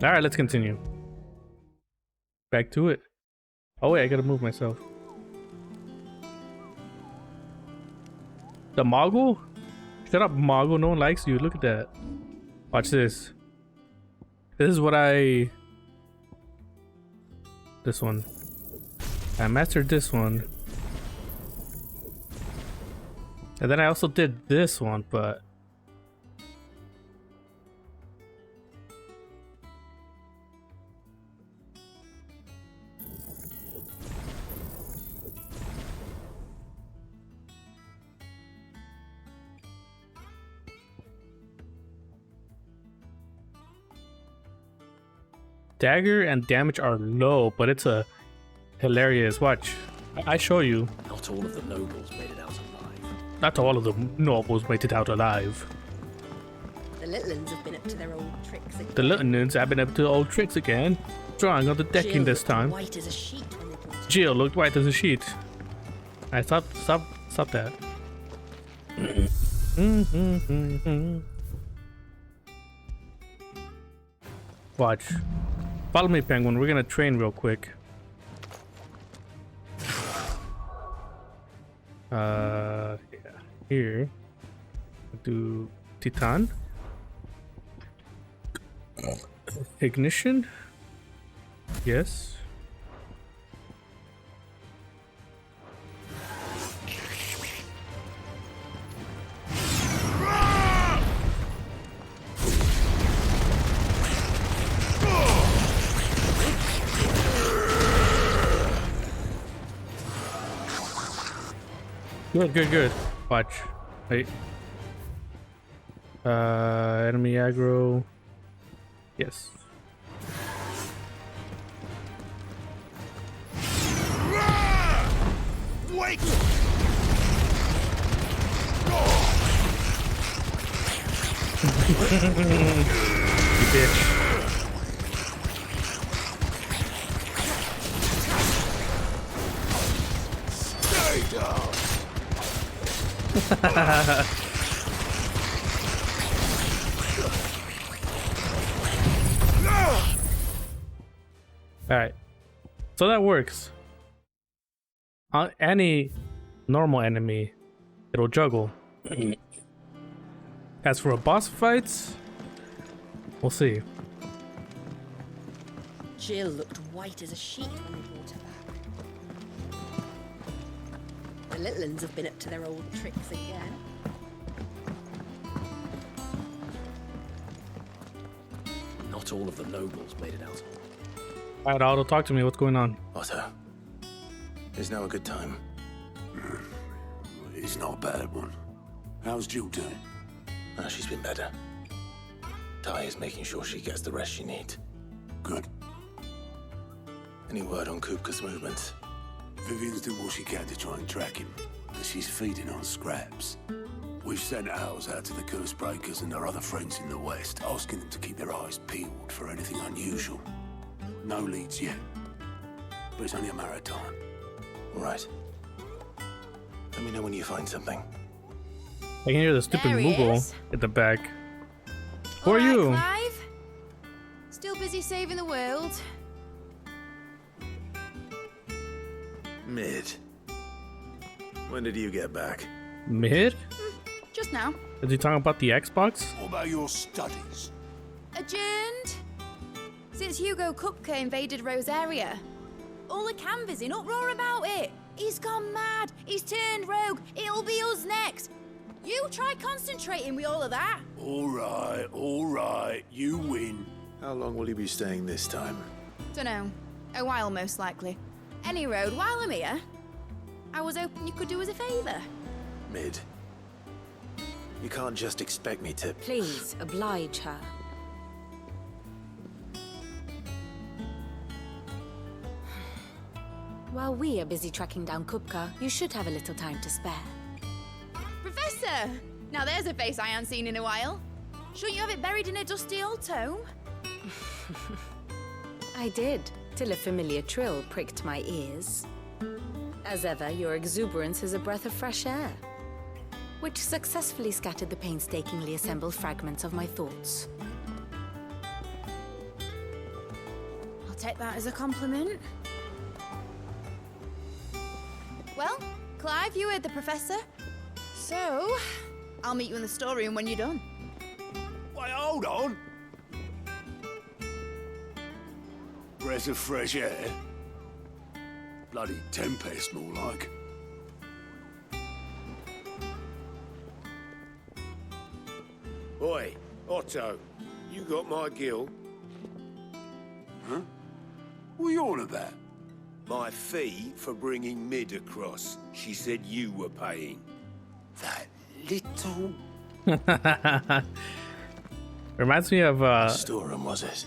All right, let's continue. Back to it. Oh wait, I gotta move myself. The Mogul? Shut up, Mogul. No one likes you. Look at that. Watch this. This is what I... This one. I mastered this one. And then I also did this one, but... Dagger and damage are low, but it's a hilarious. Watch. I show you. Not all of the nobles made it out alive. Not all of the nobles made it out alive. The little uns have been up to their old tricks again. The little nuns have been up to old tricks again. Drawing on the decking Jill this time. White as a sheet when they brought her. Jill looked white as a sheet. Alright, stop that. Watch. Follow me, Penguin. We're gonna train real quick. Yeah. Here. Do Titan. Ignition. Yes. Good. Watch. Wait. Enemy aggro. Yes. Wait! You bitch. Stay down! Alright. So that works. On any normal enemy, it'll juggle. As for a boss fights, we'll see. Jill looked white as a sheet when they brought her back. The little uns have been up to their old tricks again. Not all of the nobles made it out. Alright, Aldo, talk to me. What's going on? Otto, is now a good time? It's not a bad one. How's Jill doing? She's been better. Ty is making sure she gets the rest she needs. Good. Any word on Kupka's movements? Vivian's doing what she can to try and track him, but she's feeding on scraps. We've sent ours out to the Curse Breakers and our other friends in the West, asking them to keep their eyes peeled for anything unusual. No leads yet, but it's only a matter of time. All right. Let me know when you find something. I can hear the stupid There he Moogle is. at the back. Who are All right, you? Clive? Still busy saving the world? Mid. When did you get back? Mid? Just now. Is he talking about the Xbox? What about your studies? Adjourned? Since Hugo Kupka invaded Rosaria. All the canvass in uproar about it. He's gone mad. He's turned rogue. It'll be us next. You try concentrating with all of that. All right, you win. How long will you be staying this time? Dunno. A while, most likely. Any road, while I'm here, I was hoping you could do us a favour. Mid. You can't just expect me to... Please, oblige her. While we are busy tracking down Kupka, you should have a little time to spare. Professor! Now there's a face I haven't seen in a while. Shouldn't you have it buried in a dusty old tome? I did, till a familiar trill pricked my ears. As ever, your exuberance is a breath of fresh air, which successfully scattered the painstakingly assembled fragments of my thoughts. take that as a compliment. Well, Clive, you heard the professor. So, I'll meet you in the storeroom when you're done. Wait, hold on. Breath of fresh air. Bloody tempest, more like. Oi, Otto, you got my gill? Huh? What are you on about? My fee for bringing Mid across. She said you were paying. That little... Reminds me of Storeroom, was it?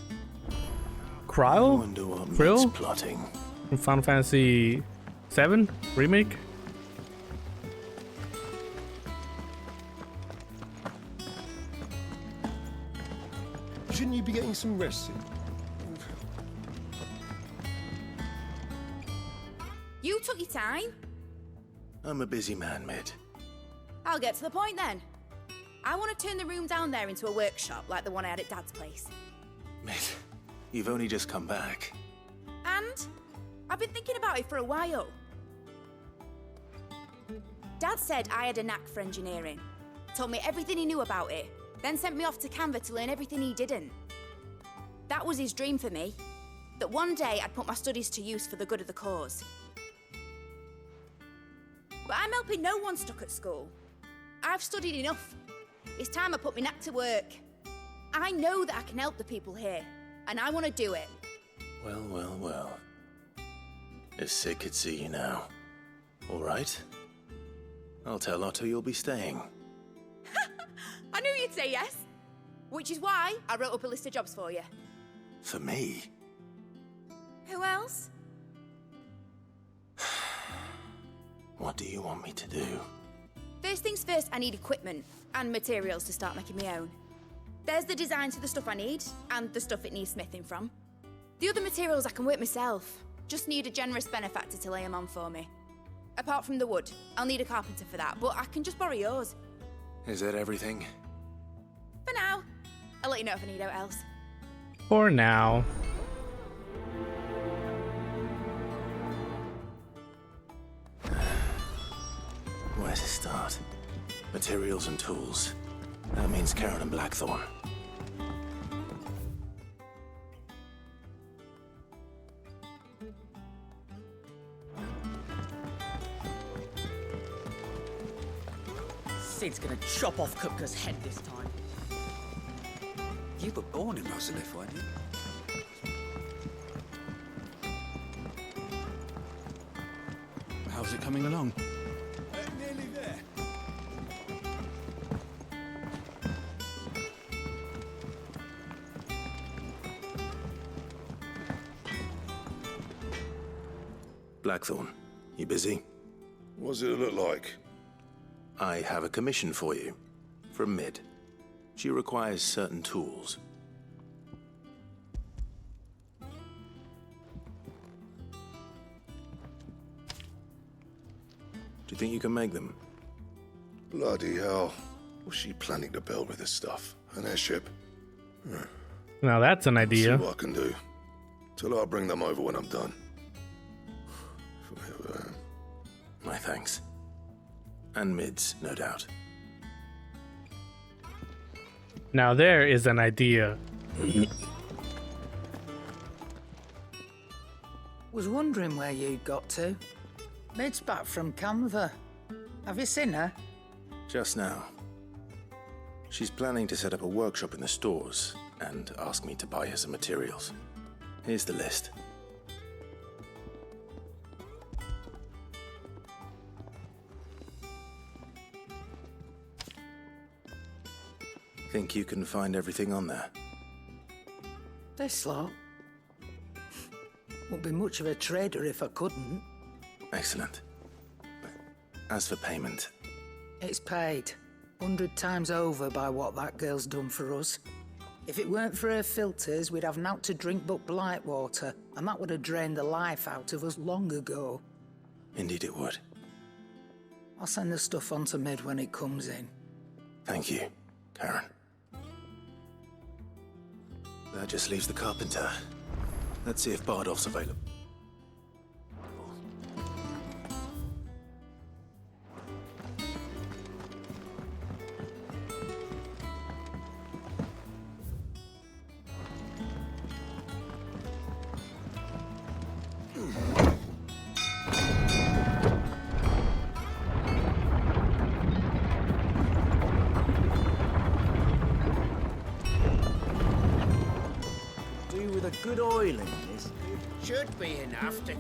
Cryle Wonder what Krill? Mid's plotting. from Final Fantasy VII Remake. Shouldn't you be getting some rest? You took your time. I'm a busy man, Mid. I'll get to the point then. I want to turn the room down there into a workshop like the one I had at Dad's place. Mid, you've only just come back. And I've been thinking about it for a while. Dad said I had a knack for engineering, told me everything he knew about it, then sent me off to Canva to learn everything he didn't. That was his dream for me, that one day I'd put my studies to use for the good of the cause. But I'm helping no one stuck at school. I've studied enough. It's time I put my knack to work. I know that I can help the people here, and I want to do it. Well, well, well. If Sid could see you now. All right. I'll tell Otto you'll be staying. I knew you'd say yes. Which is why I wrote up a list of jobs for you. For me? Who else? What do you want me to do? First things first, I need equipment and materials to start making my own. There's the designs for the stuff I need, and the stuff it needs smithing from. The other materials I can work myself. Just need a generous benefactor to lay them on for me. Apart from the wood, I'll need a carpenter for that, but I can just borrow yours. Is that everything? For now. I'll let you know if I need out else. For now. Where to start? Materials and tools. That means Karen and Blackthorn. Sid's gonna chop off Kupka's head this time. You were born in Rosalith, weren't you? How's it coming along? Nearly there. Blackthorn, you busy? What does it look like? I have a commission for you. From Mid. She requires certain tools. Do you think you can make them? Bloody hell. What's she planning to build with this stuff? An airship? Now that's an See idea. what I can do. Till I bring them over when I'm done. My thanks. And Mid's, no doubt. Now there is an idea. Was wondering where you got to. Mid's back from Canva. Have you seen her? Just now. She's planning to set up a workshop in the stores and ask me to buy her some materials. Here's the list. Think you can find everything on there? This lot. Wouldn't be much of a trader if I couldn't. Excellent. As for payment, It's paid 100 times over by what that girl's done for us. If it weren't for her filters, we'd have naught to drink but blight water, and that would have drained the life out of us long ago. indeed it would. I'll send the stuff on to Mid when it comes in. Thank you, Karen. That just leaves the carpenter. Let's see if Bardolph's available. Good oil in this. Should be enough to...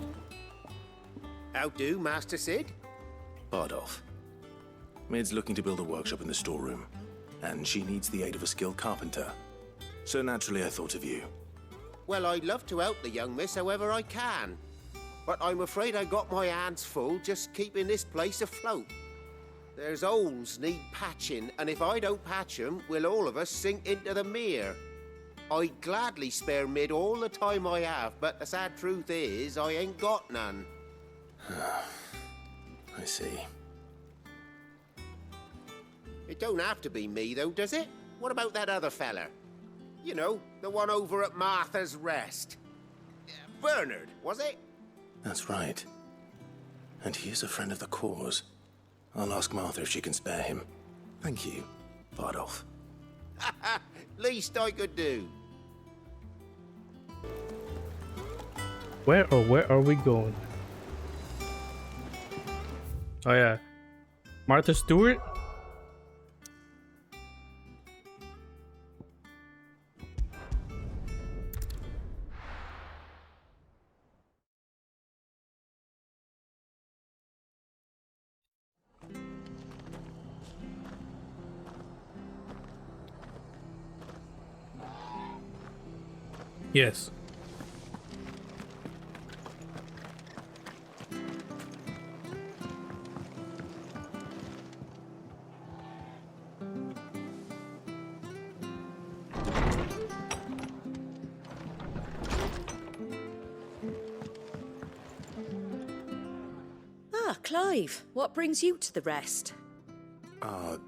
How do, Master Sid? Bardolph. Mid's looking to build a workshop in the storeroom, and she needs the aid of a skilled carpenter. So naturally I thought of you. Well, I'd love to help the young miss however I can. But I'm afraid I got my hands full just keeping this place afloat. There's holes need patching, and if I don't patch them, we'll all of us sink into the mere. I'd gladly spare Mid all the time I have, but the sad truth is, I ain't got none. I see. It don't have to be me, though, does it? What about that other fella? You know, the one over at Martha's Rest. Bernard, was it? That's right. And he is a friend of the cause. I'll ask Martha if she can spare him. Thank you, Bardolph. Least I could do. Where are we going? Oh yeah, Martha Stewart. Yes. Ah, Clive, what brings you to the Rest? Our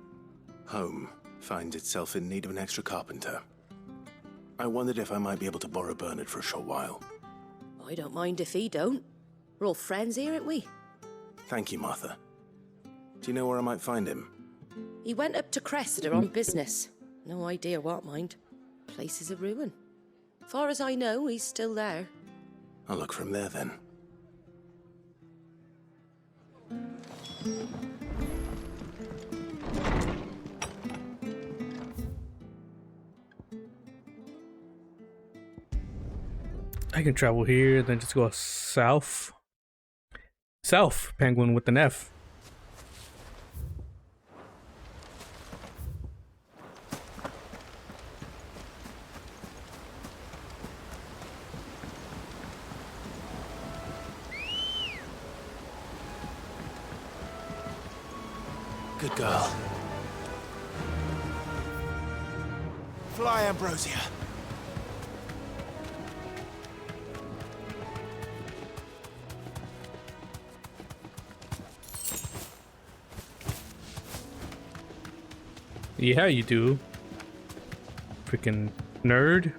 home finds itself in need of an extra carpenter. I wondered if I might be able to borrow Bernard for a short while. I don't mind if he don't. We're all friends here, aren't we? Thank you, Martha. Do you know where I might find him? He went up to Cressida on business. No idea what, mind. Place is a ruin. Far as I know, he's still there. I'll look for him there then. I can travel here, then just go south. South, Penguin with an F. Good girl. Fly, Ambrosia. Yeah, you do. Freaking nerd.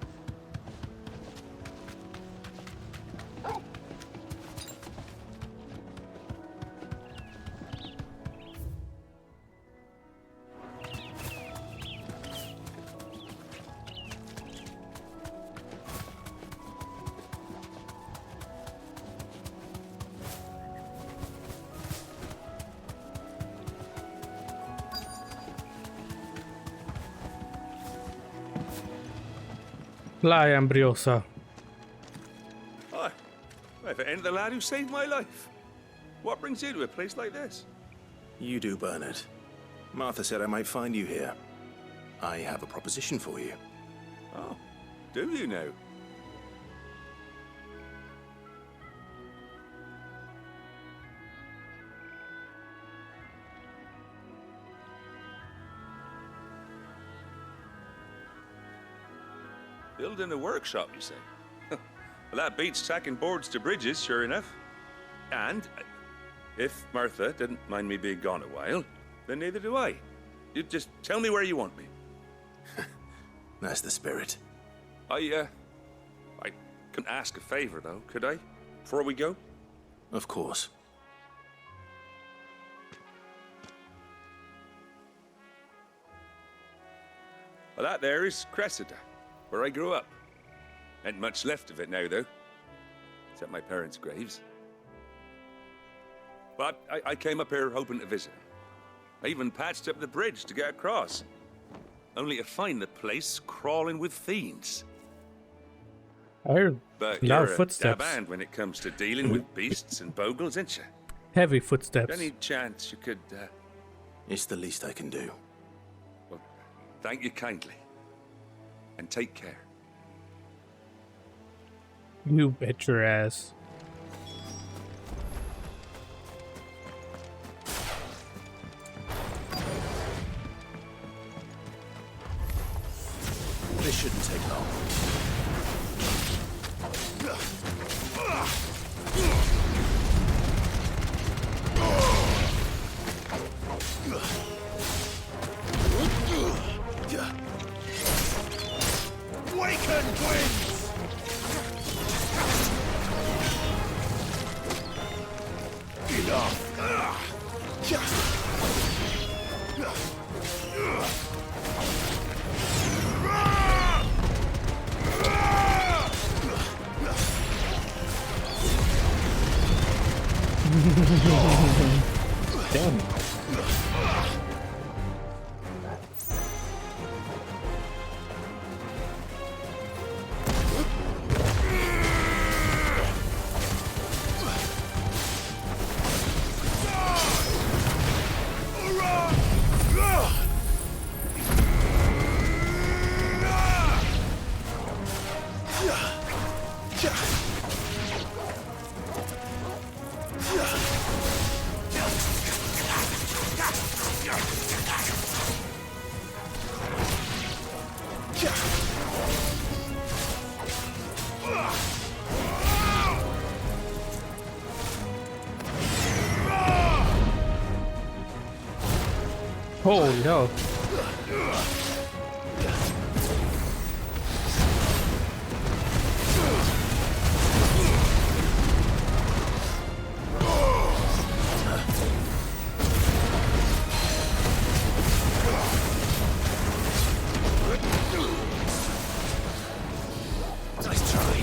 Fly, Ambrosia. Hi. If it ain't the lad who saved my life. What brings you to a place like this? You do, Bernard. Martha said I might find you here. I have a proposition for you. Oh, do you now? Building a workshop, you say? Well, that beats tacking boards to bridges, sure enough. And if Martha didn't mind me being gone a while, then neither do I. You just tell me where you want me. That's the spirit. I Couldn't ask a favor, though, could I? Before we go? Of course. Well, that there is Cressida, where I grew up. Ain't much left of it now, though. Except my parents' graves. But I came up here hoping to visit. I even patched up the bridge to get across. Only to find the place crawling with fiends. I heard But loud you're a footsteps. band when it comes to dealing with beasts and bogles, ain't you? Heavy footsteps. Any chance you could, It's the least I can do. Well, thank you kindly. And take care. You bet your ass. This shouldn't take long. Waken winds! Damn. Holy hell. Nice try.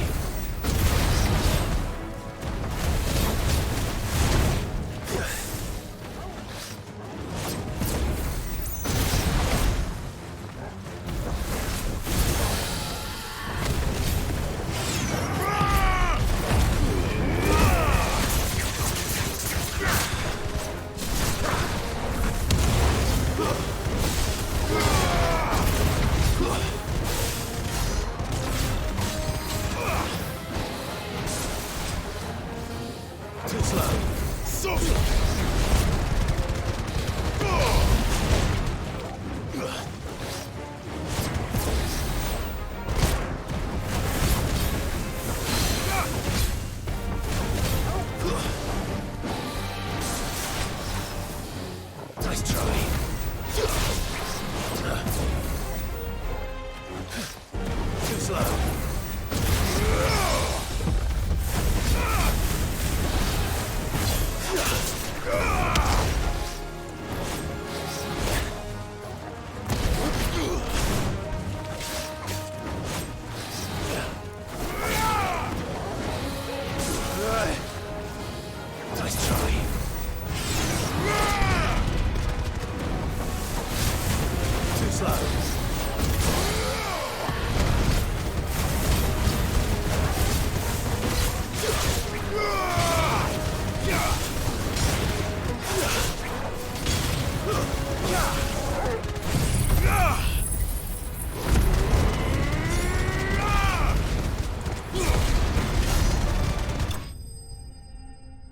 Too slow. Nice try. Too slow. Nice try. Too slow.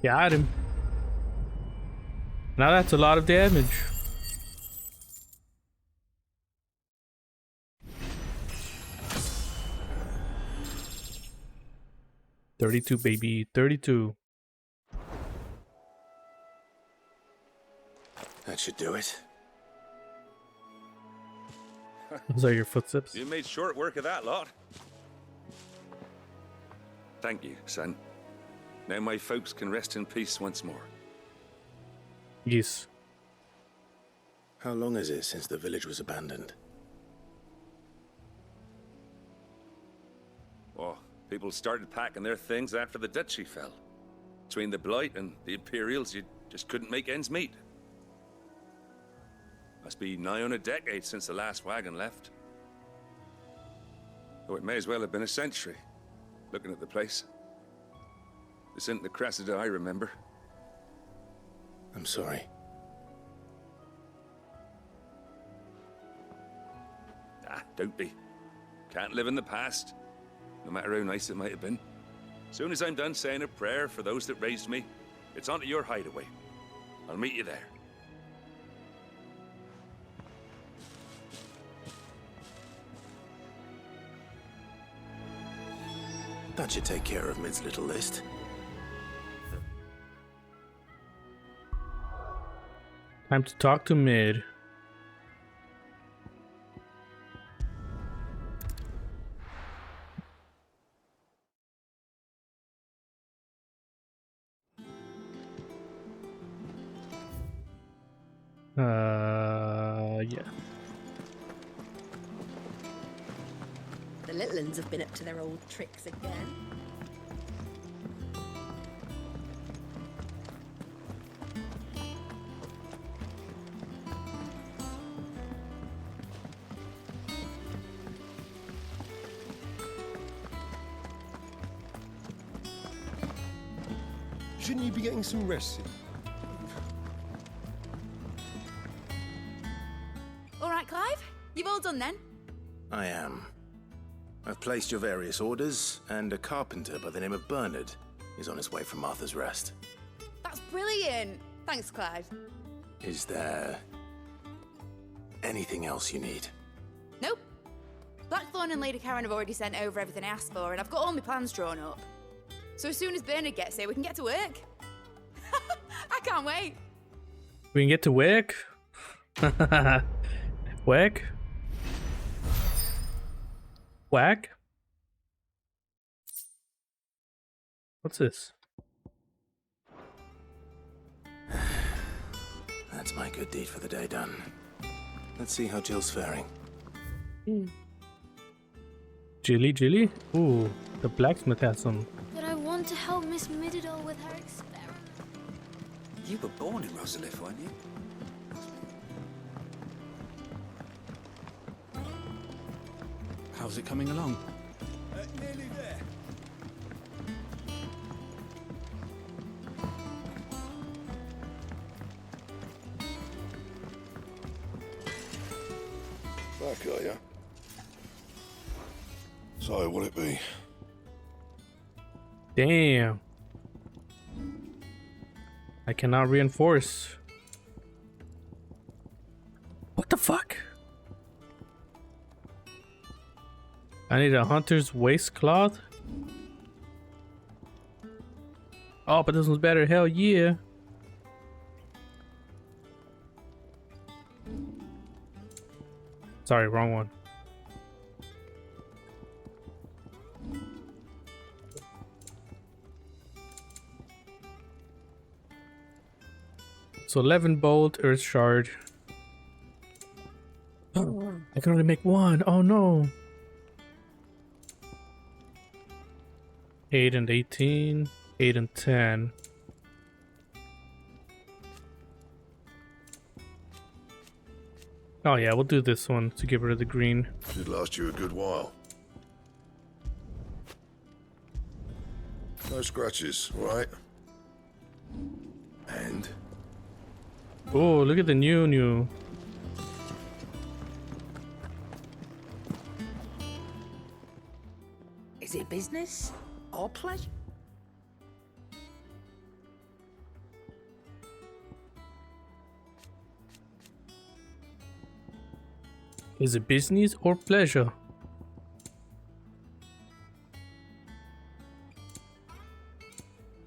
Got him. Now that's a lot of damage. $32, baby. 32. That should do it. Those are your footsteps. You made short work of that lot. Thank you, son. Now my folks can rest in peace once more. Yes. How long is it since the village was abandoned? Oh, people started packing their things after the duchy fell. Between the Blight and the Imperials, you just couldn't make ends meet. Must be nigh on a decade since the last wagon left. Oh, it may as well have been a century, looking at the place. This isn't the Cressida I remember. I'm sorry. Ah, don't be. Can't live in the past, no matter how nice it might have been. Soon as I'm done saying a prayer for those that raised me, it's onto your hideaway. I'll meet you there. That should take care of Mid's little list. Time to talk to Mid. Yeah. The little ones have been up to their old tricks again. Shouldn't you be getting some rest? All right, Clive? You've all done then? I am. I've placed your various orders, and a carpenter by the name of Bernard is on his way from Martha's Rest. That's brilliant. Thanks, Clive. Is there anything else you need? Nope. Blackthorn and Lady Karen have already sent over everything I asked for, and I've got all my plans drawn up. So as soon as Bernard gets here, we can get to work. I can't wait. We can get to work. Work. Whack. What's this? That's my good deed for the day done. Let's see how Jill's faring. Jilly? Ooh, the blacksmith has some. That I want to help Miss Mididol with her experiment. You were born in Rosalith, weren't you? How's it coming along? Nearly there. Back, are ya? So, will it be? Damn. I cannot reinforce. What the fuck? I need a hunter's waistcloth. Oh, but this one's better. Hell yeah. Sorry, wrong one. So 11 bolt, earth shard. Oh, I can only make one. Oh no. 8 and 18, 8 and 10. Oh yeah, we'll do this one to get rid of the green. Should last you a good while. No scratches, right? And? Oh, look at the new. Is it business or pleasure? Is it business or pleasure?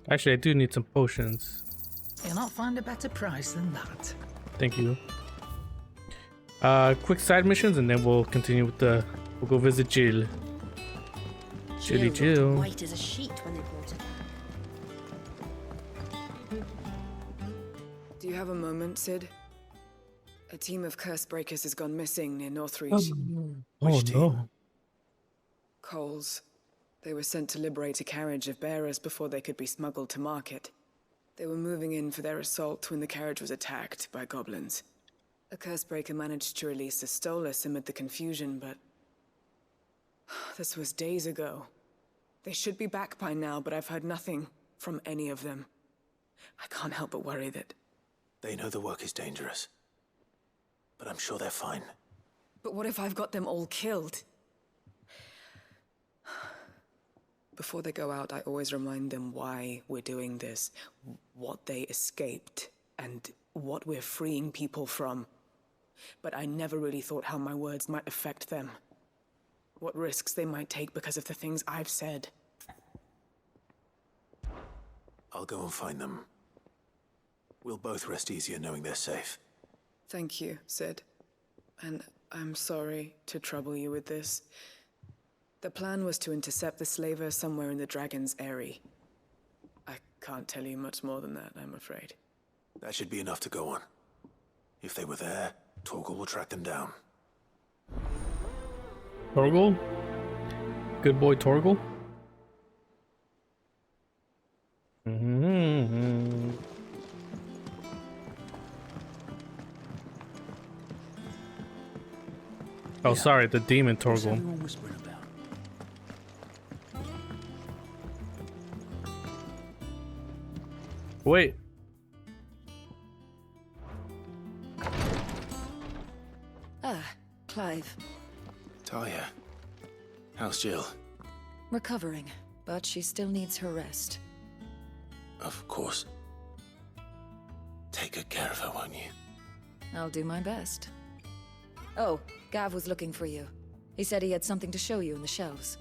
Actually, I do need some potions. You'll not find a better price than that. Thank you. Quick side missions and then we'll continue with we'll go visit Jill. Chilly Jill Jill. looked white as a sheet when they brought her back. Do you have a moment, Sid? A team of curse breakers has gone missing near Northreach. Oh no. Coles. They were sent to liberate a carriage of bearers before they could be smuggled to market. They were moving in for their assault when the carriage was attacked by goblins. A curse breaker managed to release a Stolas amid the confusion, but this was days ago. They should be back by now, but I've heard nothing from any of them. I can't help but worry that... They know the work is dangerous. But I'm sure they're fine. But what if I've got them all killed? Before they go out, I always remind them why we're doing this, what they escaped, and what we're freeing people from. But I never really thought how my words might affect them. What risks they might take because of the things I've said. I'll go and find them. We'll both rest easier knowing they're safe. Thank you, Sid. And I'm sorry to trouble you with this. The plan was to intercept the slaver somewhere in the Dragon's Eyrie. I can't tell you much more than that, I'm afraid. That should be enough to go on. If they were there, Torgal will track them down. Torgal? Good boy Torgal? Mm-hmm. Oh, sorry, the demon Torgal. Wait. Ah, Clive. Talia. How's Jill? Recovering, but she still needs her rest. Of course. Take good care of her, won't you? I'll do my best. Oh, Gav was looking for you. He said he had something to show you in the shelves.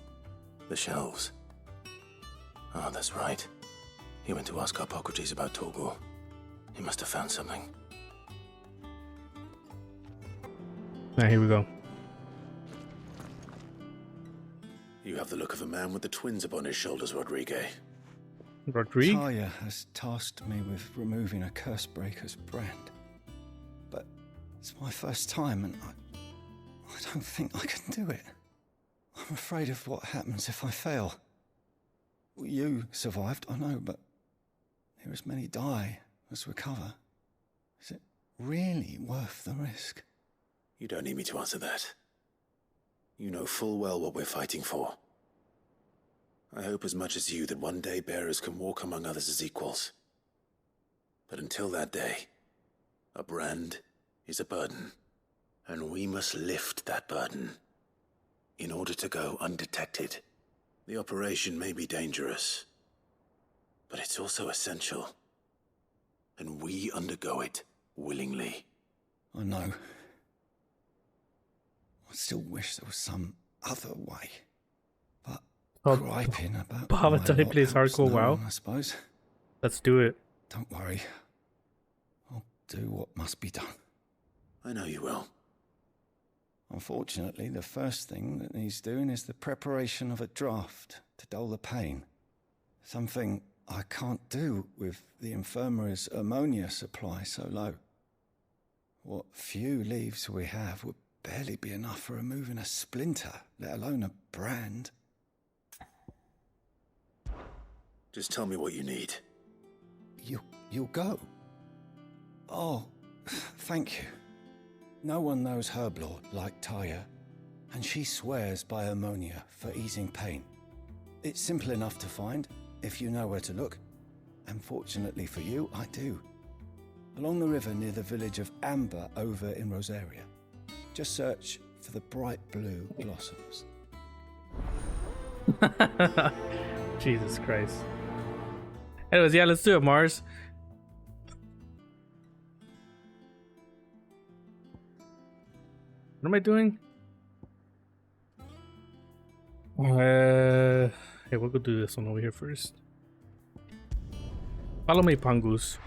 The shelves? Oh, that's right. He went to ask Hippocrates about Torgal. He must have found something. Now here we go. You have the look of a man with the twins upon his shoulders, Rodrigue. Rodrigue? Talia has tasked me with removing a curse breaker's brand. But it's my first time and I don't think I can do it. I'm afraid of what happens if I fail. You survived, I know, but here as many die as recover. Is it really worth the risk? You don't need me to answer that. You know full well what we're fighting for. I hope as much as you that one day bearers can walk among others as equals. But until that day, a brand is a burden, and we must lift that burden in order to go undetected. The operation may be dangerous, but it's also essential, and we undergo it willingly. I know. I still wish there was some other way. But griping about Pavatani plays hardcore WoW. I suppose. Let's do it. Don't worry. I'll do what must be done. I know you will. Unfortunately, the first thing that needs doing is the preparation of a draft to dull the pain. Something I can't do with the infirmary's ammonia supply so low. What few leaves we have would barely be enough for removing a splinter, let alone a brand. Just tell me what you need. You'll go? Oh, thank you. No one knows Herblord like Taya, and she swears by ammonia for easing pain. It's simple enough to find, if you know where to look. And fortunately for you, I do. Along the river near the village of Amber over in Rosaria. Just search for the bright blue blossoms. Jesus Christ. Anyways, yeah, let's do it, Mars. What am I doing? Hey, we'll go do this one over here first. Follow me, Pangus.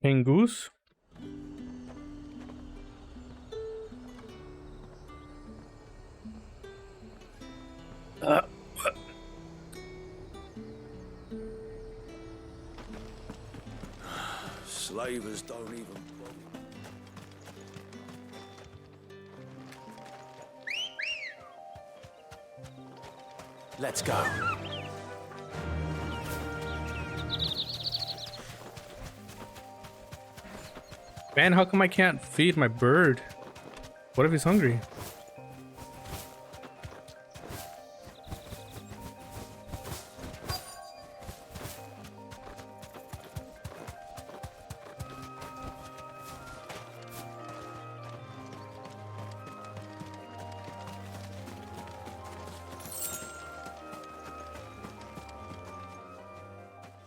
Pangus? Slavers don't even. Let's go. Man, how come I can't feed my bird? What if he's hungry?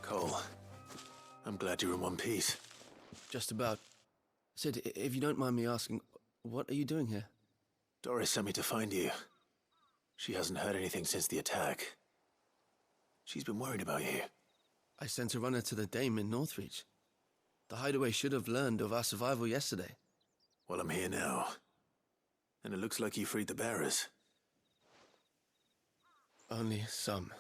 Cole, I'm glad you're in one piece. Just about. Sid, if you don't mind me asking, what are you doing here? Doris sent me to find you. She hasn't heard anything since the attack. She's been worried about you. I sent a runner to the Dame in Northreach. The hideaway should have learned of our survival yesterday. Well, I'm here now. And it looks like you freed the bearers. Only some.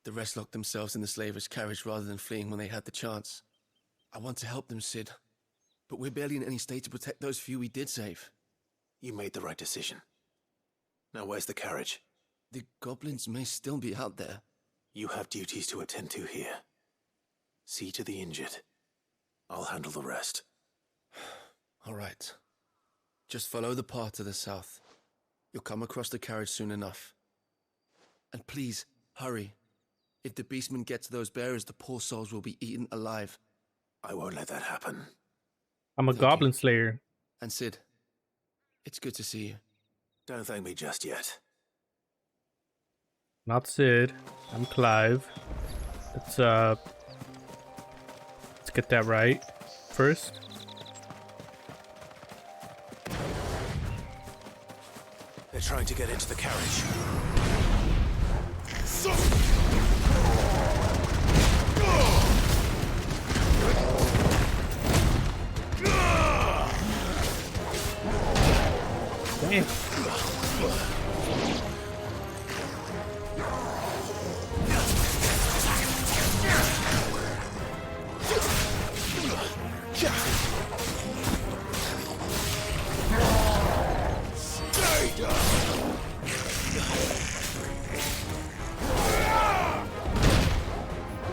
The rest locked themselves in the slavers' carriage rather than fleeing when they had the chance. I want to help them, Sid. But we're barely in any state to protect those few we did save. You made the right decision. Now where's the carriage? The goblins may still be out there. You have duties to attend to here. See to the injured. I'll handle the rest. All right. Just follow the path to the south. You'll come across the carriage soon enough. And please, hurry. If the beastmen get to those bearers, the poor souls will be eaten alive. I won't let that happen. I'm a goblin slayer. And Sid, it's good to see you. Don't thank me just yet. Not Sid. I'm Clive. Let's get that right first. They're trying to get into the carriage. Damn.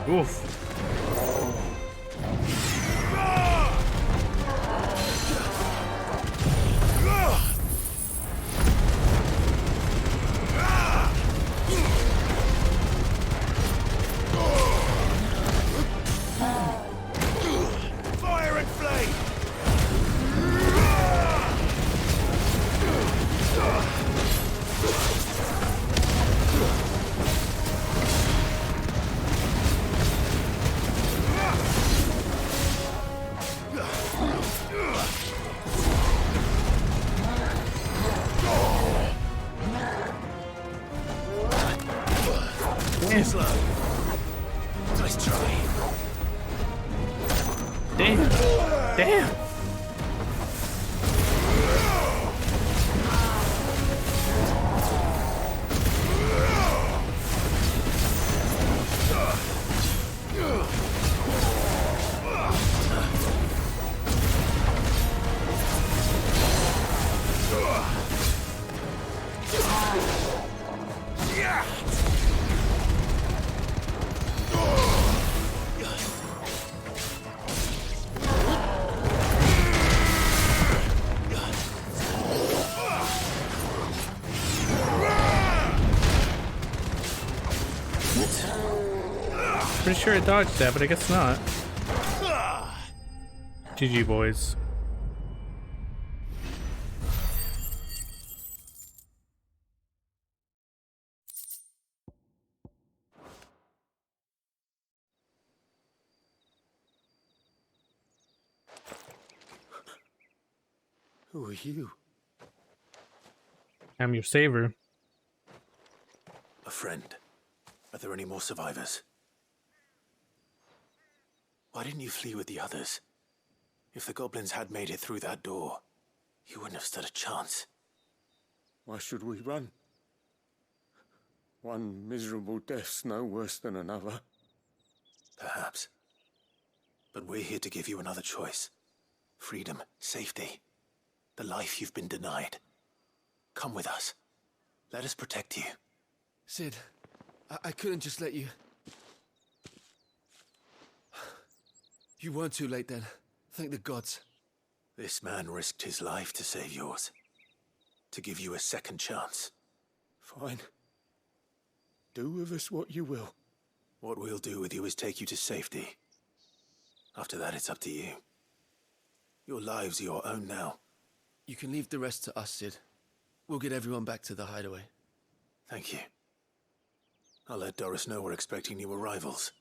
Oof. Fire and flame! Damn. Slow. Nice try. Damn. Damn. Pretty sure I dodged that, but I guess not. GG, boys. Who are you? I'm your saver. A friend. Are there any more survivors? Why didn't you flee with the others? If the goblins had made it through that door, you wouldn't have stood a chance. Why should we run? One miserable death's no worse than another. Perhaps. But we're here to give you another choice. Freedom, safety, the life you've been denied. Come with us. Let us protect you. Sid, I couldn't just let you... You weren't too late then. Thank the gods. This man risked his life to save yours. To give you a second chance. Fine. Do with us what you will. What we'll do with you is take you to safety. After that, it's up to you. Your lives are your own now. You can leave the rest to us, Sid. We'll get everyone back to the hideaway. Thank you. I'll let Doris know we're expecting new arrivals.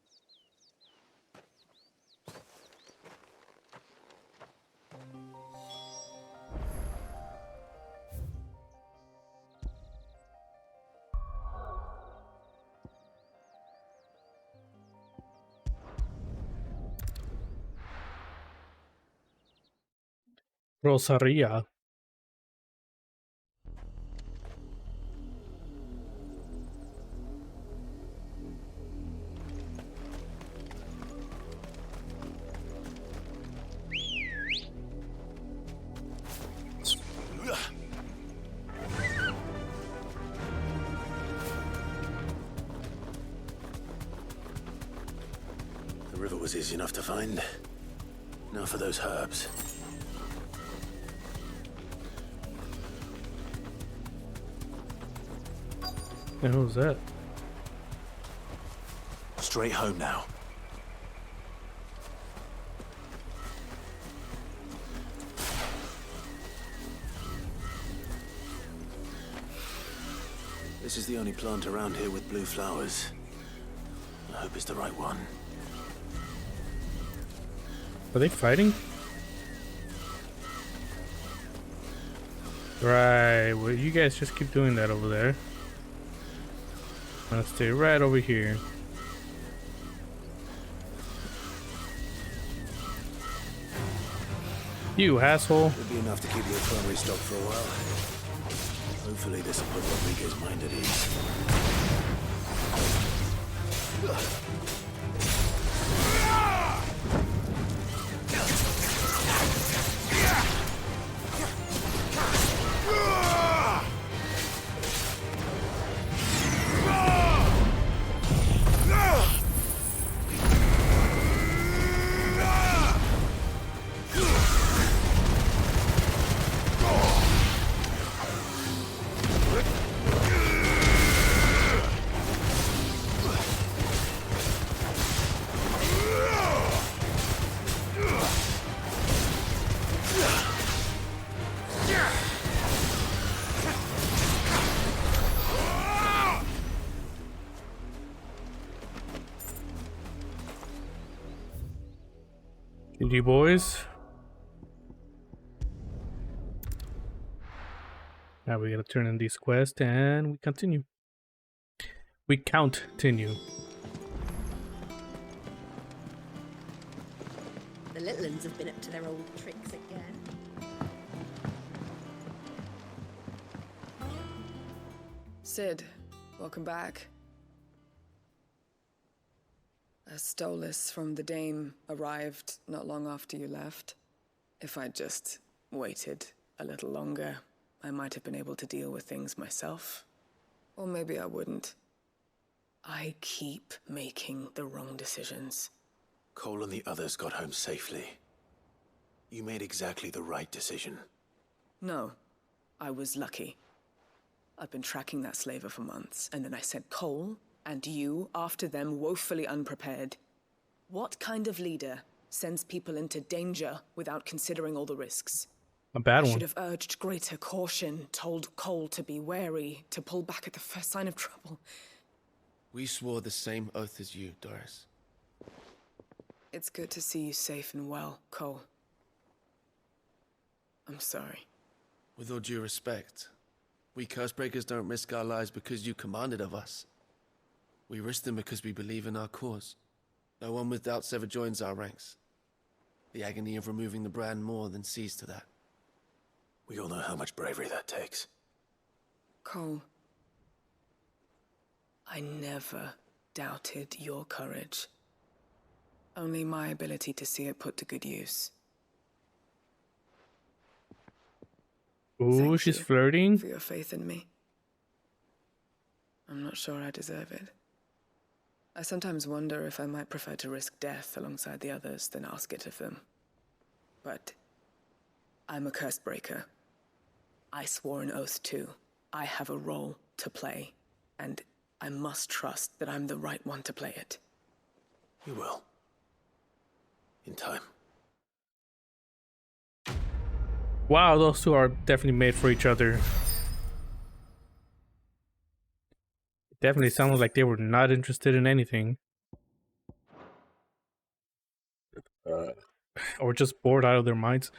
Rosaria. The river was easy enough to find. Now for those herbs. The hell was that? Straight home now. This is the only plant around here with blue flowers. I hope it's the right one. Are they fighting? Right, well, you guys just keep doing that over there. I'm gonna stay right over here. You asshole. Should be enough to keep your primary stock for a while. Hopefully this will put Rodriguez's mind at ease. GG boys. Now we gotta turn in these quests and we continue. We continue. The little ones have been up to their old tricks again. Sid, welcome back. A Stolas from the Dame arrived not long after you left. If I'd just waited a little longer, I might have been able to deal with things myself. Or maybe I wouldn't. I keep making the wrong decisions. Cole and the others got home safely. You made exactly the right decision. No, I was lucky. I've been tracking that slaver for months, and then I sent Cole and you after them woefully unprepared. What kind of leader sends people into danger without considering all the risks? A bad I one. should have urged greater caution, told Cole to be wary, to pull back at the first sign of trouble. We swore the same oath as you, Doris. It's good to see you safe and well, Cole. I'm sorry. With all due respect, we Cursebreakers don't risk our lives because you commanded of us. We risk them because we believe in our cause. No one with doubts ever joins our ranks. The agony of removing the brand more than sees to that. We all know how much bravery that takes. Cole. I never doubted your courage. Only my ability to see it put to good use. Ooh, Thank she's you flirting. for your faith in me. I'm not sure I deserve it. I sometimes wonder if I might prefer to risk death alongside the others than ask it of them. But I'm a curse breaker. I swore an oath too. I have a role to play, and I must trust that I'm the right one to play it. You will. In time. Wow, those two are definitely made for each other. It definitely sounded like they were not interested in anything. Or just bored out of their minds.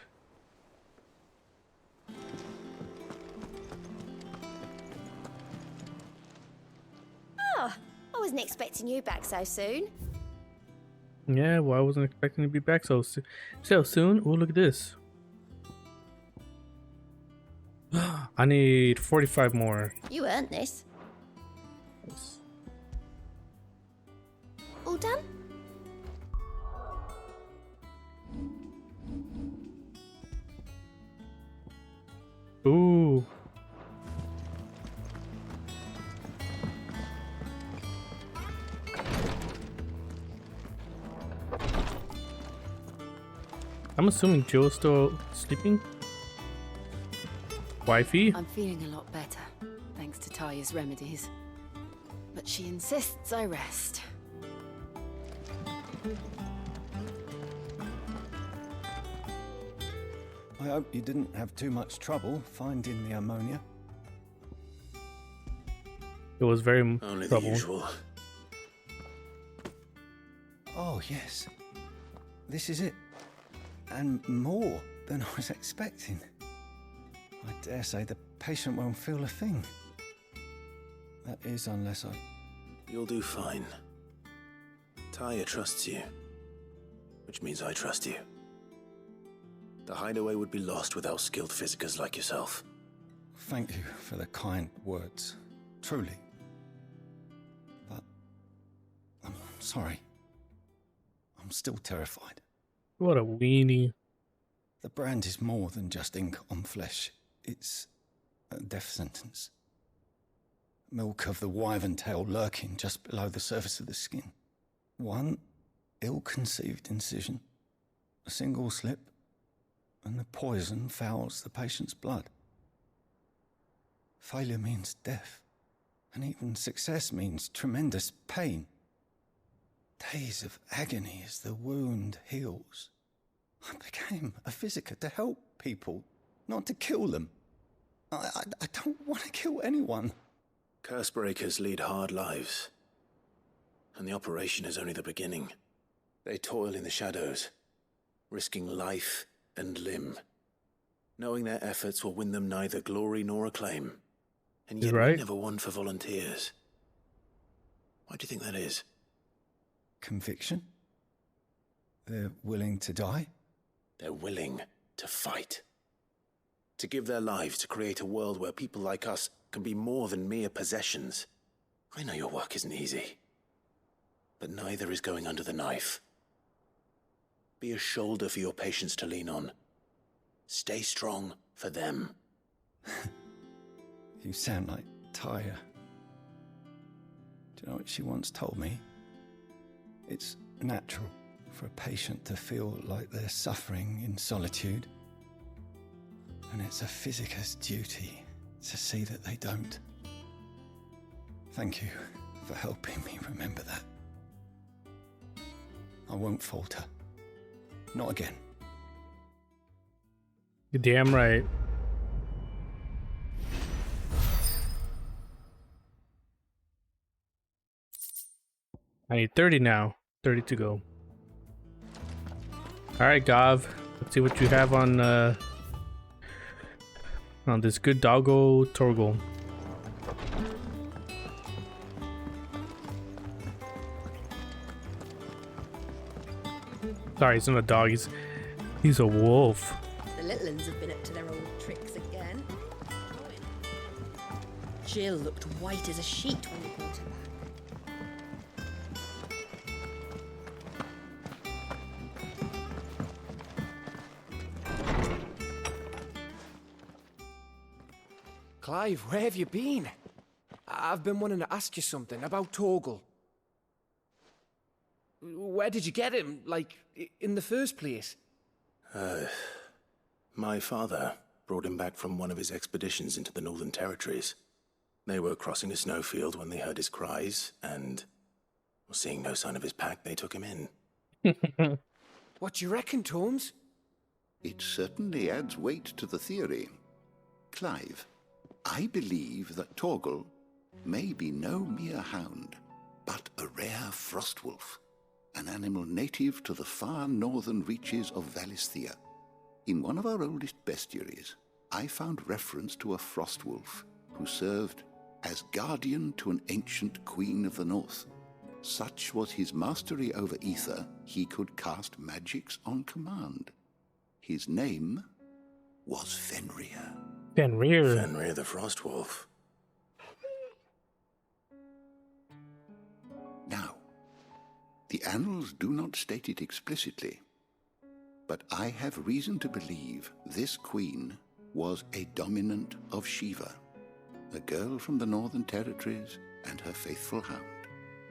Oh, I wasn't expecting you back so soon. Yeah, well, I wasn't expecting to be back so soon. Oh, look at this. I need 45 more. You earned this. All done? Ooh. I'm assuming Joe's still sleeping. Wifey? I'm feeling a lot better, thanks to Taya's remedies. But she insists I rest. I hope you didn't have too much trouble finding the ammonia. It was very Only trouble. the usual. Oh, yes. This is it. And more than I was expecting. I dare say the patient won't feel a thing. That is, unless I... You'll do fine. Taya trusts you. Which means I trust you. The hideaway would be lost without skilled physicers like yourself. Thank you for the kind words. Truly. But... I'm sorry. I'm still terrified. What a weenie. The brand is more than just ink on flesh. It's a death sentence. Milk of the wyvern tail lurking just below the surface of the skin. One ill-conceived incision, a single slip, and the poison fouls the patient's blood. Failure means death, and even success means tremendous pain. Days of agony as the wound heals. I became a physiker to help people, not to kill them. I don't want to kill anyone. Cursebreakers lead hard lives. And the operation is only the beginning. They toil in the shadows, risking life and limb, knowing their efforts will win them neither glory nor acclaim. And yet we never won for volunteers. Why do you think that is? Conviction? They're willing to die? They're willing to fight. To give their lives to create a world where people like us can be more than mere possessions. I know your work isn't easy. But neither is going under the knife. Be a shoulder for your patients to lean on. Stay strong for them. You sound like Taya. Do you know what she once told me? It's natural for a patient to feel like they're suffering in solitude. And it's a physiker's duty to see that they don't. Thank you for helping me remember that. I won't falter. Not again. You're damn right. I need 30 now. 30 to go. Alright, Gav. Let's see what you have on this good doggo Torgal. Sorry, he's not a dog. He's a wolf. The little ones have been up to their old tricks again. Jill looked white as a sheet when we brought her back. Clive, where have you been? I've been wanting to ask you something about Torgal. Where did you get him, like, in the first place? My father brought him back from one of his expeditions into the Northern Territories. They were crossing a snowfield when they heard his cries, and, seeing no sign of his pack, they took him in. What do you reckon, Torms? It certainly adds weight to the theory. Clive, I believe that Torgal may be no mere hound, but a rare frostwolf, an animal native to the far northern reaches of Valisthea. In one of our oldest bestiaries, I found reference to a frostwolf who served as guardian to an ancient queen of the north. Such was his mastery over ether, he could cast magics on command. His name was Fenrir. Fenrir. Fenrir the Frostwolf. Now, the annals do not state it explicitly, but I have reason to believe this queen was a dominant of Shiva, a girl from the Northern Territories and her faithful hound.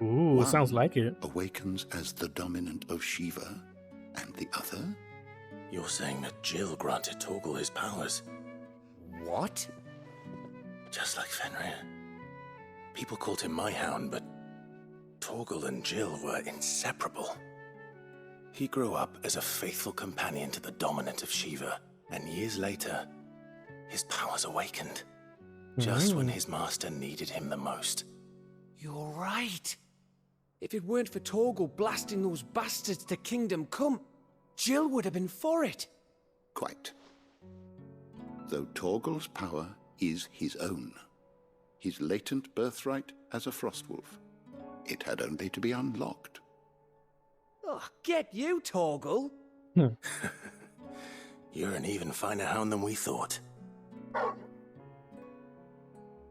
Ooh, One sounds like it. awakens as the dominant of Shiva, and the other? You're saying that Jill granted Torgal his powers? What? Just like Fenrir. People called him my hound, but Torgal and Jill were inseparable. He grew up as a faithful companion to the dominant of Shiva, and years later, his powers awakened. Just when his master needed him the most. You're right. If it weren't for Torgal blasting those bastards to Kingdom Come, Jill would have been for it. Quite. Though Torgal's power is his own, his latent birthright as a frostwolf, it had only to be unlocked. Oh, get you, Torgal. You're an even finer hound than we thought.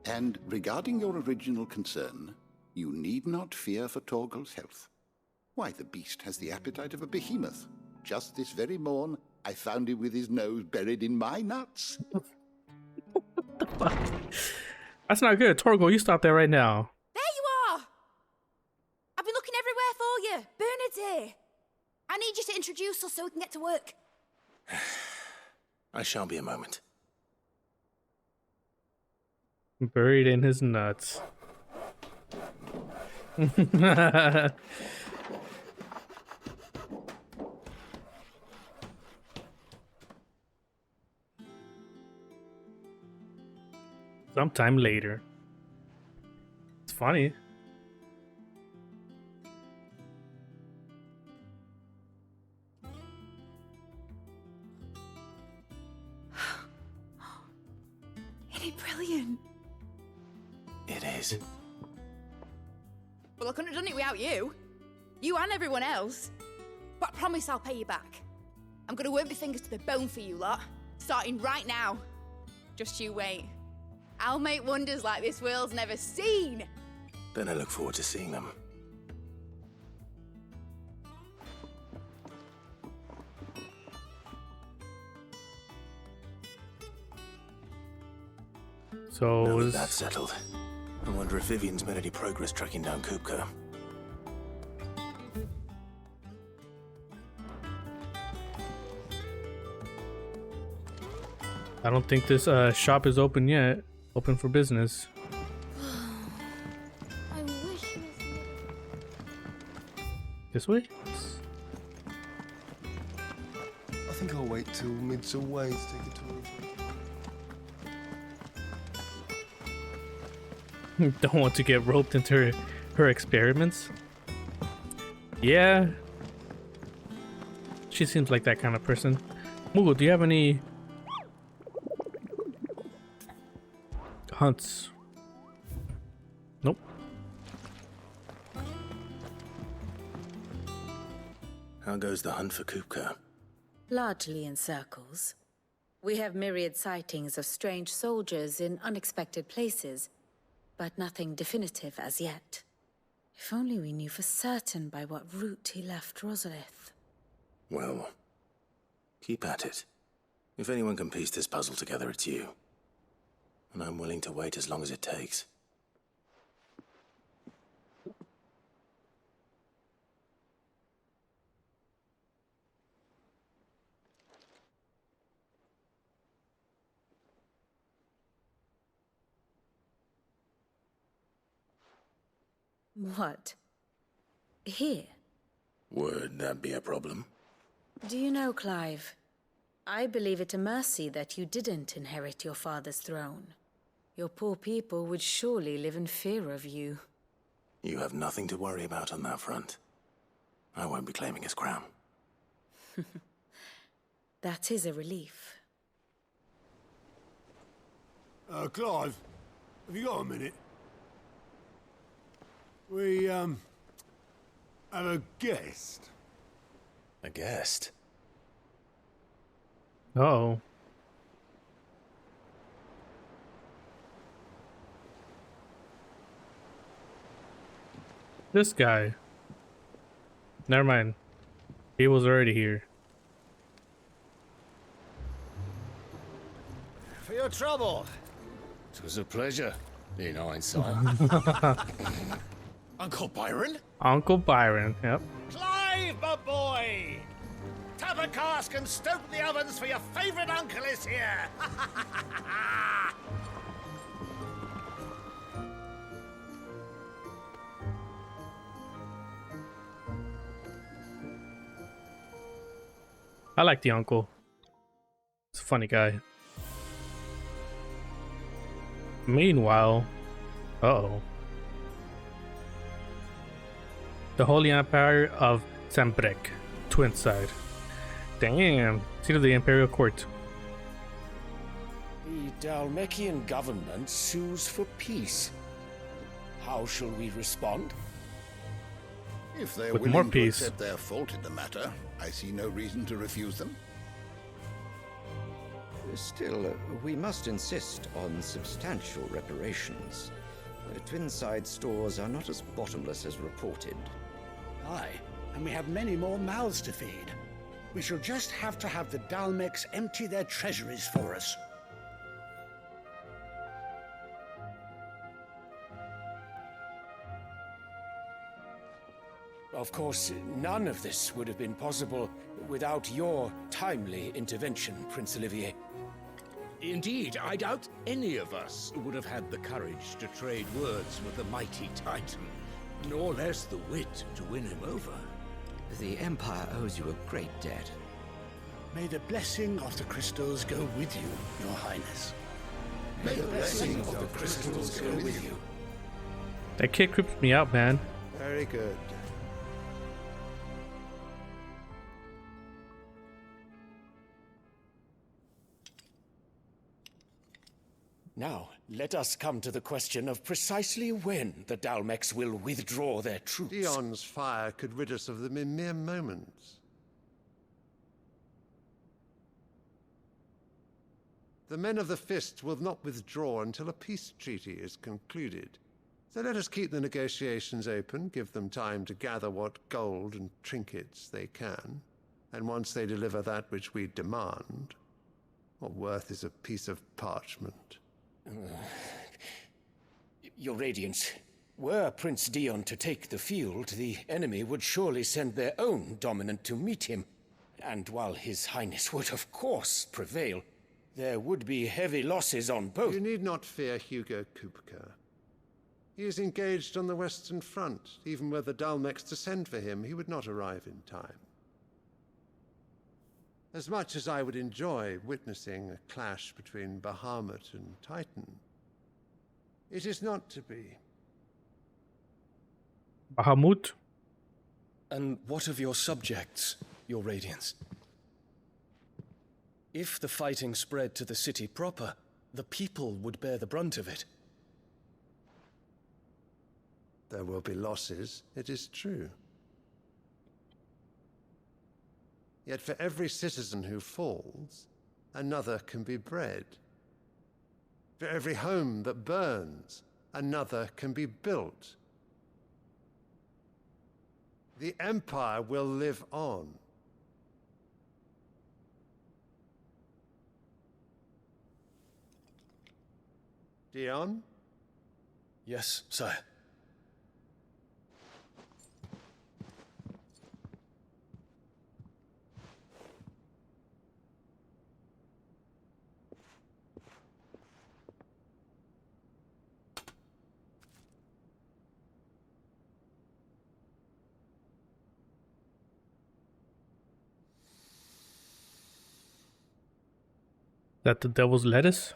And regarding your original concern, you need not fear for Torgal's health. Why, the beast has the appetite of a behemoth. Just this very morn, I found him with his nose buried in my nuts. What the fuck? That's not good. Torgal, you stop that right now. There you are! I've been looking everywhere for you. Bernard's here. I need you to introduce us so we can get to work. I shall be a moment. Buried in his nuts. Sometime later. It's funny. Isn't it brilliant? It is. Well, I couldn't have done it without you. You and everyone else. But I promise I'll pay you back. I'm gonna work my fingers to the bone for you lot, starting right now. Just you wait. I'll make wonders like this world's never seen. Then I look forward to seeing them. So now that that's settled, I wonder if Vivian's made any progress tracking down Kupka. I don't think this shop is open yet. Open for business. I wish This way? I think I'll wait till mid's away to take a tour. Don't want to get roped into her experiments. Yeah. She seems like that kind of person. Moogle, do you have any hunts? Nope. How goes the hunt for Kupka? Largely in circles. We have myriad sightings of strange soldiers in unexpected places, but nothing definitive as yet. If only we knew for certain by what route he left Rosalith. Well, keep at it. If anyone can piece this puzzle together, it's you. and I'm willing to wait as long as it takes. What? Here? Would that be a problem? Do you know, Clive? I believe it a mercy that you didn't inherit your father's throne. Your poor people would surely live in fear of you. You have nothing to worry about on that front. I won't be claiming his crown. That is a relief. Clive, have you got a minute? We, have a guest. A guest? Uh-oh. This guy. Never mind. He was already here. For your trouble. It was a pleasure, in hindsight. Uncle Byron? Uncle Byron, yep. Clive, my boy! Tap a cask and stoke the ovens, for your favorite uncle is here! I like the uncle. He's a funny guy. Meanwhile, uh-oh. The Holy Empire of Sambrek, Twin Side. Damn, seat of the Imperial Court. The Dalmekian government sues for peace. How shall we respond? If they're With willing more to peace. accept their fault in the matter, I see no reason to refuse them. Still, we must insist on substantial reparations. Twinside stores are not as bottomless as reported. Aye, and we have many more mouths to feed. We shall just have to have the Dalmecs empty their treasuries for us. Of course, none of this would have been possible without your timely intervention, Prince Olivier. Indeed, I doubt any of us would have had the courage to trade words with the mighty Titan, nor less the wit to win him over. The Empire owes you a great debt. May the blessing of the crystals go with you, Your Highness. May the blessing of the crystals go with you. That kid creeps me out, man. Very good. Now, let us come to the question of precisely when the Dalmecs will withdraw their troops. Dion's fire could rid us of them in mere moments. The men of the Fist will not withdraw until a peace treaty is concluded. So let us keep the negotiations open, give them time to gather what gold and trinkets they can, and once they deliver that which we demand, what worth is a piece of parchment? Your Radiance, were Prince Dion to take the field, the enemy would surely send their own dominant to meet him. And while His Highness would of course prevail, there would be heavy losses on both. You need not fear Hugo Kupka. He is engaged on the Western Front. Even were the Dalmecs to send for him, he would not arrive in time. As much as I would enjoy witnessing a clash between Bahamut and Titan, it is not to be. Bahamut? And what of your subjects, Your Radiance? If the fighting spread to the city proper, the people would bear the brunt of it. There will be losses, it is true. Yet for every citizen who falls, another can be bred. For every home that burns, another can be built. The Empire will live on. Dion? Yes, sire. That the devil's lettuce?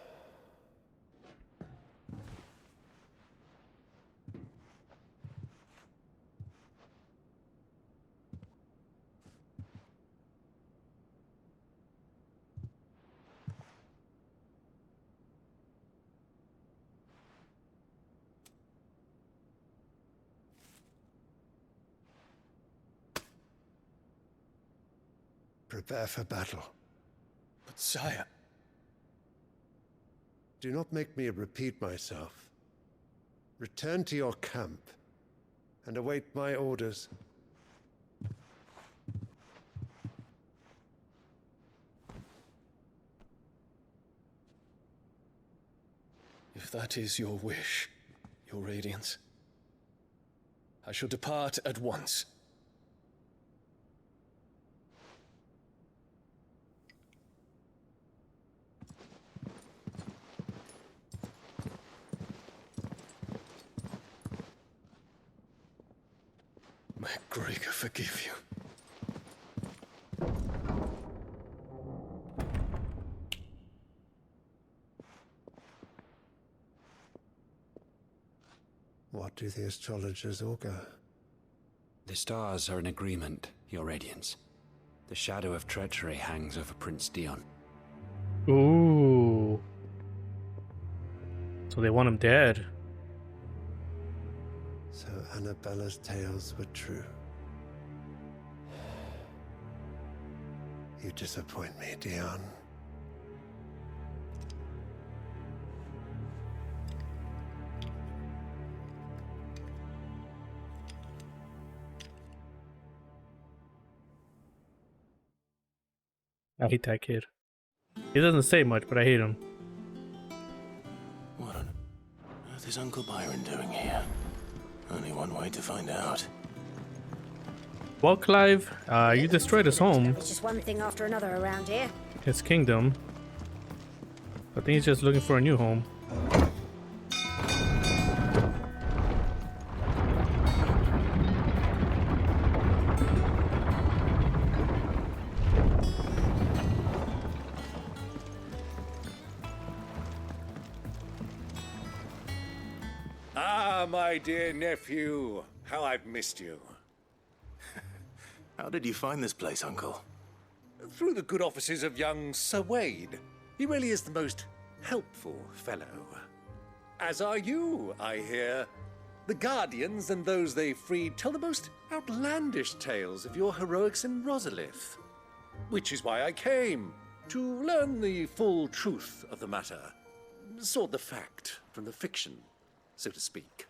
Prepare for battle. But sire... Do not make me repeat myself. Return to your camp and await my orders. If that is your wish, your Radiance, I shall depart at once. May Gregor forgive you. What do the astrologers augur? The stars are in agreement, Your Radiance. The shadow of treachery hangs over Prince Dion. Ooh. So they want him dead. So Annabella's tales were true. You disappoint me, Dion. I hate that kid. He doesn't say much, but I hate him. What on earth is Uncle Byron doing here? Only one way to find out. Well, Clive, you destroyed his home, It's just one thing after another around here. his kingdom. I think he's just looking for a new home. Ah, my dear nephew. How I've missed you. How did you find this place, Uncle? Through the good offices of young Sir Wade. He really is the most helpful fellow. As are you, I hear. The Guardians and those they freed tell the most outlandish tales of your heroics in Rosalith. Which is why I came, to learn the full truth of the matter. Sort the fact from the fiction, so to speak.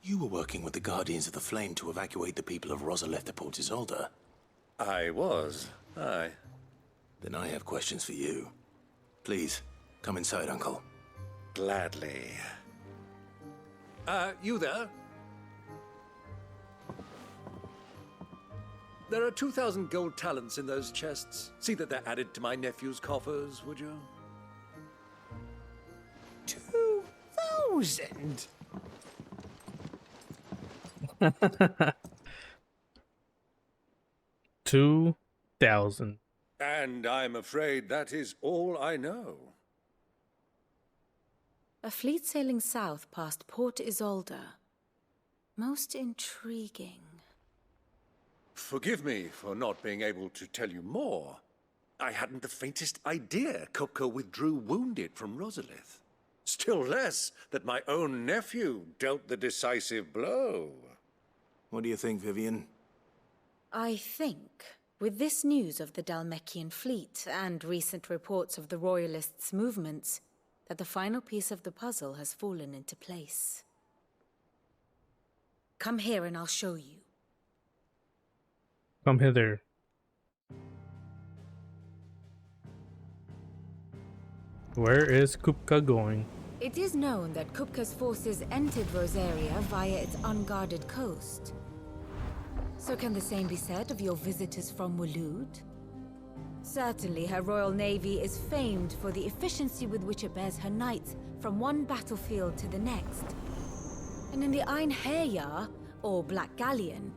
You were working with the Guardians of the Flame to evacuate the people of Rosalith to Port Isolde. I was, aye. Then I have questions for you. Please, come inside, Uncle. Gladly. You there? There are 2,000 gold talents in those chests. See that they're added to my nephew's coffers, would you? 2,000? $2,000. And I'm afraid that is all I know. A fleet sailing south past Port Isolde. Most intriguing. Forgive me for not being able to tell you more. I hadn't the faintest idea Kopko withdrew wounded from Rosalith. Still less that my own nephew dealt the decisive blow. What do you think, Vivian? I think, with this news of the Dalmekian fleet and recent reports of the Royalists' movements, that the final piece of the puzzle has fallen into place. Come here and I'll show you. Come hither. Where is Kupka going? It is known that Kupka's forces entered Rosaria via its unguarded coast. So can the same be said of your visitors from Waloed? Certainly, her royal navy is famed for the efficiency with which it bears her knights from one battlefield to the next. And in the Einherjar, or Black Galleon,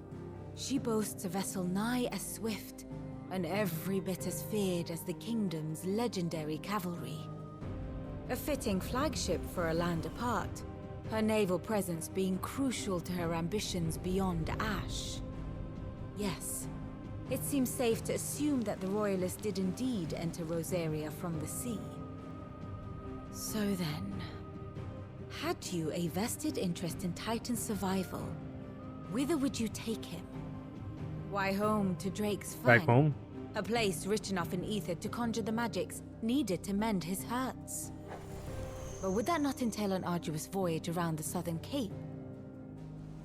she boasts a vessel nigh as swift and every bit as feared as the kingdom's legendary cavalry. A fitting flagship for a land apart, her naval presence being crucial to her ambitions beyond Ash. Yes, it seems safe to assume that the Royalists did indeed enter Rosaria from the sea. So then, had you a vested interest in Titan's survival, whither would you take him? Why, home to Drake's Fang. Back home? A place rich enough in ether to conjure the magics needed to mend his hurts. But would that not entail an arduous voyage around the southern cape?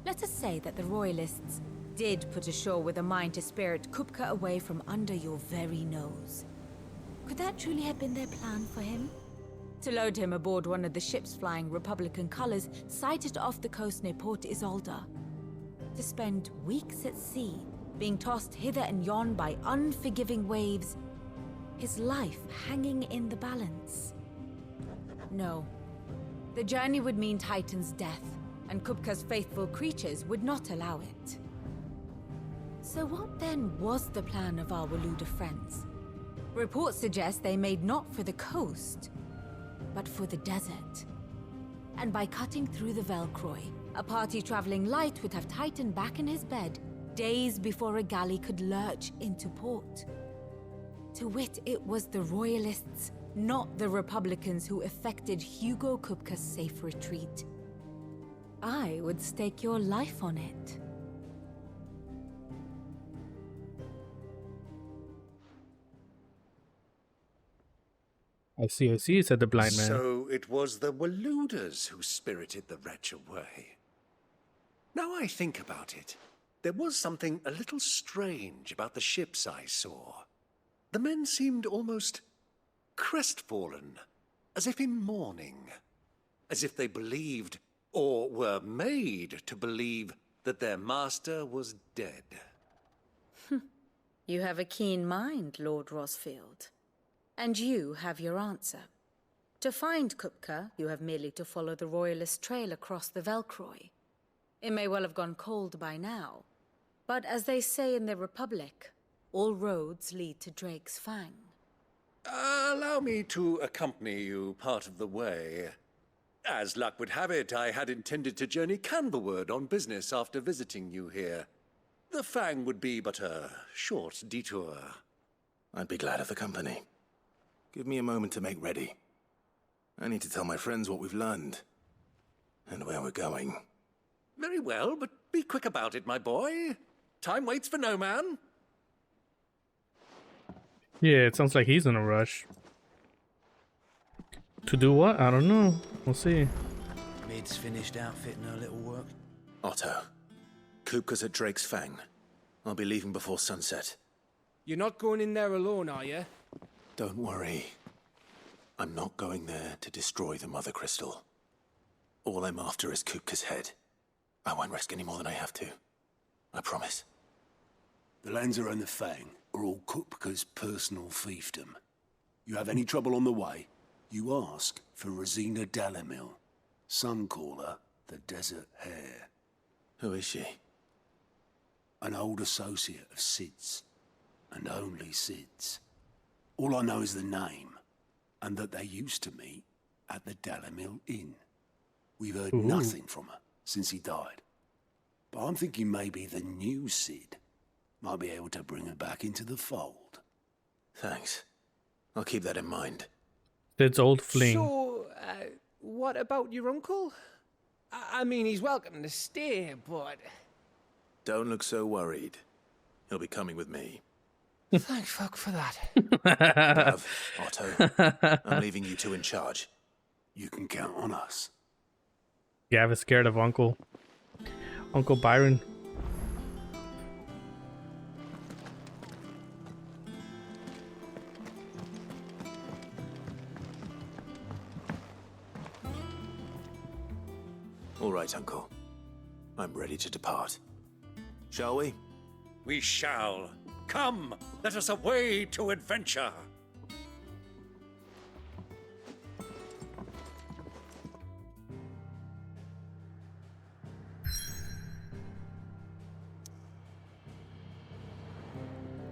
Let us say that the Royalists did put ashore with a mind to spirit Kupka away from under your very nose. Could that truly have been their plan for him? To load him aboard one of the ships flying Republican colors sighted off the coast near Port Isolde? To spend weeks at sea, being tossed hither and yon by unforgiving waves, his life hanging in the balance? No. The journey would mean Titan's death, and Kupka's faithful creatures would not allow it. So what then was the plan of our Waluda friends? Reports suggest they made not for the coast, but for the desert. And by cutting through the Velcroy, a party traveling light would have Titan back in his bed days before a galley could lurch into port. To wit, it was the Royalists, not the Republicans, who effected Hugo Kupka's safe retreat. I would stake your life on it. I see, said the blind man. So it was the Waluders who spirited the wretch away. Now I think about it, there was something a little strange about the ships I saw. The men seemed almost crestfallen, as if in mourning, as if they believed, or were made to believe, that their master was dead. You have a keen mind, Lord Rosfield. And you have your answer. To find Kupka, you have merely to follow the Royalist trail across the Velcroy. It may well have gone cold by now, but as they say in the Republic, all roads lead to Drake's Fang. Allow me to accompany you part of the way. As luck would have it, I had intended to journey Canberward on business after visiting you here. The Fang would be but a short detour. I'd be glad of the company. Give me a moment to make ready. I need to tell my friends what we've learned. And where we're going. Very well, but be quick about it, my boy. Time waits for no man. Yeah, it sounds like he's in a rush. To do what? I don't know. We'll see. Mid's finished outfitting her little work. Otto, Kupka's at Drake's Fang. I'll be leaving before sunset. You're not going in there alone, are you? Don't worry. I'm not going there to destroy the Mother Crystal. All I'm after is Kupka's head. I won't risk any more than I have to. I promise. The Lanza and the Fang are all Kupka's personal fiefdom. You have any trouble on the way, you ask for Rosina Dalamil. Some call her the Desert Hare. Who is she? An old associate of Sid's, and only Sid's. All I know is the name, and that they used to meet at the Dalamil Inn. We've heard nothing from her since he died. But I'm thinking maybe the new Sid might be able to bring her back into the fold. Thanks. I'll keep that in mind. Sid's old fling. So, what about your uncle? I mean, he's welcome to stay, but... Don't look so worried. He'll be coming with me. Thank fuck for that. Brav, Otto, I'm leaving you two in charge. You can count on us. Gav is scared of Uncle Byron. All right, Uncle. I'm ready to depart. Shall we? We shall. Come, let us away to adventure.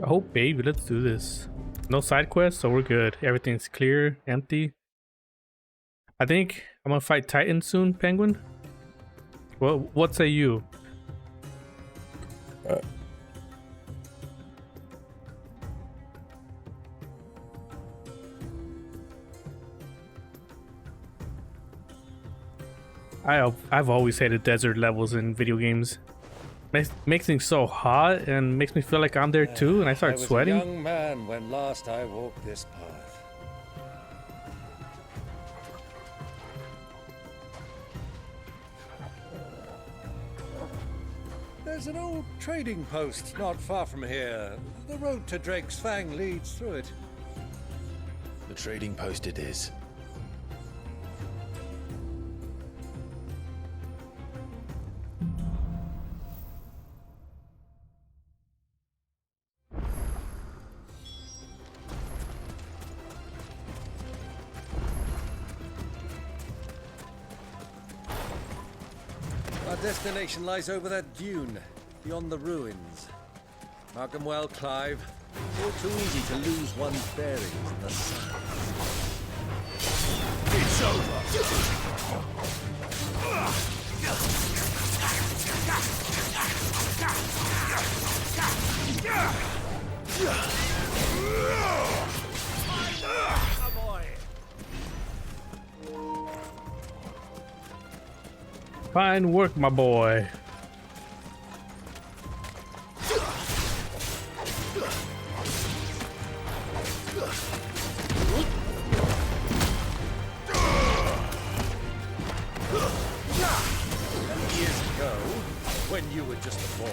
Oh, baby, let's do this. No side quests, so we're good. Everything's clear, empty. I think I'm gonna fight Titan soon, Penguin. Well, what say you? I've always hated desert levels in video games. Makes things so hot and makes me feel like I'm there too, and I start sweating. I was a young man when last I walked this path. There's an old trading post not far from here. The road to Drake's Fang leads through it. The trading post it is. Our destination lies over that dune, beyond the ruins. Mark 'em well, Clive. All too easy to lose one's bearings in the sun. It's over! Fine work, my boy. Years ago, when you were just a boy,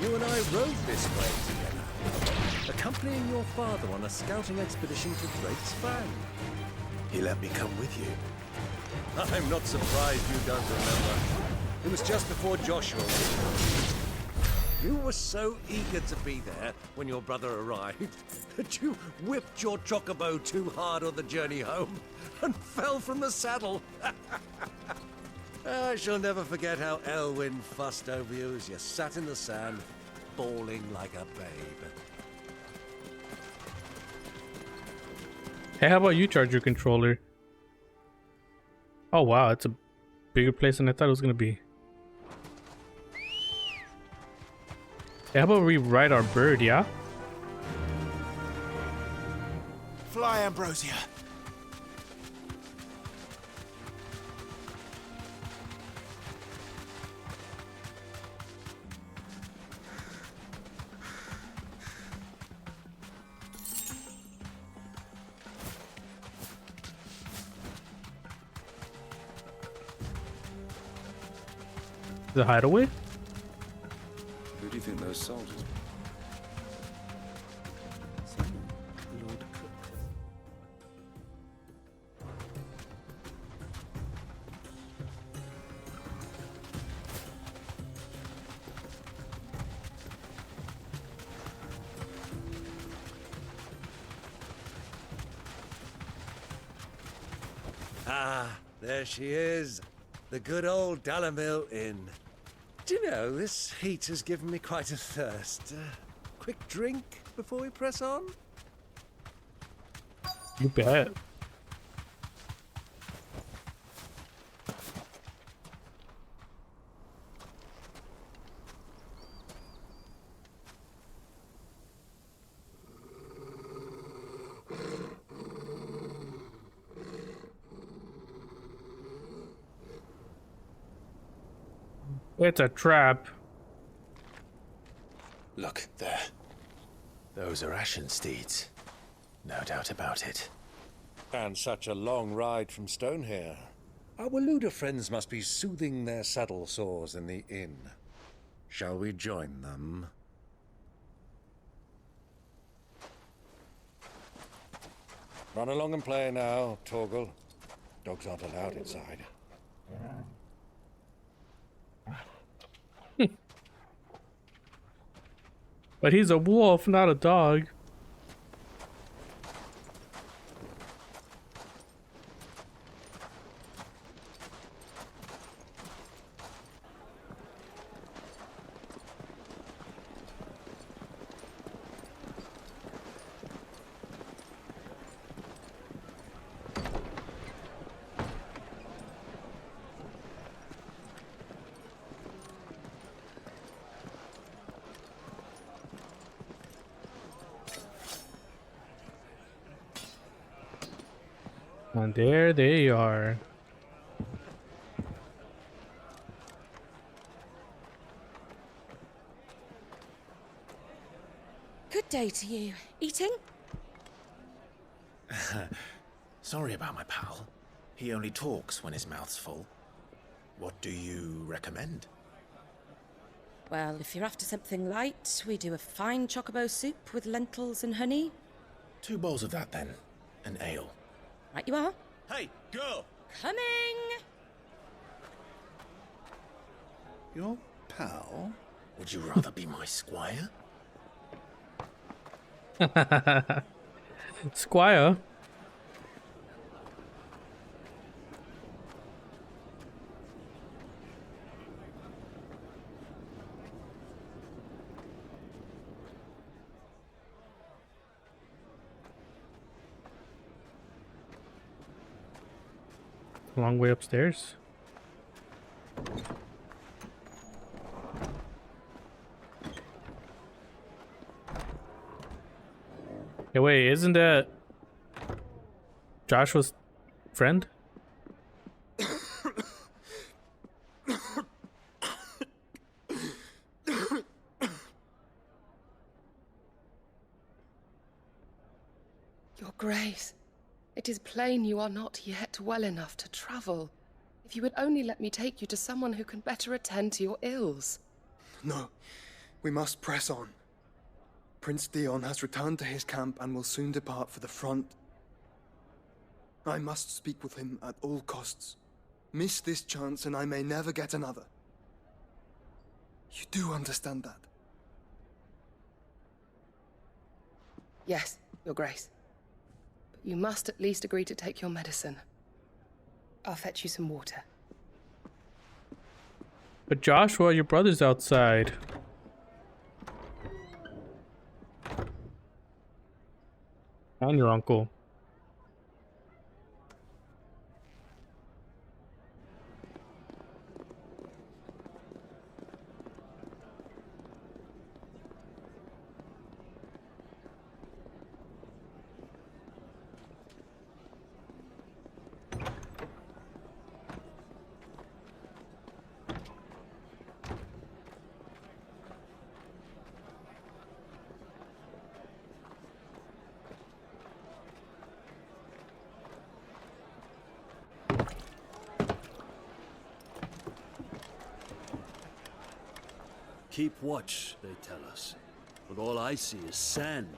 you and I rode this way together, accompanying your father on a scouting expedition to Drake's Fang. He let me come with you. I'm not surprised you don't remember. It was just before Joshua was born. You were so eager to be there when your brother arrived that you whipped your chocobo too hard on the journey home and fell from the saddle. I shall never forget how Elwyn fussed over you as you sat in the sand, bawling like a babe. Hey, how about you charge your controller? Oh wow, it's a bigger place than I thought it was gonna be. Hey, how about we ride our bird, yeah? Fly, Ambrosia. The hideaway? Who do you think those soldiers? Lord Cook. Ah, there she is. The good old Dalamil Inn. Do you know, this heat has given me quite a thirst. Quick drink before we press on? You bet. It's a trap. Look, there. Those are Ashen steeds. No doubt about it. And such a long ride from Stonehair. Our Waluda friends must be soothing their saddle sores in the inn. Shall we join them? Run along and play now, Torgal. Dogs aren't allowed inside. But he's a wolf, not a dog. And there they are. Good day to you. Eating? Sorry about my pal. He only talks when his mouth's full. What do you recommend? Well, if you're after something light, we do a fine chocobo soup with lentils and honey. 2 bowls of that then. An ale. Right you are. Hey, girl! Coming! Your pal? Would you rather be my squire? Squire. Long way upstairs. Hey, wait, isn't that Joshua's friend? Your Grace, it is plain you are not yet well enough to travel. If you would only let me take you to someone who can better attend to your ills. No, we must press on. Prince Dion has returned to his camp and will soon depart for the front. I must speak with him at all costs. Miss this chance and I may never get another. You do understand that? Yes, Your Grace. But you must at least agree to take your medicine. I'll fetch you some water. But Joshua, your brother's outside. And your uncle. Keep watch, they tell us. But all I see is sand.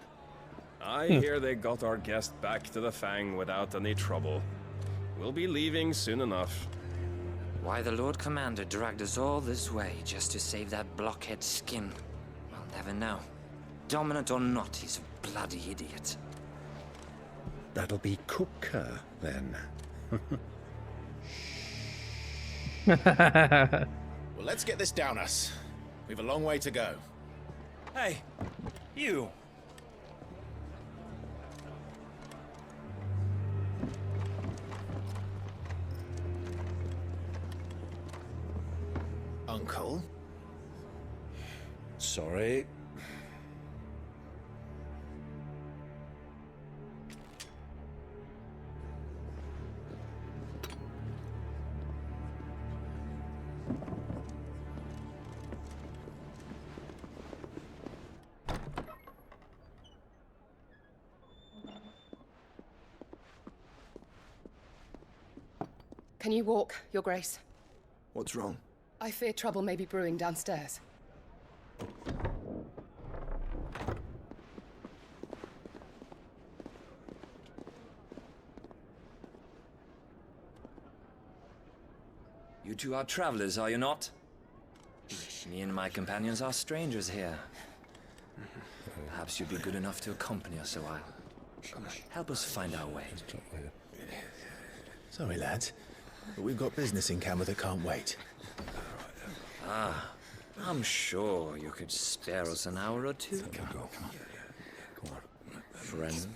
I hear they got our guest back to the Fang without any trouble. We'll be leaving soon enough. Why the Lord Commander dragged us all this way just to save that blockhead skin, I'll never know. Dominant or not, he's a bloody idiot. That'll be Cooker, then. Well, let's get this down us. We've a long way to go. Hey, you! Uncle? Sorry. Can you walk, Your Grace? What's wrong? I fear trouble may be brewing downstairs. You two are travelers, are you not? Me and my companions are strangers here. Perhaps you'd be good enough to accompany us a while. Help us find our way. Sorry, lads, but we've got business in camera that can't wait. Ah, I'm sure you could spare us an hour or two. Come on. Friend.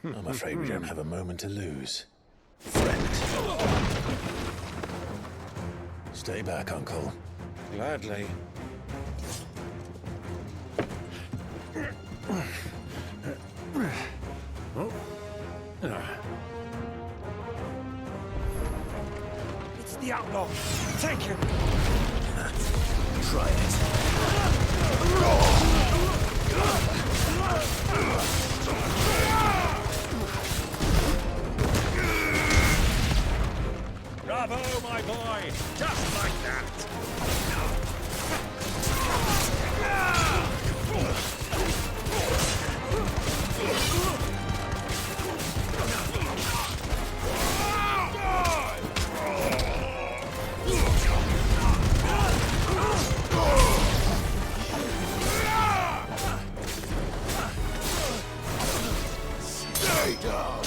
I'm afraid we don't have a moment to lose. Friend. Stay back, Uncle. Gladly. It's the outlaw. Take him. Try it. Bravo, my boy! Just like that! Stay down.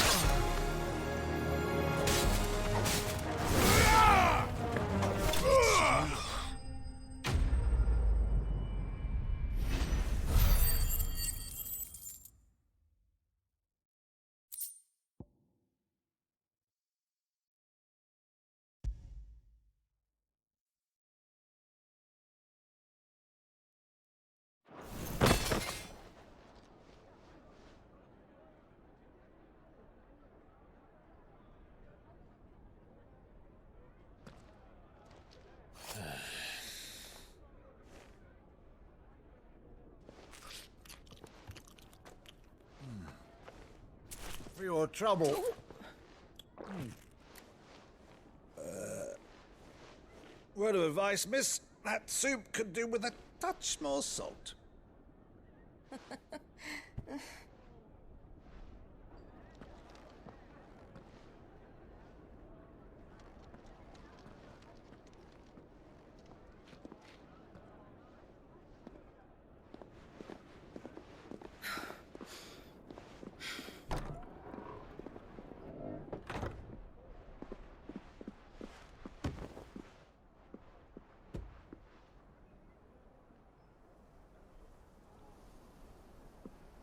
For your trouble. Word of advice, miss. That soup could do with a touch more salt.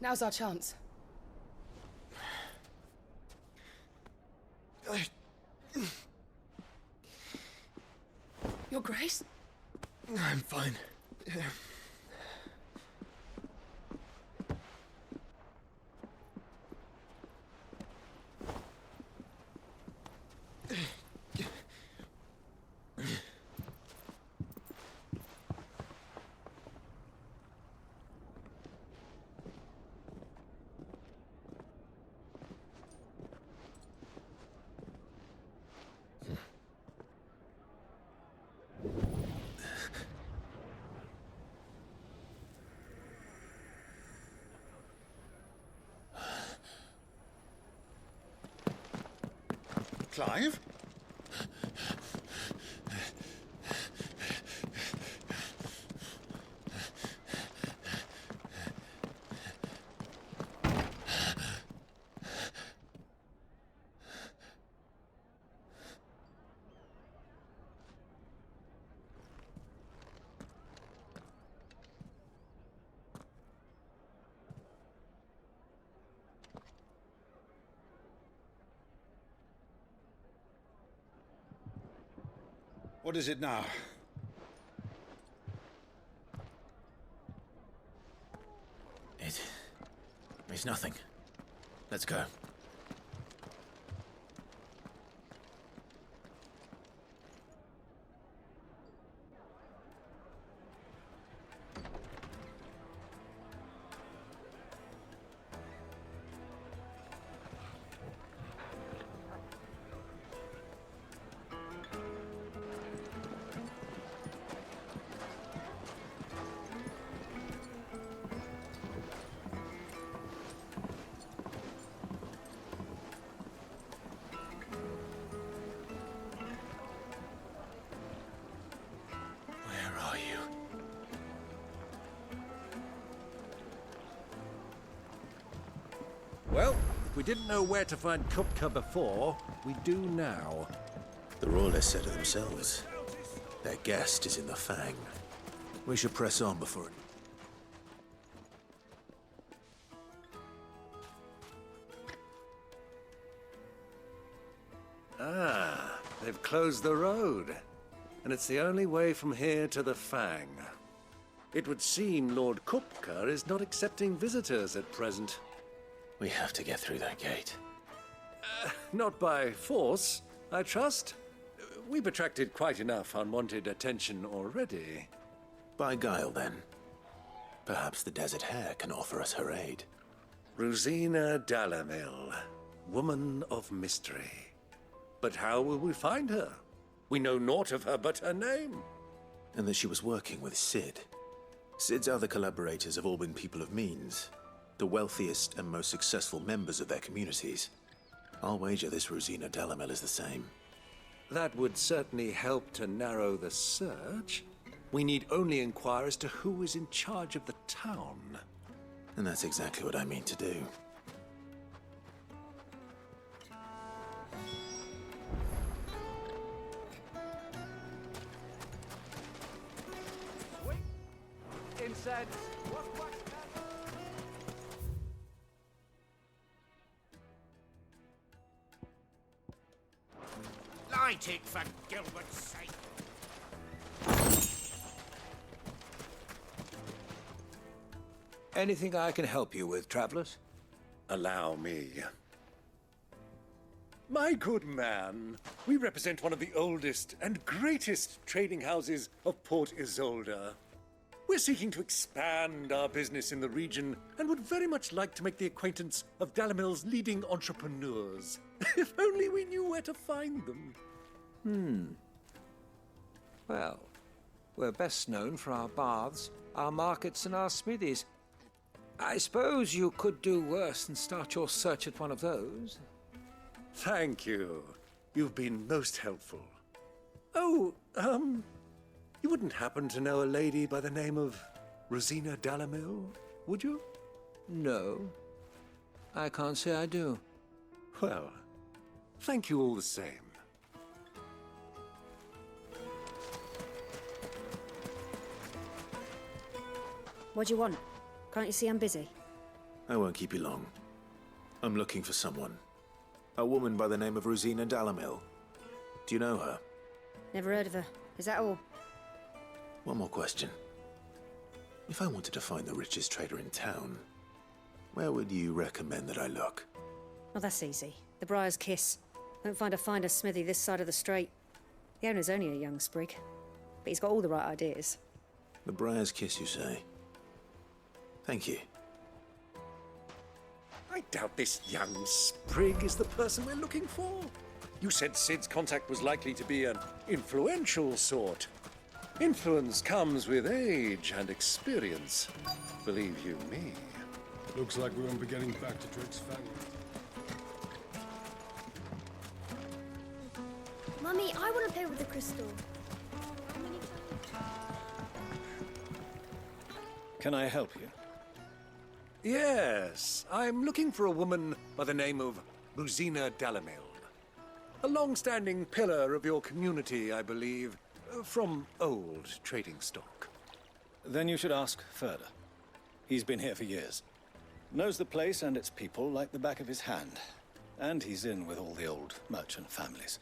Now's our chance. Your Grace? I'm fine. Clive? What is it now? It's nothing. Let's go. Well, if we didn't know where to find Kupka before, we do now. The Royalists said it themselves. Their guest is in the Fang. We should press on before it... Ah, they've closed the road. And it's the only way from here to the Fang. It would seem Lord Kupka is not accepting visitors at present. We have to get through that gate. Not by force, I trust. We've attracted quite enough unwanted attention already. By guile, then. Perhaps the Desert Hare can offer us her aid. Rosina Dalamil, woman of mystery. But how will we find her? We know naught of her but her name. And that she was working with Sid. Sid's other collaborators have all been people of means, the wealthiest and most successful members of their communities. I'll wager this Rosina Dalamil is the same. That would certainly help to narrow the search. We need only inquire as to who is in charge of the town. And that's exactly what I mean to do. Incense. Light it, for Gilbert's sake. Anything I can help you with, travelers? Allow me. My good man, we represent one of the oldest and greatest trading houses of Port Isolde. We're seeking to expand our business in the region and would very much like to make the acquaintance of Dalamil's leading entrepreneurs. If only we knew where to find them. Well, we're best known for our baths, our markets, and our smithies. I suppose you could do worse than start your search at one of those. Thank you. You've been most helpful. Oh, you wouldn't happen to know a lady by the name of Rosina Dalamil, would you? No, I can't say I do. Well, thank you all the same. What do you want? Can't you see I'm busy? I won't keep you long. I'm looking for someone. A woman by the name of Rosina Dalamil. Do you know her? Never heard of her. Is that all? One more question. If I wanted to find the richest trader in town, where would you recommend that I look? Oh, that's easy. The Briar's Kiss. Won't find a finer smithy this side of the strait. The owner's only a young sprig, but he's got all the right ideas. The Briar's Kiss, you say? Thank you. I doubt this young sprig is the person we're looking for. You said Sid's contact was likely to be an influential sort. Influence comes with age and experience. Believe you me. Looks like we won't be getting back to Drake's family. Mummy, I want to play with the crystal. Can I help you? Yes, I'm looking for a woman by the name of Rosina Dalamil. A long-standing pillar of your community, I believe, from old trading stock. Then you should ask Furder. He's been here for years. Knows the place and its people like the back of his hand. And he's in with all the old merchant families.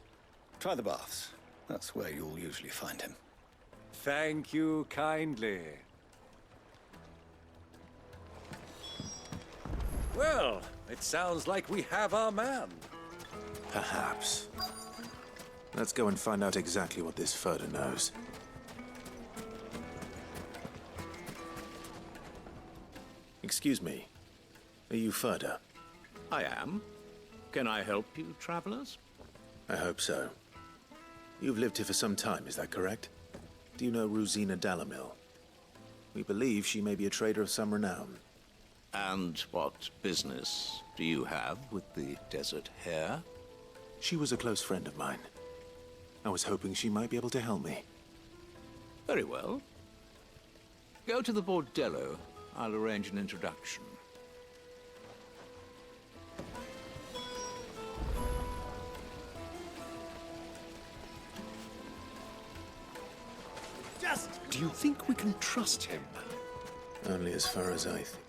Try the baths. That's where you'll usually find him. Thank you kindly. Well, it sounds like we have our man. Perhaps. Let's go and find out exactly what this Furder knows. Excuse me. Are you Furder? I am. Can I help you, travelers? I hope so. You've lived here for some time, is that correct? Do you know Rosina Dalamil? We believe she may be a trader of some renown. And what business do you have with the Desert Hare? She was a close friend of mine. I was hoping she might be able to help me. Very well. Go to the bordello. I'll arrange an introduction. Do you think we can trust him? Only as far as I think.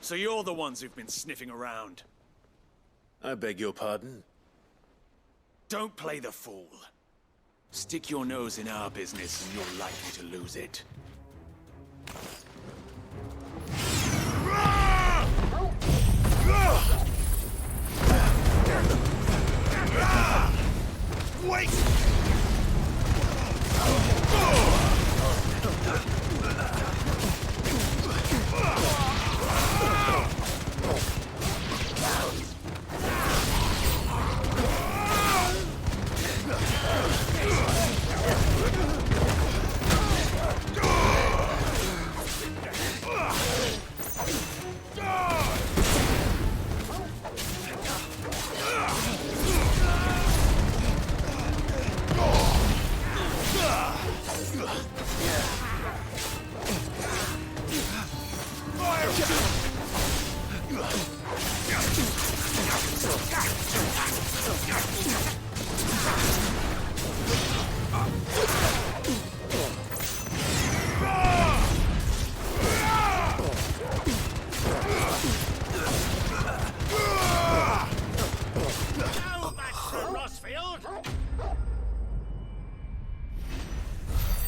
So you're the ones who've been sniffing around? I beg your pardon? Don't play the fool. Stick your nose in our business and you're likely to lose it. Wait!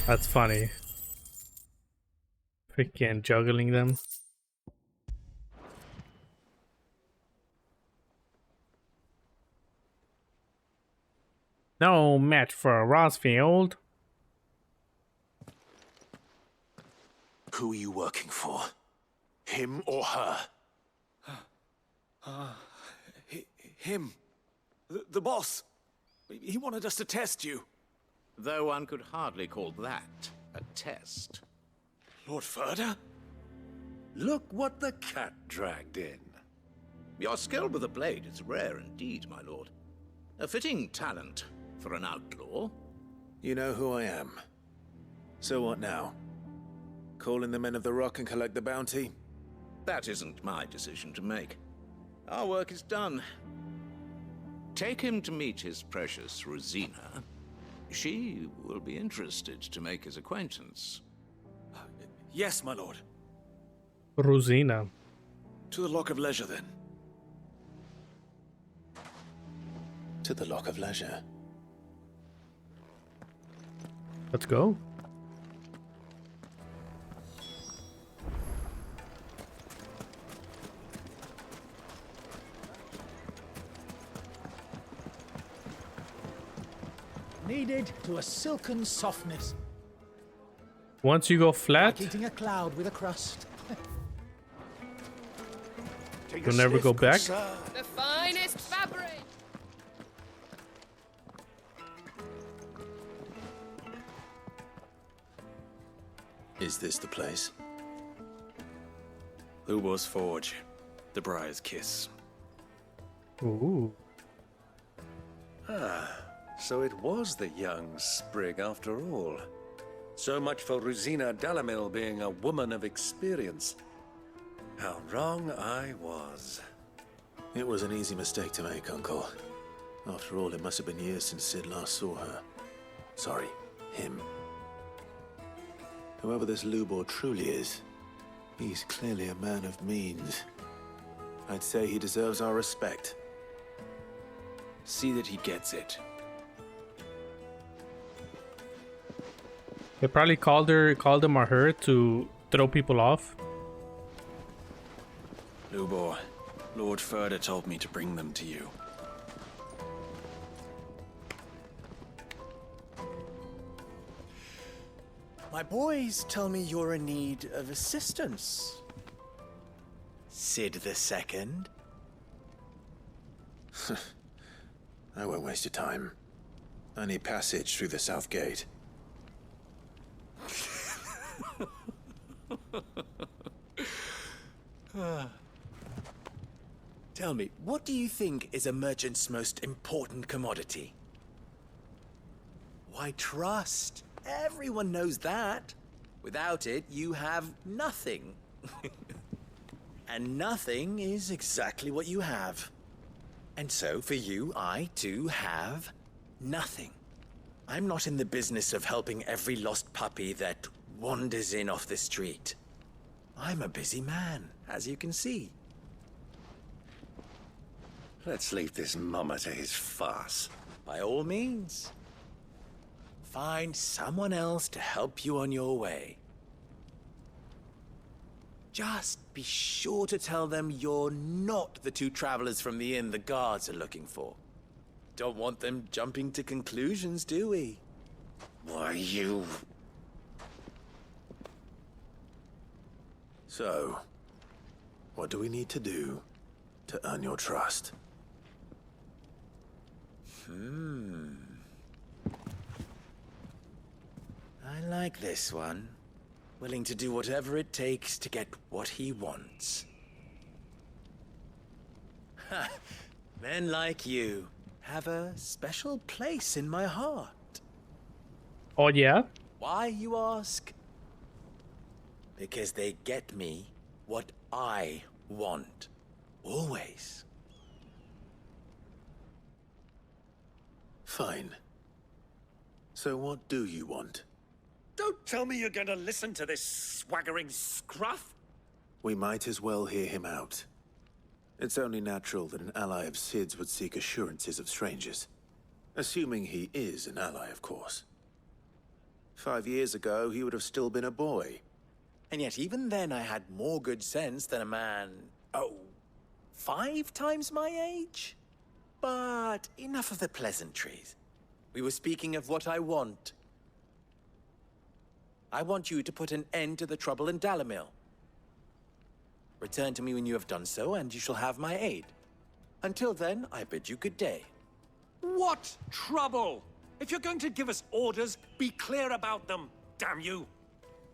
That's funny. Freaking juggling them. No match for Rosfield. Who are you working for? Him or her? Him. The boss. He wanted us to test you. Though one could hardly call that a test. Lord Furder? Look what the cat dragged in. Your skill with the blade is rare indeed, my lord. A fitting talent for an outlaw. You know who I am. So what now? Call in the Men of the Rock and collect the bounty? That isn't my decision to make. Our work is done. Take him to meet his precious Rosina. She will be interested to make his acquaintance. Yes, my lord. Rosina. To the Lock of Leisure, then. To the Lock of Leisure. Let's go. Kneaded to a silken softness. Once you go flat, Like eating a cloud with a crust. you'll never go back. The finest fabric! Is this the place? Lubor's Forge. The Briar's Kiss. Ooh. Ah, so it was the young sprig after all. So much for Rosina Dalamil being a woman of experience. How wrong I was. It was an easy mistake to make, Uncle. After all, it must have been years since Sid last saw her. Sorry, him. Whoever this Lubor truly is, he's clearly a man of means. I'd say he deserves our respect. See that he gets it. They probably called him or her to throw people off. Lubor, Lord Furder told me to bring them to you. My boys tell me you're in need of assistance. Sid II? I won't waste your time. I need passage through the south gate. Tell me, what do you think is a merchant's most important commodity? Why, trust. Everyone knows that. Without it, you have nothing. And nothing is exactly what you have. And so, for you, I, too, have nothing. I'm not in the business of helping every lost puppy that wanders in off the street. I'm a busy man, as you can see. Let's leave this mummer to his farce. By all means. Find someone else to help you on your way. Just be sure to tell them you're not the two travelers from the inn the guards are looking for. Don't want them jumping to conclusions, do we? Why, you... So, what do we need to do to earn your trust? I like this one. Willing to do whatever it takes to get what he wants. Ha! Men like you have a special place in my heart. Oh, yeah? Why, you ask? Because they get me what I want. Always. Fine. So what do you want? Don't tell me you're going to listen to this swaggering scruff! We might as well hear him out. It's only natural that an ally of Sid's would seek assurances of strangers. Assuming he is an ally, of course. 5 years ago, he would have still been a boy. And yet even then I had more good sense than a man, 5 times my age? But enough of the pleasantries. We were speaking of what I want. I want you to put an end to the trouble in Dalamil. Return to me when you have done so, and you shall have my aid. Until then, I bid you good day. What trouble? If you're going to give us orders, be clear about them, damn you!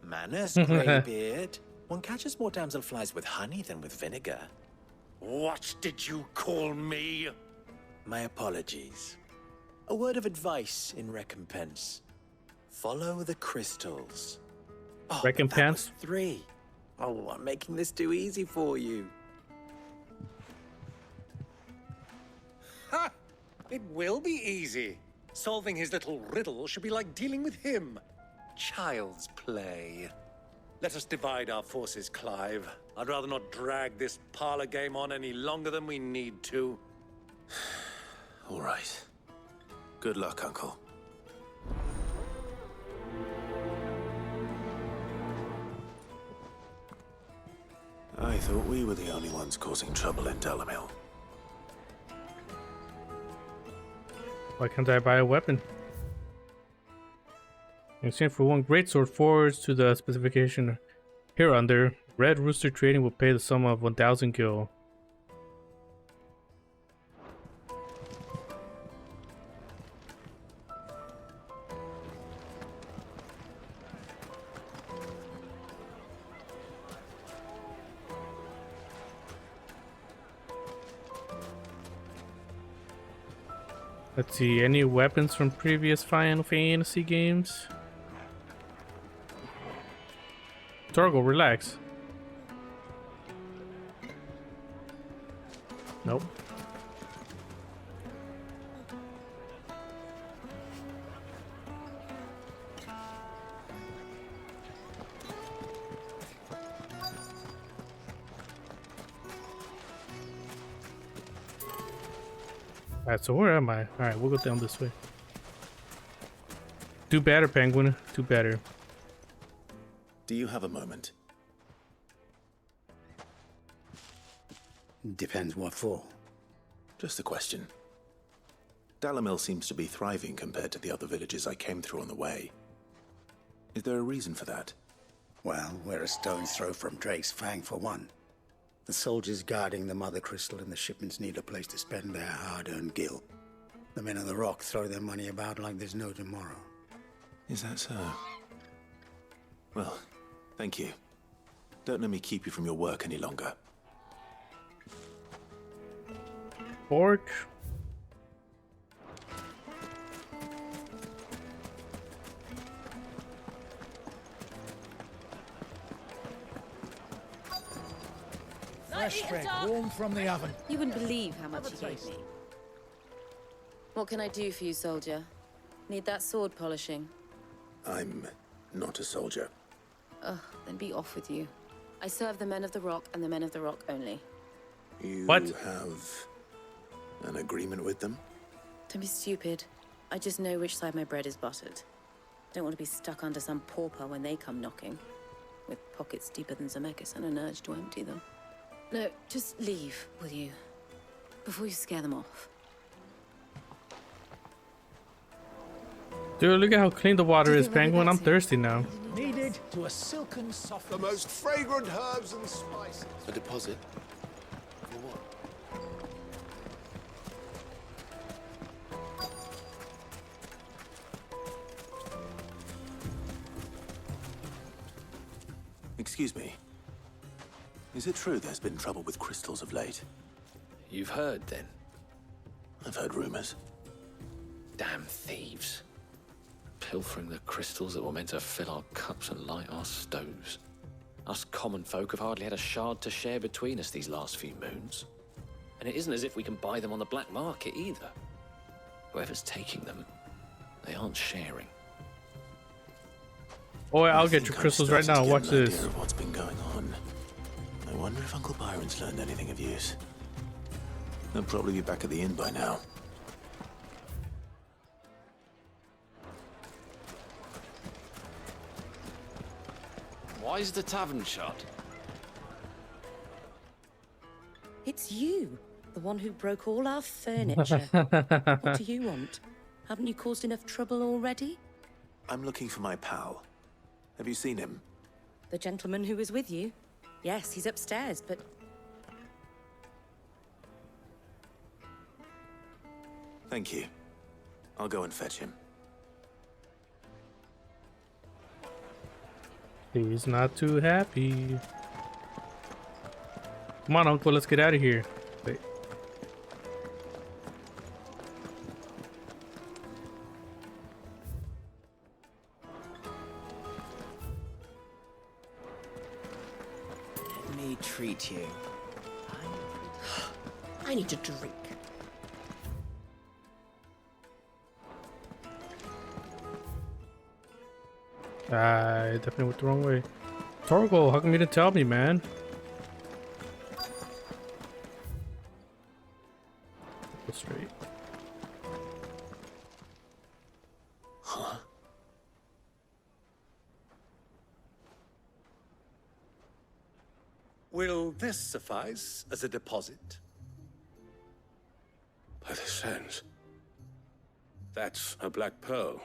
Manners, Greybeard. One catches more damselflies with honey than with vinegar. What did you call me? My apologies. A word of advice in recompense. Follow the crystals. Oh, Recompense? that was 3. Oh, I'm making this too easy for you. Ha! It will be easy. Solving his little riddle should be like dealing with him. Child's play. Let us divide our forces, Clive. I'd rather not drag this parlor game on any longer than we need to. All right. Good luck, Uncle. I thought we were the only ones causing trouble in Dalamil. Why can't I buy a weapon? In exchange for 1 greatsword forged to the specification hereunder, Red Rooster Trading will pay the sum of 1,000 gil. Let's see, any weapons from previous Final Fantasy games? Torgo, relax. Nope. Alright, so where am I? Alright, we'll go down this way. Do better, Penguin. Do better. Do you have a moment? Depends what for. Just a question. Dalamil seems to be thriving compared to the other villages I came through on the way. Is there a reason for that? Well, we're a stone's throw from Drake's Fang for one. The soldiers guarding the Mother Crystal and the shipments need a place to spend their hard-earned gil. The men of the Rock throw their money about like there's no tomorrow. Is that so? Well, thank you. Don't let me keep you from your work any longer. Forge. Fresh bread, warm from the oven. You wouldn't believe how much he gave me. What can I do for you, soldier? Need that sword polishing? I'm not a soldier. Ugh, then be off with you. I serve the men of the Rock and the men of the Rock only. You What? have an agreement with them? Don't be stupid. I just know which side my bread is buttered. Don't want to be stuck under some pauper when they come knocking. With pockets deeper than Zemeckis and an urge to empty them. No, just leave, will you? Before you scare them off. Dude, look at how clean the water is, Penguin. I'm thirsty now. Needed to a silken softness. The most fragrant herbs and spices. A deposit? For what? Excuse me. Is it true there's been trouble with crystals of late? You've heard, then? I've heard rumors. Damn thieves. Pilfering the crystals that were meant to fill our cups and light our stoves. Us common folk have hardly had a shard to share between us these last few moons. And it isn't as if we can buy them on the black market either. Whoever's taking them, they aren't sharing. Oh, I'll get your crystals right now. Watch this. Of what's been going on. I wonder if Uncle Byron's learned anything of use. They'll probably be back at the inn by now. Why is the tavern shut? It's you, the one who broke all our furniture. What do you want? Haven't you caused enough trouble already? I'm looking for my pal. Have you seen him? The gentleman who was with you? Yes, he's upstairs, but... Thank you. I'll go and fetch him. He's not too happy. Come on, Uncle, let's get out of here. Wait. Let me treat you. I need to drink. I definitely went the wrong way. Torgal, how come you didn't tell me, man? Go straight. Huh? Will this suffice as a deposit? By the sands. That's a black pearl.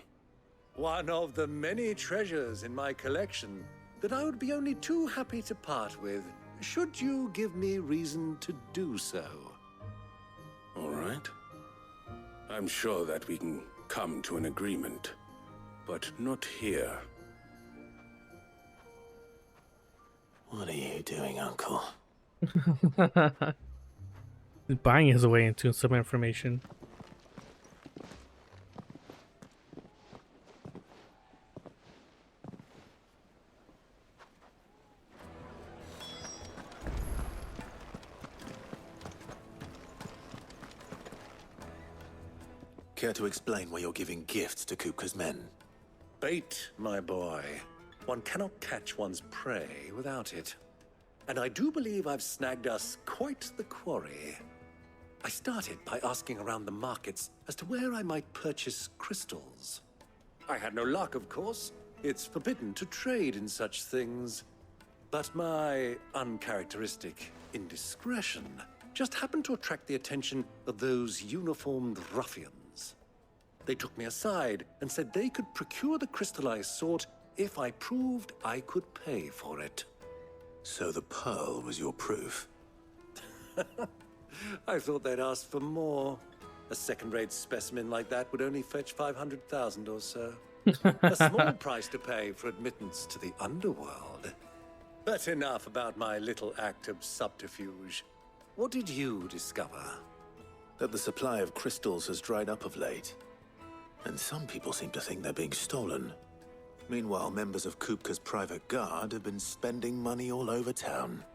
One of the many treasures in my collection that I would be only too happy to part with, should you give me reason to do so. All right. I'm sure that we can come to an agreement, but not here. What are you doing, Uncle? He's buying his way into some information. Care to explain why you're giving gifts to Kupka's men? Bait, my boy. One cannot catch one's prey without it. And I do believe I've snagged us quite the quarry. I started by asking around the markets as to where I might purchase crystals. I had no luck, of course. It's forbidden to trade in such things. But my uncharacteristic indiscretion just happened to attract the attention of those uniformed ruffians. They took me aside and said they could procure the crystal I sought if I proved I could pay for it. So the pearl was your proof? I thought they'd ask for more. A second-rate specimen like that would only fetch 500,000 or so. A small price to pay for admittance to the underworld. But enough about my little act of subterfuge. What did you discover? That the supply of crystals has dried up of late. And some people seem to think they're being stolen. Meanwhile, members of Kupka's private guard have been spending money all over town.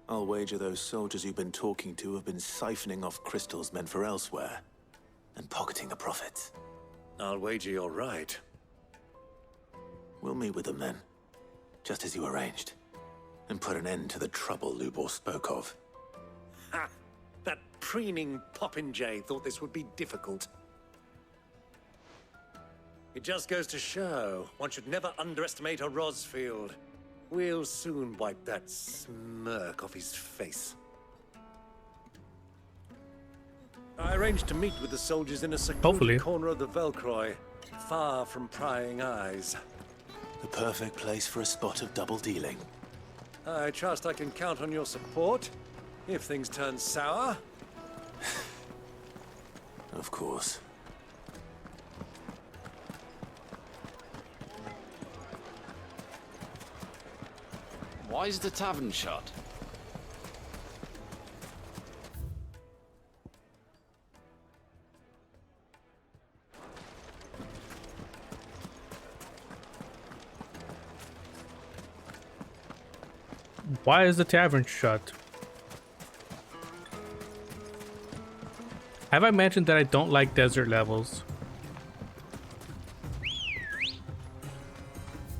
I'll wager those soldiers you've been talking to have been siphoning off crystals meant for elsewhere, and pocketing the profits. I'll wager you're right. We'll meet with them then, just as you arranged, and put an end to the trouble Lubor spoke of. Ha! That preening popinjay thought this would be difficult. It just goes to show one should never underestimate a Rosfield. We'll soon wipe that smirk off his face. I arranged to meet with the soldiers in a secluded corner of the Velcroy, far from prying eyes. The perfect place for a spot of double dealing. I trust I can count on your support if things turn sour. Of course. Why is the tavern shut? Why is the tavern shut? Have I mentioned that I don't like desert levels?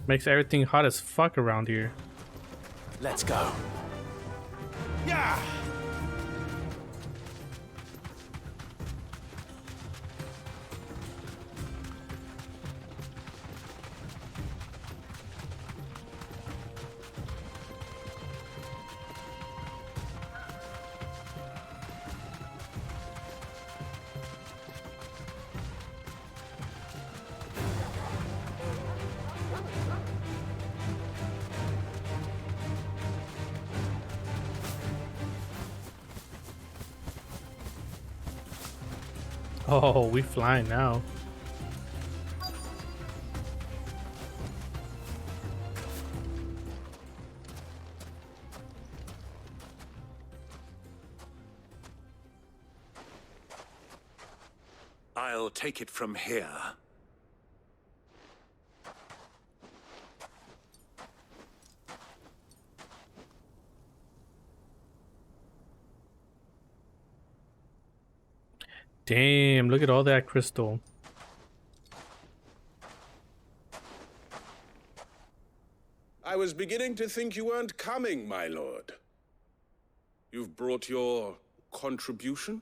Makes everything hot as fuck around here. Let's go. Yeah! Oh, we flying now. I'll take it from here. Damn, look at all that crystal. I was beginning to think you weren't coming, my lord. You've brought your contribution?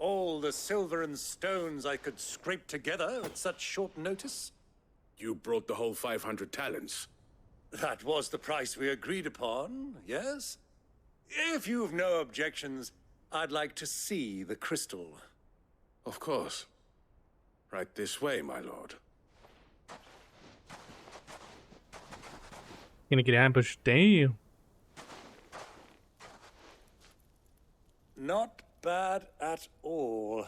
All the silver and stones I could scrape together at such short notice? You brought the whole 500 talents. That was the price we agreed upon, yes? If you've no objections, I'd like to see the crystal. Of course. Right this way, my lord. Gonna get ambushed. Damn. Not bad at all.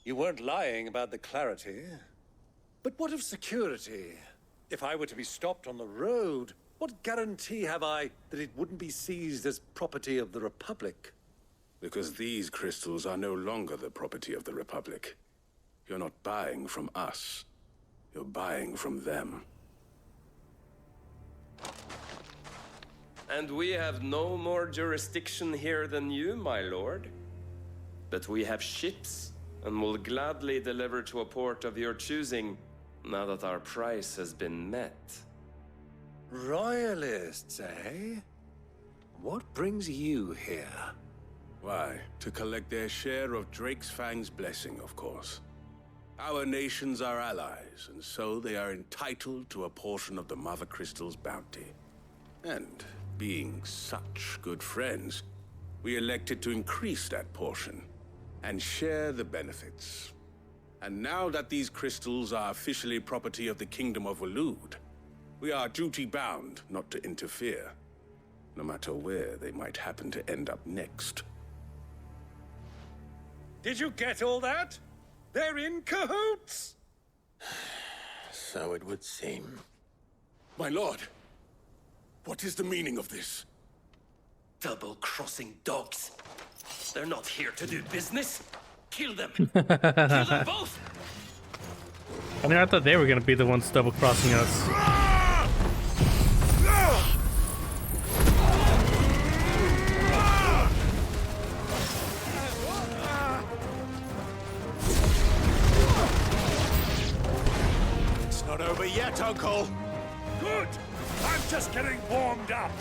You weren't lying about the clarity. But what of security? If I were to be stopped on the road, what guarantee have I that it wouldn't be seized as property of the Republic? Because these crystals are no longer the property of the Republic. You're not buying from us. You're buying from them. And we have no more jurisdiction here than you, my lord. But we have ships, and will gladly deliver to a port of your choosing, now that our price has been met. Royalists, eh? What brings you here? Why, to collect their share of Drake's Fang's blessing, of course. Our nations are allies, and so they are entitled to a portion of the Mother Crystal's bounty. And, being such good friends, we elected to increase that portion, and share the benefits. And now that these crystals are officially property of the Kingdom of Waloed, we are duty-bound not to interfere, no matter where they might happen to end up next. Did you get all that? They're in cahoots! So it would seem. My lord, what is the meaning of this? Double-crossing dogs. They're not here to do business. Kill them. Kill them both. I mean, I thought they were gonna be the ones double crossing us. over yet, Uncle. Good! I'm just getting warmed up.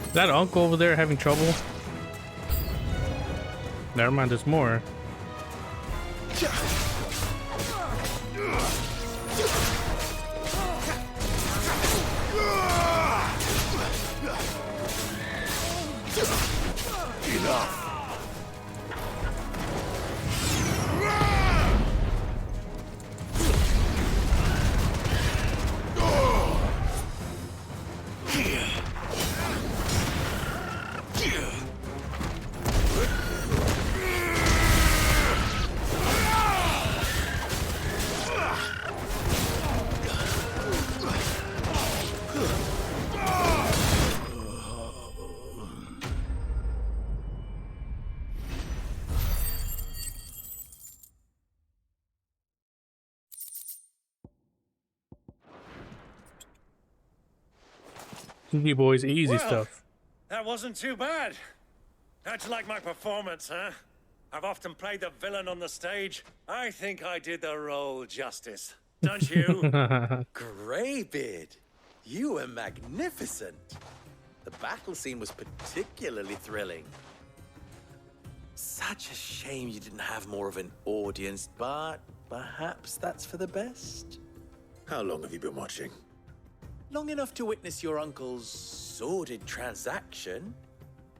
Is that uncle over there having trouble? Never mind, there's more. Enough. GG boys, easy Well, stuff. That wasn't too bad. How'd you like my performance, huh? I've often played the villain on the stage. I think I did the role justice. Don't you? Greybeard, you were magnificent. The battle scene was particularly thrilling. Such a shame you didn't have more of an audience, but perhaps that's for the best. How long have you been watching? Long enough to witness your uncle's sordid transaction.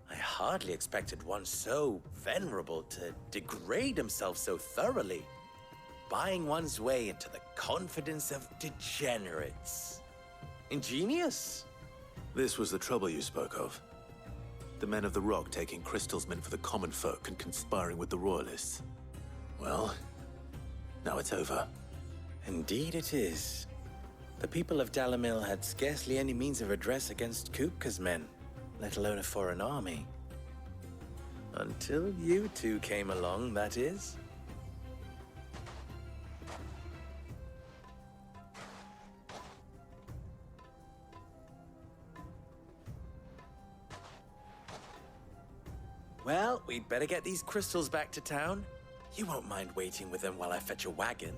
I hardly expected one so venerable to degrade himself so thoroughly, buying one's way into the confidence of degenerates. Ingenious. This was the trouble you spoke of. The men of the Rock taking crystals meant for the common folk and conspiring with the Royalists. Well, now it's over. Indeed it is. The people of Dalamil had scarcely any means of redress against Kupka's men, let alone a foreign army. Until you two came along, that is. Well, we'd better get these crystals back to town. You won't mind waiting with them while I fetch a wagon.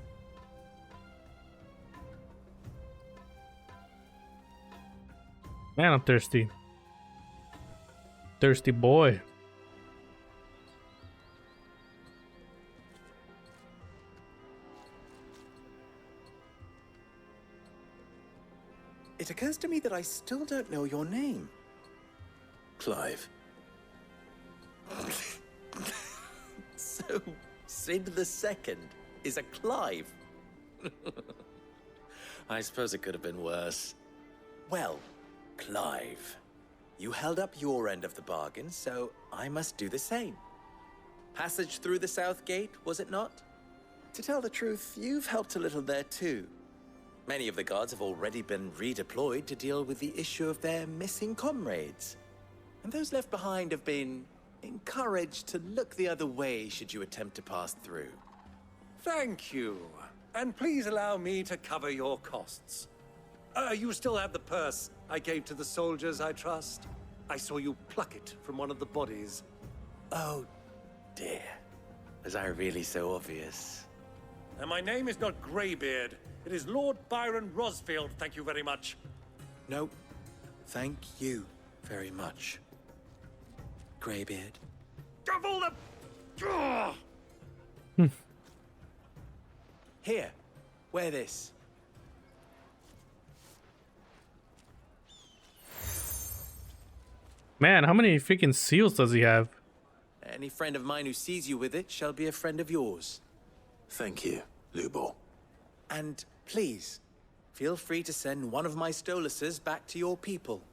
Man, I'm thirsty. Thirsty boy. It occurs to me that I still don't know your name. Clive. So, Sid the Second is a Clive. I suppose it could have been worse. Well, Clive, you held up your end of the bargain, so I must do the same. Passage through the South Gate, was it not? To tell the truth, you've helped a little there too. Many of the guards have already been redeployed to deal with the issue of their missing comrades. And those left behind have been encouraged to look the other way should you attempt to pass through. Thank you. And please allow me to cover your costs. You still have the purse I gave to the soldiers, I trust? I saw you pluck it from one of the bodies. Oh, dear. Was I really so obvious? And my name is not Greybeard. It is Lord Byron Rosfield, thank you very much. No, thank you very much, Greybeard. Shovel the... Here, wear this. Man, how many freaking seals does he have? Any friend of mine who sees you with it shall be a friend of yours. Thank you, Lubor. And please, feel free to send one of my Stoluses back to your people.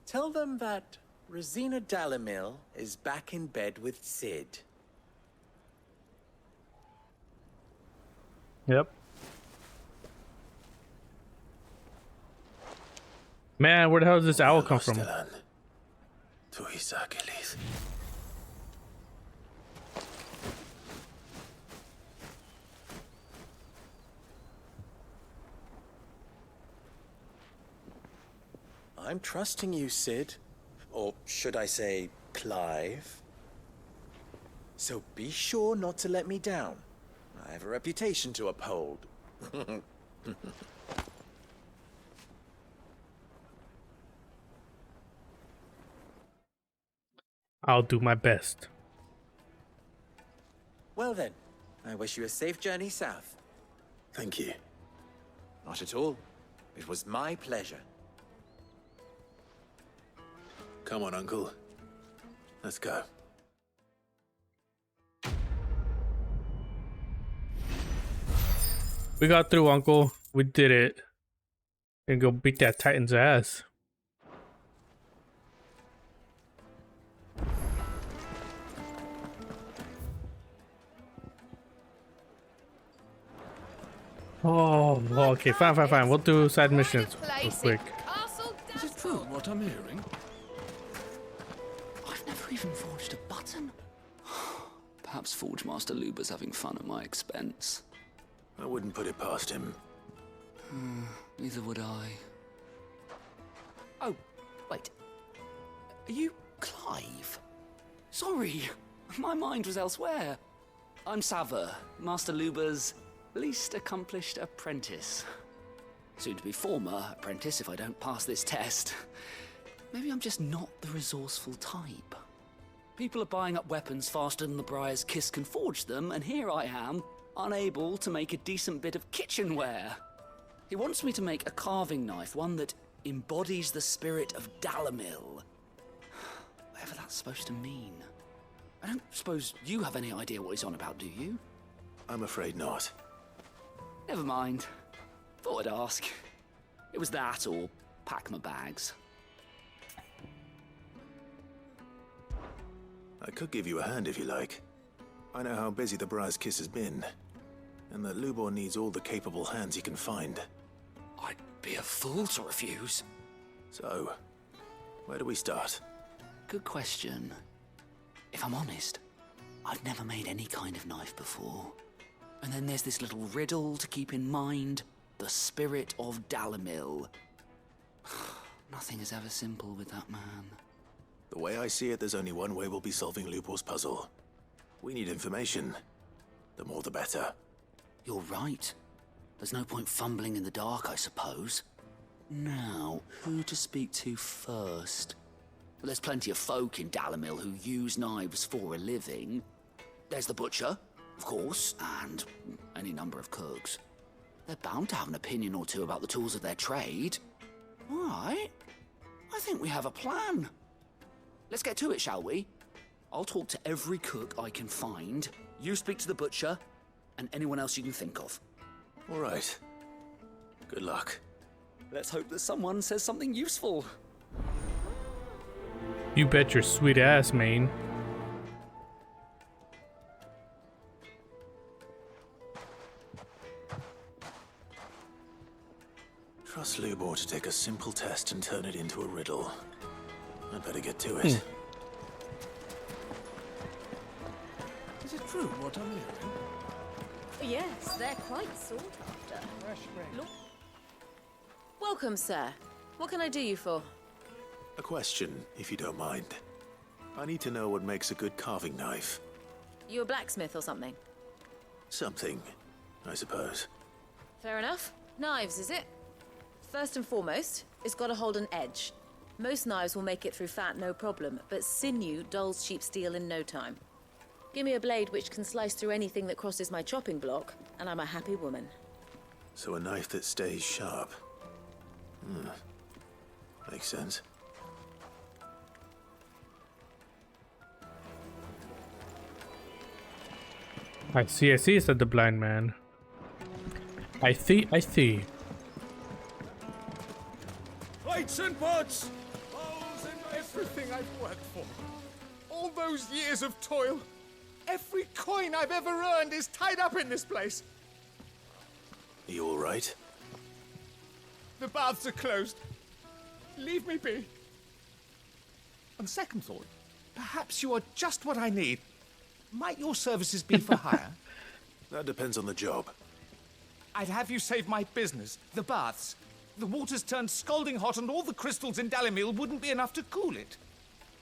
Tell them that Rosina Dalamil is back in bed with Sid. Yep. Man, where the hell does this owl come from? I'm trusting you, Sid. Or should I say, Clive. So be sure not to let me down. I have a reputation to uphold. I'll do my best. Well then, I wish you a safe journey south. Thank you. Not at all. It was my pleasure. Come on, Uncle. Let's go. We got through, Uncle. We did it. And go beat that Titan's ass. Oh, okay, fine. We'll do side missions real quick. Is it true what I'm hearing? I've never even forged a button. Perhaps Forge Master Luber's having fun at my expense. I wouldn't put it past him. Neither would I. Oh, wait. Are you Clive? Sorry, my mind was elsewhere. I'm Sava, Master Luber's least accomplished apprentice. Soon to be former apprentice if I don't pass this test. Maybe I'm just not the resourceful type. People are buying up weapons faster than the Briar's Kiss can forge them, and here I am, unable to make a decent bit of kitchenware. He wants me to make a carving knife, one that embodies the spirit of Dalamil. Whatever that's supposed to mean. I don't suppose you have any idea what he's on about, do you? I'm afraid not. Never mind. Thought I'd ask. It was that or pack my bags. I could give you a hand if you like. I know how busy the Briar's Kiss has been, and that Lubor needs all the capable hands he can find. I'd be a fool to refuse. So, where do we start? Good question. If I'm honest, I've never made any kind of knife before. And then there's this little riddle to keep in mind. The spirit of Dalamil. Nothing is ever simple with that man. The way I see it, there's only one way we'll be solving Lubor's puzzle. We need information. The more the better. You're right. There's no point fumbling in the dark, I suppose. Now, who to speak to first? Well, there's plenty of folk in Dalamil who use knives for a living. There's the butcher, of course, and any number of cooks. They're bound to have an opinion or two about the tools of their trade. All right. I think we have a plan. Let's get to it, shall we? I'll talk to every cook I can find. You speak to the butcher, and anyone else you can think of. All right. Good luck. Let's hope that someone says something useful. You bet your sweet ass, man. Trust Lubor to take a simple test and turn it into a riddle. I'd better get to it. Is it true what I'm hearing? Yes, they're quite sought after. Look. Welcome, sir. What can I do you for? A question, if you don't mind. I need to know what makes a good carving knife. You a blacksmith or something? Something, I suppose. Fair enough. Knives, is it? First and foremost, it's got to hold an edge. Most knives will make it through fat, no problem, but sinew dulls cheap steel in no time. Give me a blade which can slice through anything that crosses my chopping block, and I'm a happy woman. So a knife that stays sharp. Makes sense. I see, said the blind man. I see. Plates and pots! Bowls and everything I've worked for. All those years of toil. Every coin I've ever earned is tied up in this place. Are you all right? The baths are closed. Leave me be. On second thought, perhaps you are just what I need. Might your services be for hire? That depends on the job. I'd have you save my business, the baths. The water's turned scalding hot and all the crystals in Dalimil wouldn't be enough to cool it.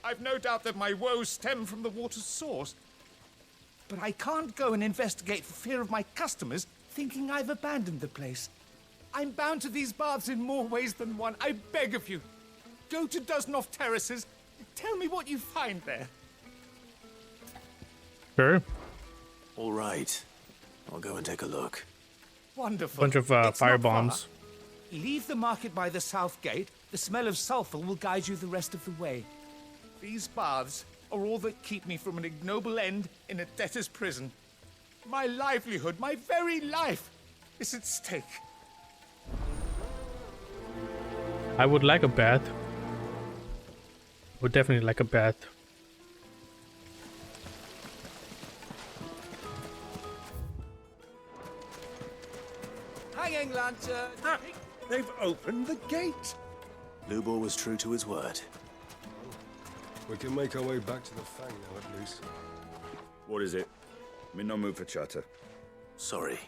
I've no doubt that my woes stem from the water's source. But I can't go and investigate for fear of my customers thinking I've abandoned the place. I'm bound to these baths in more ways than one. I beg of you. Go to Dusnoff Terraces. Tell me what you find there. Sure. All right. I'll go and take a look. Wonderful. Bunch of It's fire not far. bombs. Leave the market by the south gate. The smell of sulfur will guide you the rest of the way. These baths are all that keep me from an ignoble end in a debtor's prison. My livelihood, my very life, is at stake. I would like a bath. Would definitely like a bath. Hanging lantern! They've opened the gate! Lubor was true to his word. We can make our way back to the Fang now, at least. What is it? I'm in no mood for chatter. Sorry.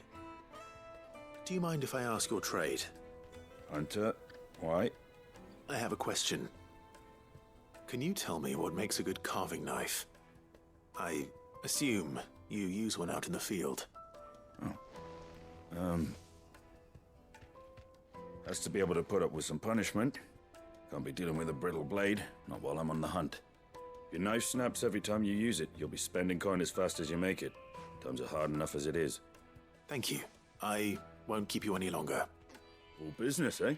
Do you mind if I ask your trade? Hunter, why? I have a question. Can you tell me what makes a good carving knife? I assume you use one out in the field. Has to be able to put up with some punishment. Can't be dealing with a brittle blade, not while I'm on the hunt. If your knife snaps every time you use it, you'll be spending coin as fast as you make it. Times are hard enough as it is. Thank you. I won't keep you any longer. All business, eh?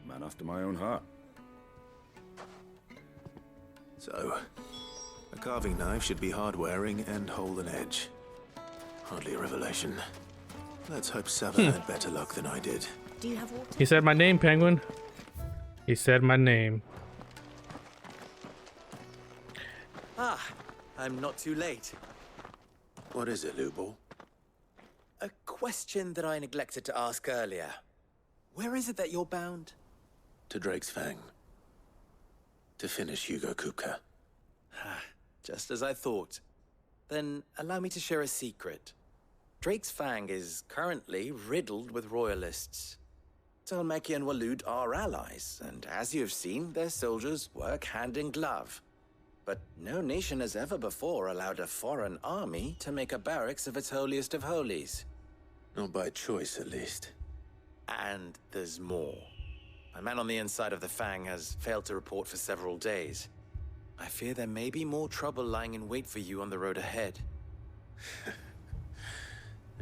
Man after my own heart. So, a carving knife should be hard-wearing and hold an edge. Hardly a revelation. Let's hope Sava had better luck than I did. Do you have water? He said my name, Penguin. He said my name. Ah, I'm not too late. What is it, Lubor? A question that I neglected to ask earlier. Where is it that you're bound? To Drake's Fang. To finish Hugo Kupka. Just as I thought. Then allow me to share a secret. Drake's Fang is currently riddled with royalists. Talmeki and Walud are allies, and as you have seen, their soldiers work hand in glove. But no nation has ever before allowed a foreign army to make a barracks of its holiest of holies. Not by choice, at least. And there's more. A man on the inside of the Fang has failed to report for several days. I fear there may be more trouble lying in wait for you on the road ahead.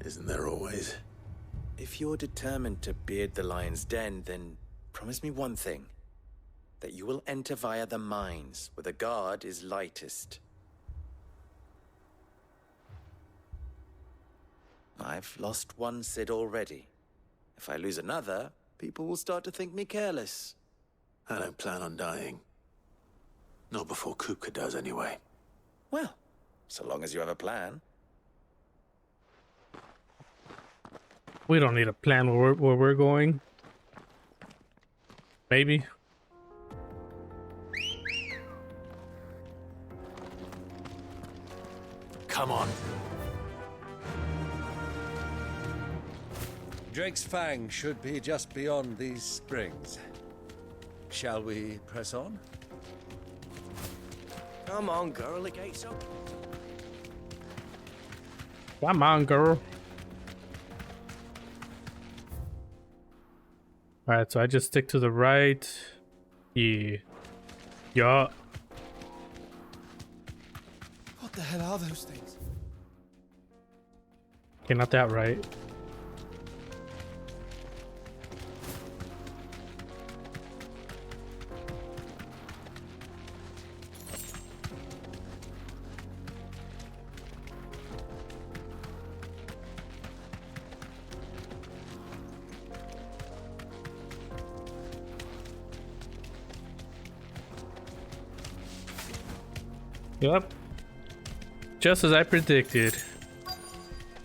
Isn't there always? If you're determined to beard the lion's den, then promise me one thing. That you will enter via the mines, where the guard is lightest. I've lost one Cid already. If I lose another, people will start to think me careless. I don't plan on dying. Not before Kupka does, anyway. Well, so long as you have a plan. We don't need a plan where we're going. Maybe. Come on. Drake's Fang should be just beyond these springs. Shall we press on? Come on, girl, the gate's open. Come on, girl. Alright, so I just stick to the right. Yeah. What the hell are those things? Okay, not that right. Yep. Just as I predicted.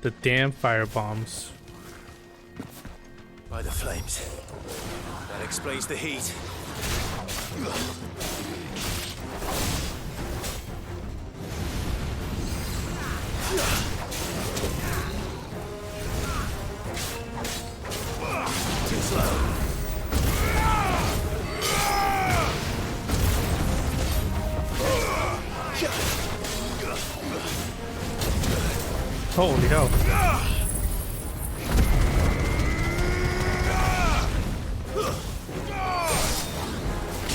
The damn fire bombs. By the flames. That explains the heat. Too slow. Holy hell.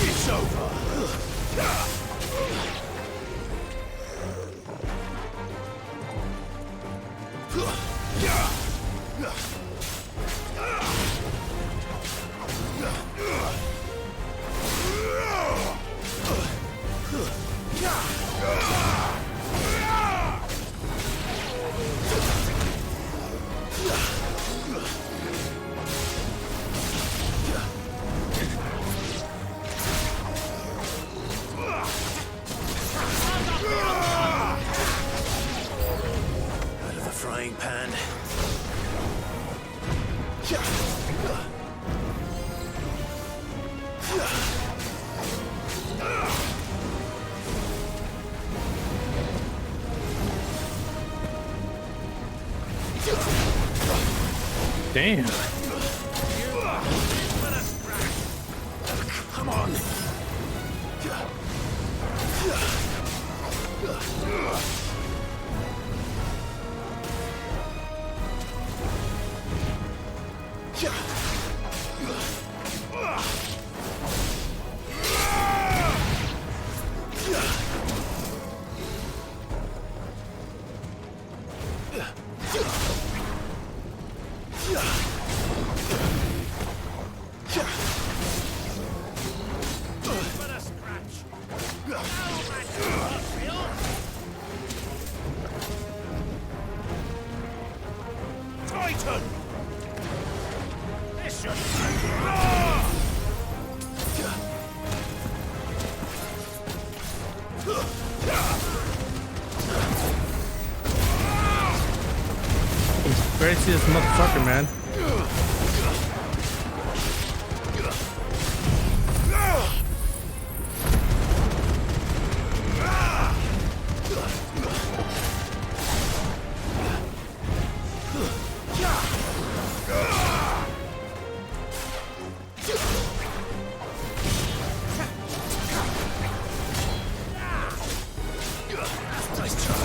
It's over. Out of the frying pan. Damn. Come on. Titan! This should... Ready to see this motherfucker, man. Nice try.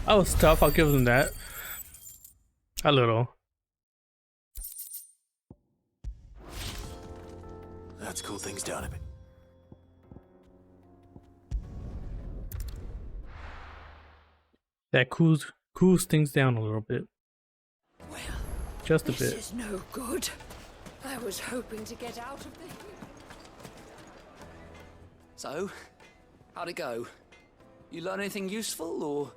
That was tough, I'll give them that. A little. Let's cool things down a bit. That cools things down a little bit. Well, just a this bit. is no good. I was hoping to get out of the... So, how'd it go? You learn anything useful, or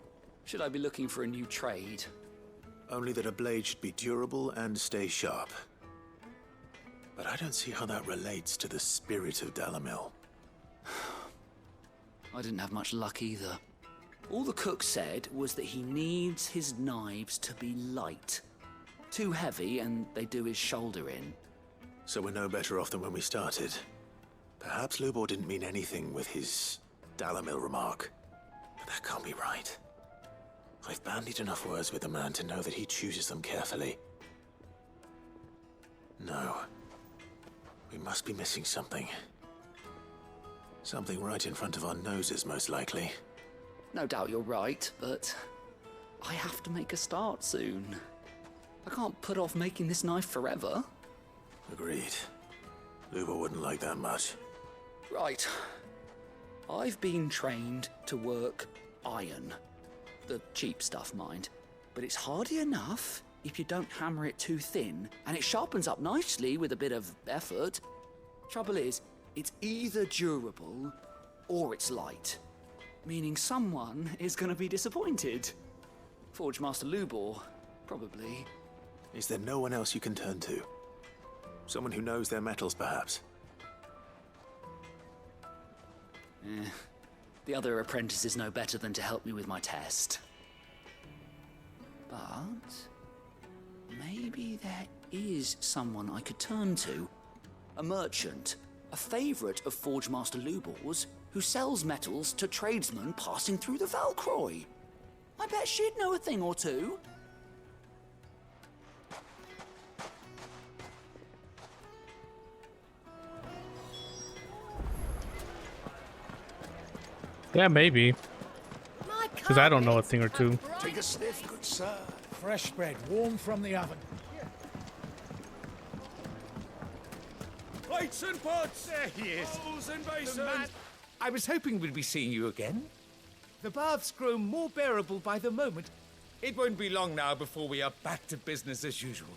should I be looking for a new trade? Only that a blade should be durable and stay sharp. But I don't see how that relates to the spirit of Dalamil. I didn't have much luck either. All the cook said was that he needs his knives to be light. Too heavy and they do his shoulder in. So we're no better off than when we started. Perhaps Lubor didn't mean anything with his Dalamil remark. But that can't be right. I've bandied enough words with the man to know that he chooses them carefully. No. We must be missing something. Something right in front of our noses, most likely. No doubt you're right, but I have to make a start soon. I can't put off making this knife forever. Agreed. Luba wouldn't like that much. Right. I've been trained to work iron. The cheap stuff, mind. But it's hardy enough if you don't hammer it too thin, and it sharpens up nicely with a bit of effort. Trouble is, it's either durable or it's light. Meaning someone is gonna be disappointed. Forge Master Lubor, probably. Is there no one else you can turn to? Someone who knows their metals, perhaps? The other apprentices know better than to help me with my test. But maybe there is someone I could turn to. A merchant, a favourite of Forge Master Lubor's, who sells metals to tradesmen passing through the Valcroy. I bet she'd know a thing or two. Yeah, maybe. Because I don't know a thing or two. Take a sniff, good sir. Fresh bread, warm from the oven. Plates and pots! There he is. Bowls and The basins. man. I was hoping we'd be seeing you again. The baths grow more bearable by the moment. It won't be long now before we are back to business as usual.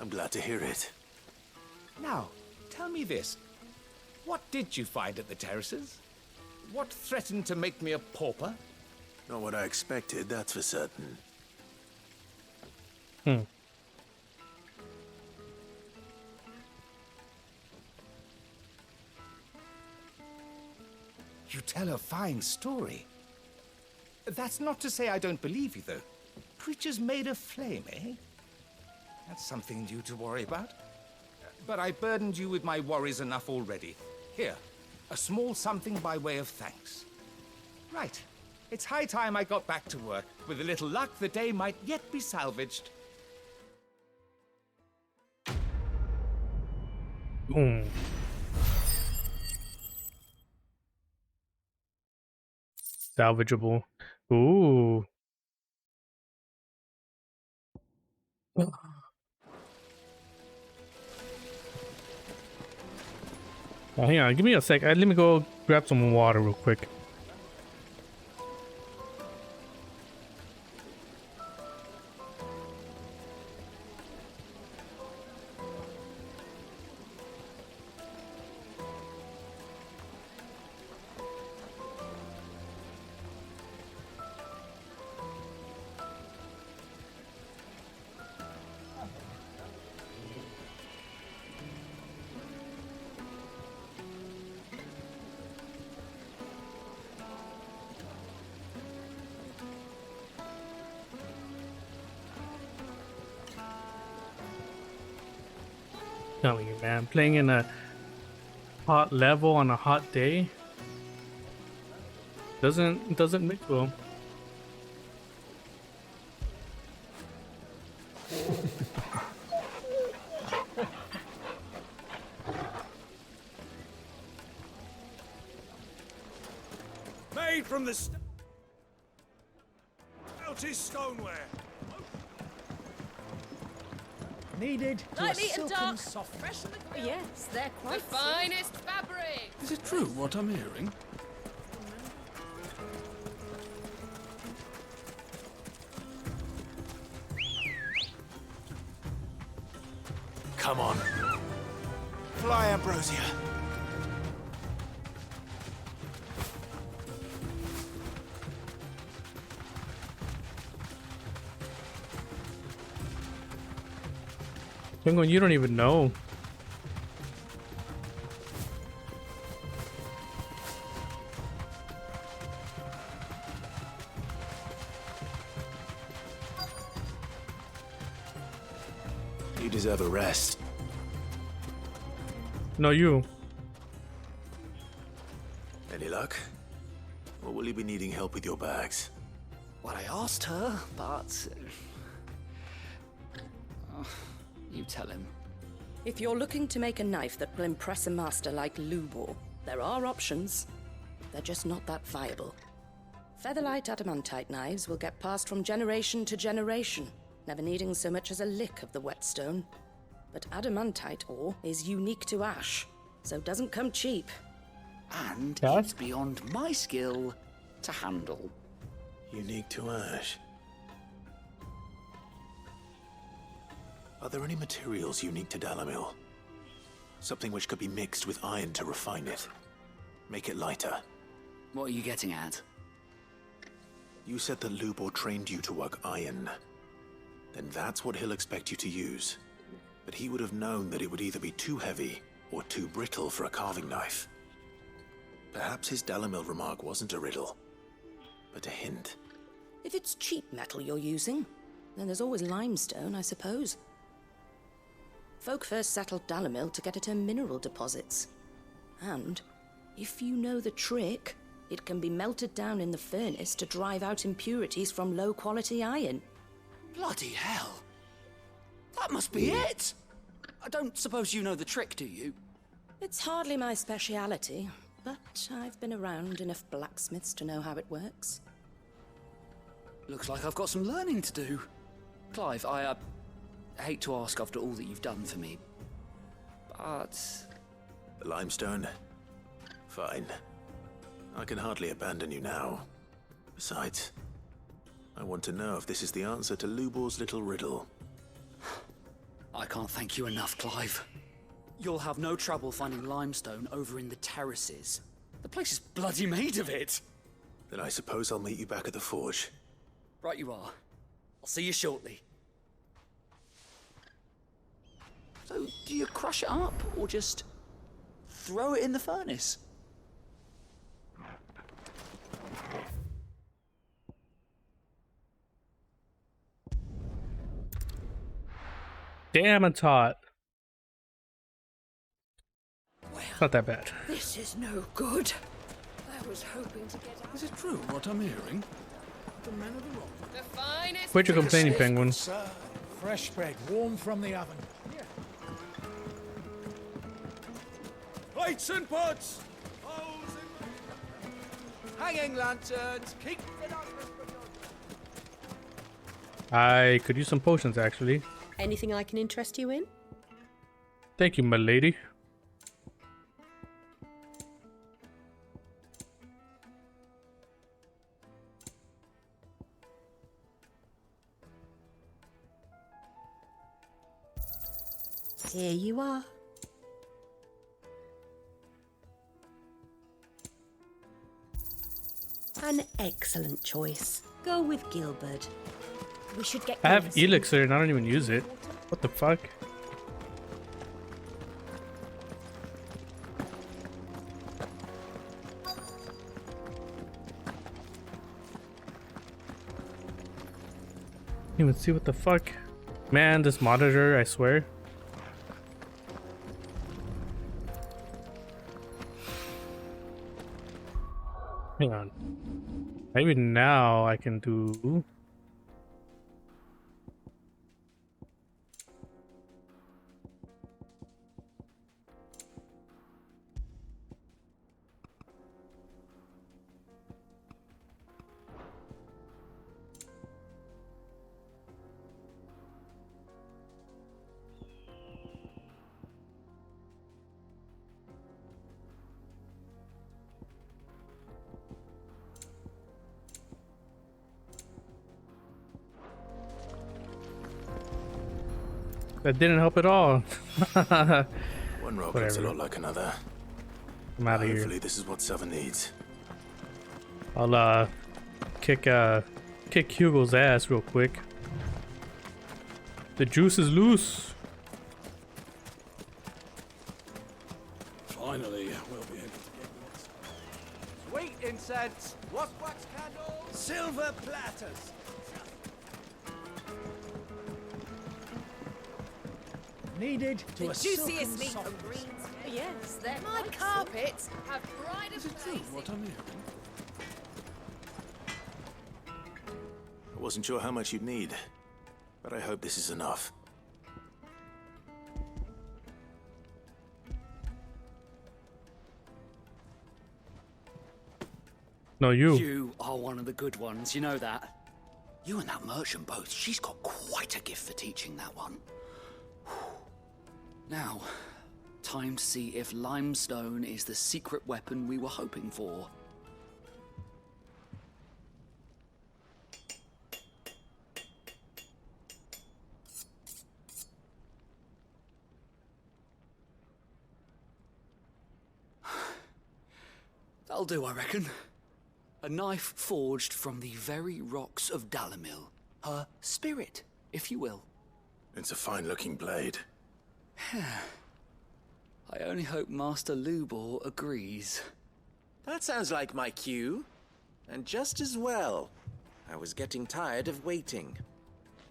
I'm glad to hear it. Now, tell me this. What did you find at the terraces? What threatened to make me a pauper? Not what I expected, that's for certain. You tell a fine story. That's not to say I don't believe you, though. Creatures made of flame, eh? That's something new to worry about. But I burdened you with my worries enough already. Here, a small something by way of thanks. Right. It's high time I got back to work. With a little luck, the day might yet be salvaged. Boom. Salvageable. Ooh. Hang on, give me a sec. Let me go grab some water real quick. Telling you, man, playing in a hot level on a hot day doesn't mix well. Made from the stoutest stoneware. Needed to a Lightly and silken dark, soft. fresh from the Oh, ground. yes, they're quite The finest fabric. Is it true what I'm hearing? Come on. Fly, Ambrosia. Penguin, you don't even know. You deserve a rest. No, you. Any luck? Or will you be needing help with your bags? Well, I asked her, but... you tell him. If you're looking to make a knife that will impress a master like Lubor, there are options. They're just not that viable. Featherlight adamantite knives will get passed from generation to generation, never needing so much as a lick of the whetstone. But adamantite ore is unique to ash, so doesn't come cheap. And it's beyond my skill to handle. Unique to ash. Are there any materials unique to Dalamil? Something which could be mixed with iron to refine it. Make it lighter. What are you getting at? You said that Lubor trained you to work iron. Then that's what he'll expect you to use. But he would have known that it would either be too heavy or too brittle for a carving knife. Perhaps his Dalamil remark wasn't a riddle, but a hint. If it's cheap metal you're using, then there's always limestone, I suppose. Folk first settled Dalamil to get at her mineral deposits. And, if you know the trick, it can be melted down in the furnace to drive out impurities from low-quality iron. Bloody hell! That must be it! I don't suppose you know the trick, do you? It's hardly my speciality, but I've been around enough blacksmiths to know how it works. Looks like I've got some learning to do. Clive, I hate to ask after all that you've done for me, but... The limestone? Fine. I can hardly abandon you now. Besides, I want to know if this is the answer to Lubor's little riddle. I can't thank you enough, Clive. You'll have no trouble finding limestone over in the terraces. The place is bloody made of it. Then I suppose I'll meet you back at the forge. Right you are. I'll see you shortly. So, do you crush it up, or just throw it in the furnace? Damn, it's hot. Not that bad. This is no good. I was hoping to get out. Is it true what I'm hearing? The men of the rock. The finest. Quit your complaining, Penguin. Sir, fresh bread, warm from the oven. Plates and pots! Hanging lanterns! Keep it up! I could use some potions, actually. Anything I can interest you in? Thank you, my lady. Here you are. An excellent choice. Go with Gilbert. We should get I have going soon. elixir and I don't even use it. What the fuck? Can't even see what the fuck. Man, this monitor, I swear. Hang on. Maybe now I can do... That didn't help at all. One rock looks a lot like another. I'm out of here. Hopefully this is what Seven needs. I'll kick Hugo's ass real quick. The juice is loose. Finally, we'll be able to get Sweet incense! Wax candles! Silver platters! Needed to The a silken juiciest meat softness. from greens. Yes, they're my carpets have pride of place. what I'm hearing. I wasn't sure how much you'd need, but I hope this is enough. No, you. You are one of the good ones, you know that. You and that merchant both, she's got quite a gift for teaching that one. Now, time to see if limestone is the secret weapon we were hoping for. That'll do, I reckon. A knife forged from the very rocks of Dalimil. Her spirit, if you will. It's a fine-looking blade. I only hope Master Lubor agrees. That sounds like my cue. And just as well. I was getting tired of waiting.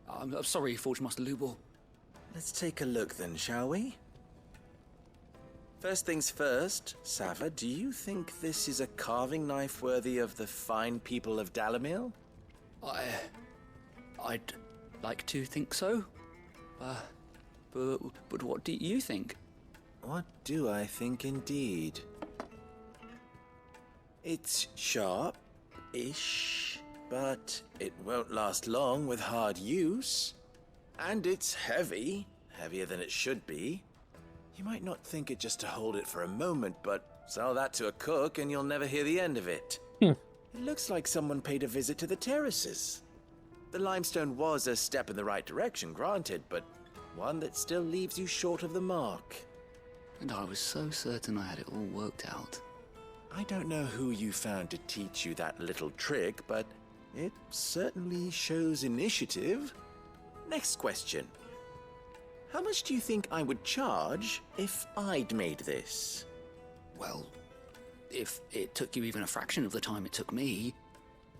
I'm sorry, Forge Master Lubor. Let's take a look then, shall we? First things first, Sava, do you think this is a carving knife worthy of the fine people of Dalimil? I'd like to think so. But what do you think? What do I think indeed? It's sharp-ish, but it won't last long with hard use. And it's heavy, heavier than it should be. You might not think it just to hold it for a moment, but sell that to a cook and you'll never hear the end of it. It looks like someone paid a visit to the terraces. The limestone was a step in the right direction, granted, but one that still leaves you short of the mark. And I was so certain I had it all worked out. I don't know who you found to teach you that little trick, but it certainly shows initiative. Next question. How much do you think I would charge if I'd made this? Well, if it took you even a fraction of the time it took me,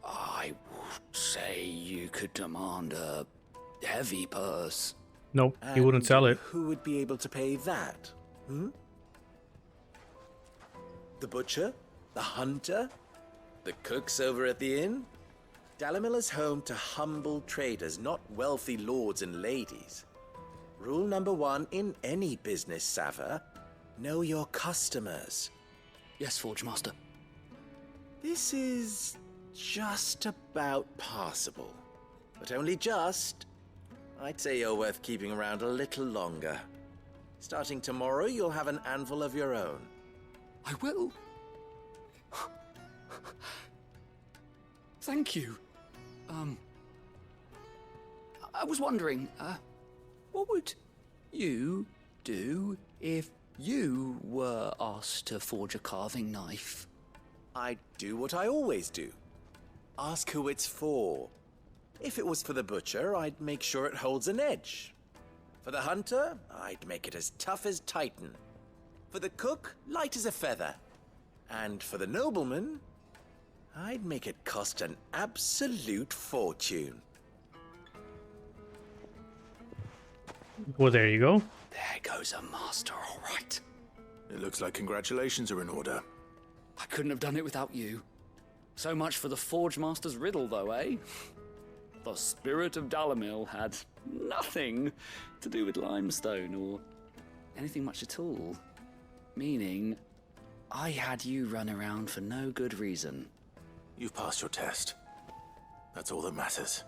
I would say you could demand a heavy purse. Nope, he wouldn't sell it. Who would be able to pay that? The butcher? The hunter? The cooks over at the inn? Dalimil is home to humble traders, not wealthy lords and ladies. Rule number 1 in any business, Sava, know your customers. Yes, Forge Master. This is just about passable. But only just. I'd say you're worth keeping around a little longer. Starting tomorrow, you'll have an anvil of your own. I will. Thank you. I was wondering, what would you do if you were asked to forge a carving knife? I'd do what I always do. Ask who it's for. If it was for the butcher, I'd make sure it holds an edge. For the hunter, I'd make it as tough as Titan. For the cook, light as a feather. And for the nobleman, I'd make it cost an absolute fortune. Well, there you go. There goes a master, all right. It looks like congratulations are in order. I couldn't have done it without you. So much for the Forge Master's riddle, though, eh? The spirit of Dalimil had nothing to do with limestone or anything much at all. Meaning, I had you run around for no good reason. You've passed your test. That's all that matters.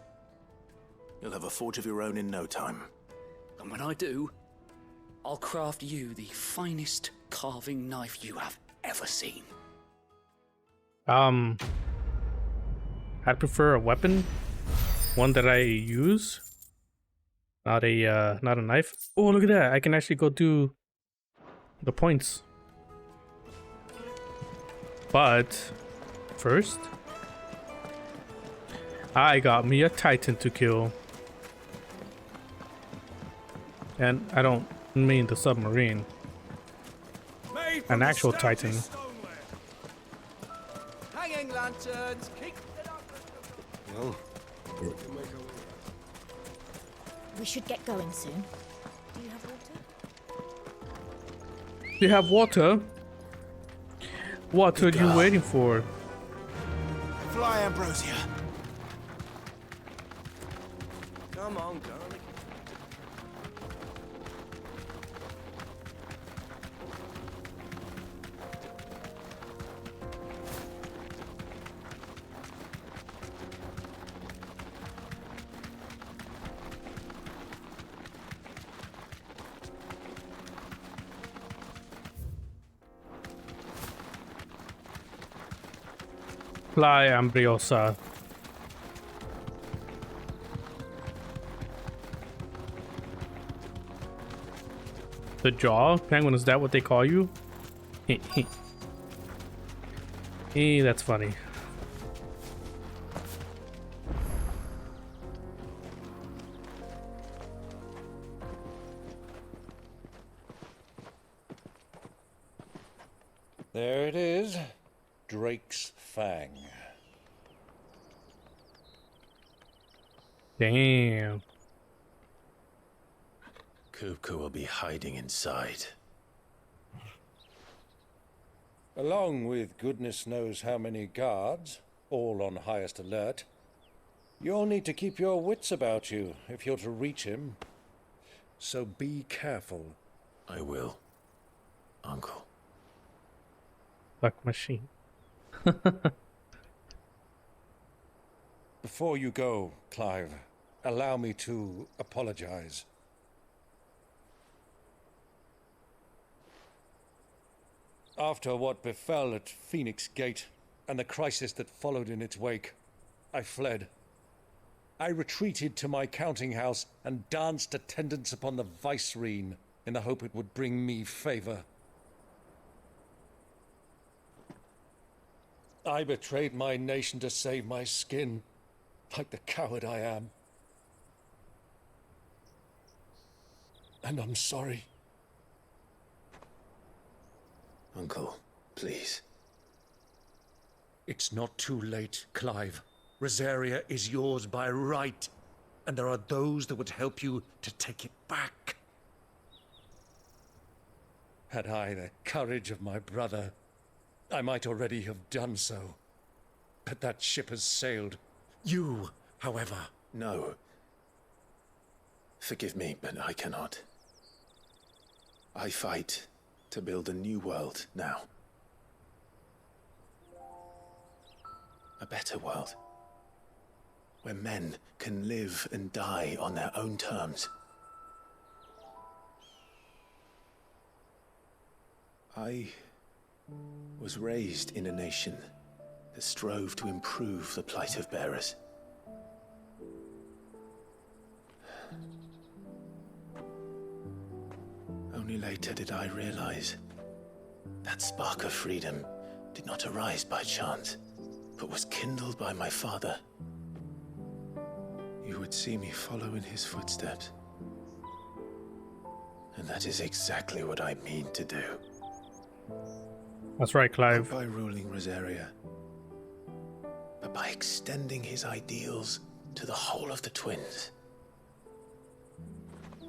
You'll have a forge of your own in no time. And when I do, I'll craft you the finest carving knife you have ever seen. I'd prefer a weapon, one that I use, not a knife. Oh, look at that! I can actually go do the points. But first, I got me a Titan to kill, and I don't mean the submarine, an actual Titan. Hanging lanterns, keep it up. Well, we should get going soon. Do you have water? Do you have water? What are you waiting for? Fly, Ambrosia. Come on, darling. Fly Ambriosa. The jaw? Penguin, is that what they call you? Hey, that's funny. There it is. Drake's Fang. Damn. Kupka will be hiding inside. Along with goodness knows how many guards, all on highest alert. You'll need to keep your wits about you if you're to reach him. So be careful. I will, Uncle. Fuck machine. Before you go, Clive, allow me to apologize. After what befell at Phoenix Gate and the crisis that followed in its wake, I fled. I retreated to my counting house and danced attendance upon the vicereine in the hope it would bring me favor. I betrayed my nation to save my skin, like the coward I am. And I'm sorry. Uncle, please. It's not too late, Clive. Rosaria is yours by right, and there are those that would help you to take it back. Had I the courage of my brother, I might already have done so. But that ship has sailed. You, however... No. Forgive me, but I cannot. I fight to build a new world now. A better world. Where men can live and die on their own terms. I was raised in a nation that strove to improve the plight of bearers. Only later did I realize that spark of freedom did not arise by chance, but was kindled by my father. You would see me follow in his footsteps. And that is exactly what I mean to do. That's right, Clive. Not by ruling Rosaria, but by extending his ideals to the whole of the twins.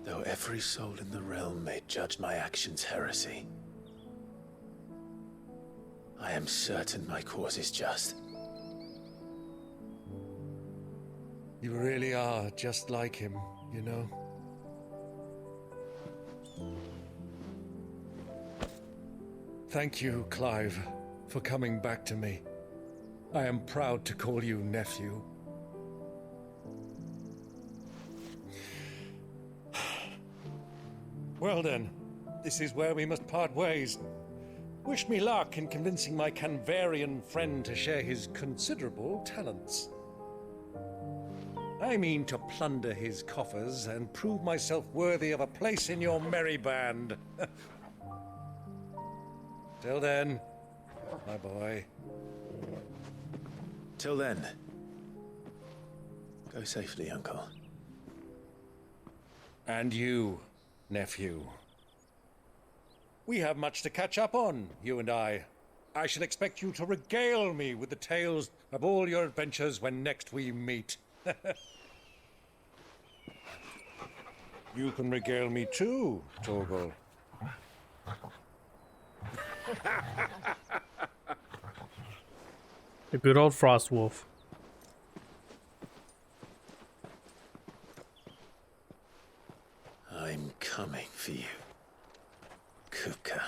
Though every soul in the realm may judge my actions heresy, I am certain my cause is just. You really are just like him, you know? Thank you, Clive, for coming back to me. I am proud to call you nephew. Well then, this is where we must part ways. Wish me luck in convincing my Canvarian friend to share his considerable talents. I mean to plunder his coffers and prove myself worthy of a place in your merry band. Till then, my boy. Till then, go safely, Uncle. And you, nephew. We have much to catch up on, you and I. I shall expect you to regale me with the tales of all your adventures when next we meet. You can regale me too, Torgal. The good old Frost Wolf. I'm coming for you, Kupka.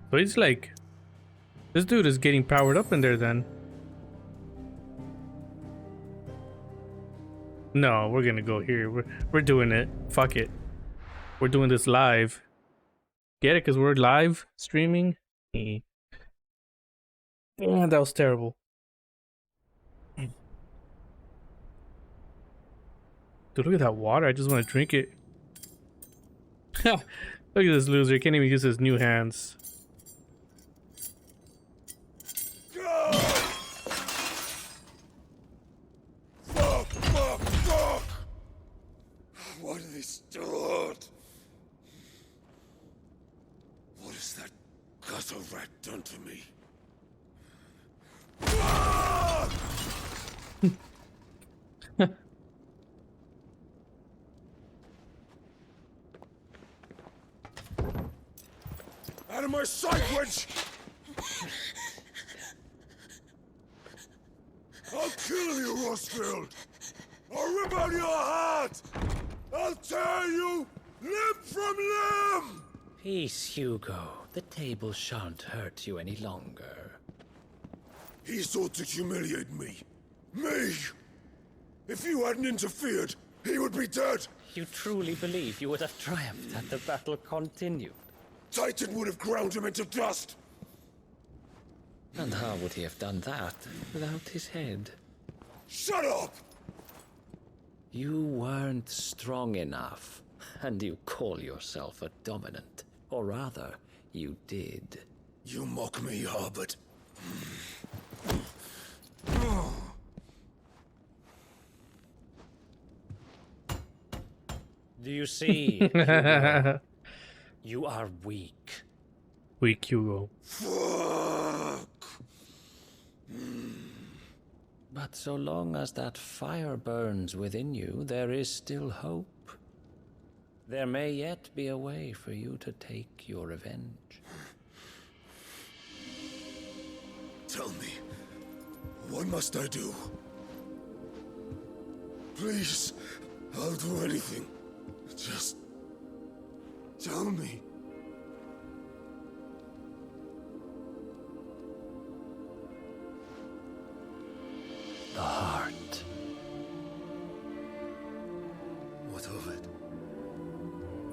So he's like, this dude is getting powered up in there then. No, we're gonna go here. We're doing it. Fuck it. We're doing this live. Get it? Cause we're live streaming. Damn, that was terrible. Dude, look at that water. I just want to drink it. Look at this loser. He can't even use his new hands. Fuck! What have they start? What has that gutter rat done to me? Out of my sight, wench! I'll kill you, Rosfield! I'll rip out your heart! I'll tear you limb from limb! Peace, Hugo. The table shan't hurt you any longer. He sought to humiliate me. Me! If you hadn't interfered, he would be dead! You truly believe you would have triumphed had the battle continued? Titan would have ground him into dust! And how would he have done that without his head? Shut up! You weren't strong enough, and you call yourself a dominant. Or rather, you did. You mock me, Harbert. Do you see, Hugo? You are weak. Weak Hugo. Fuck! But so long as that fire burns within you, there is still hope. There may yet be a way for you to take your revenge. Tell me, what must I do? Please, I'll do anything. Just tell me. The heart. What of it?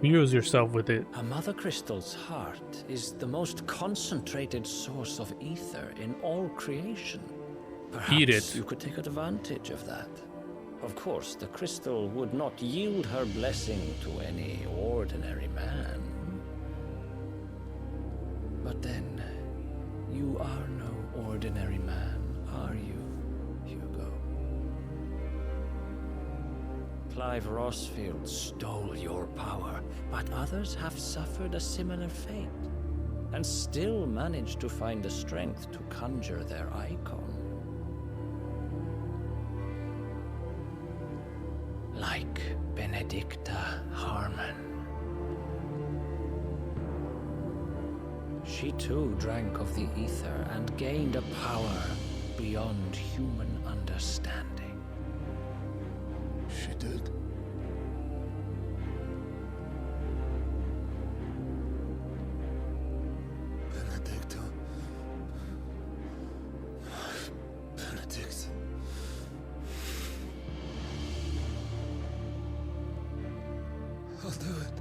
Use yourself with it. A mother crystal's heart is the most concentrated source of ether in all creation. Perhaps Eat it. you could take advantage of that. Of course, the crystal would not yield her blessing to any ordinary man. But then, you are no ordinary man, are you, Hugo? Clive Rosfield stole your power, but others have suffered a similar fate, and still managed to find the strength to conjure their icon. Like Benedicta Harmon. She too drank of the ether and gained a power beyond human understanding. She did? Benedicta. Benedict. I'll do it.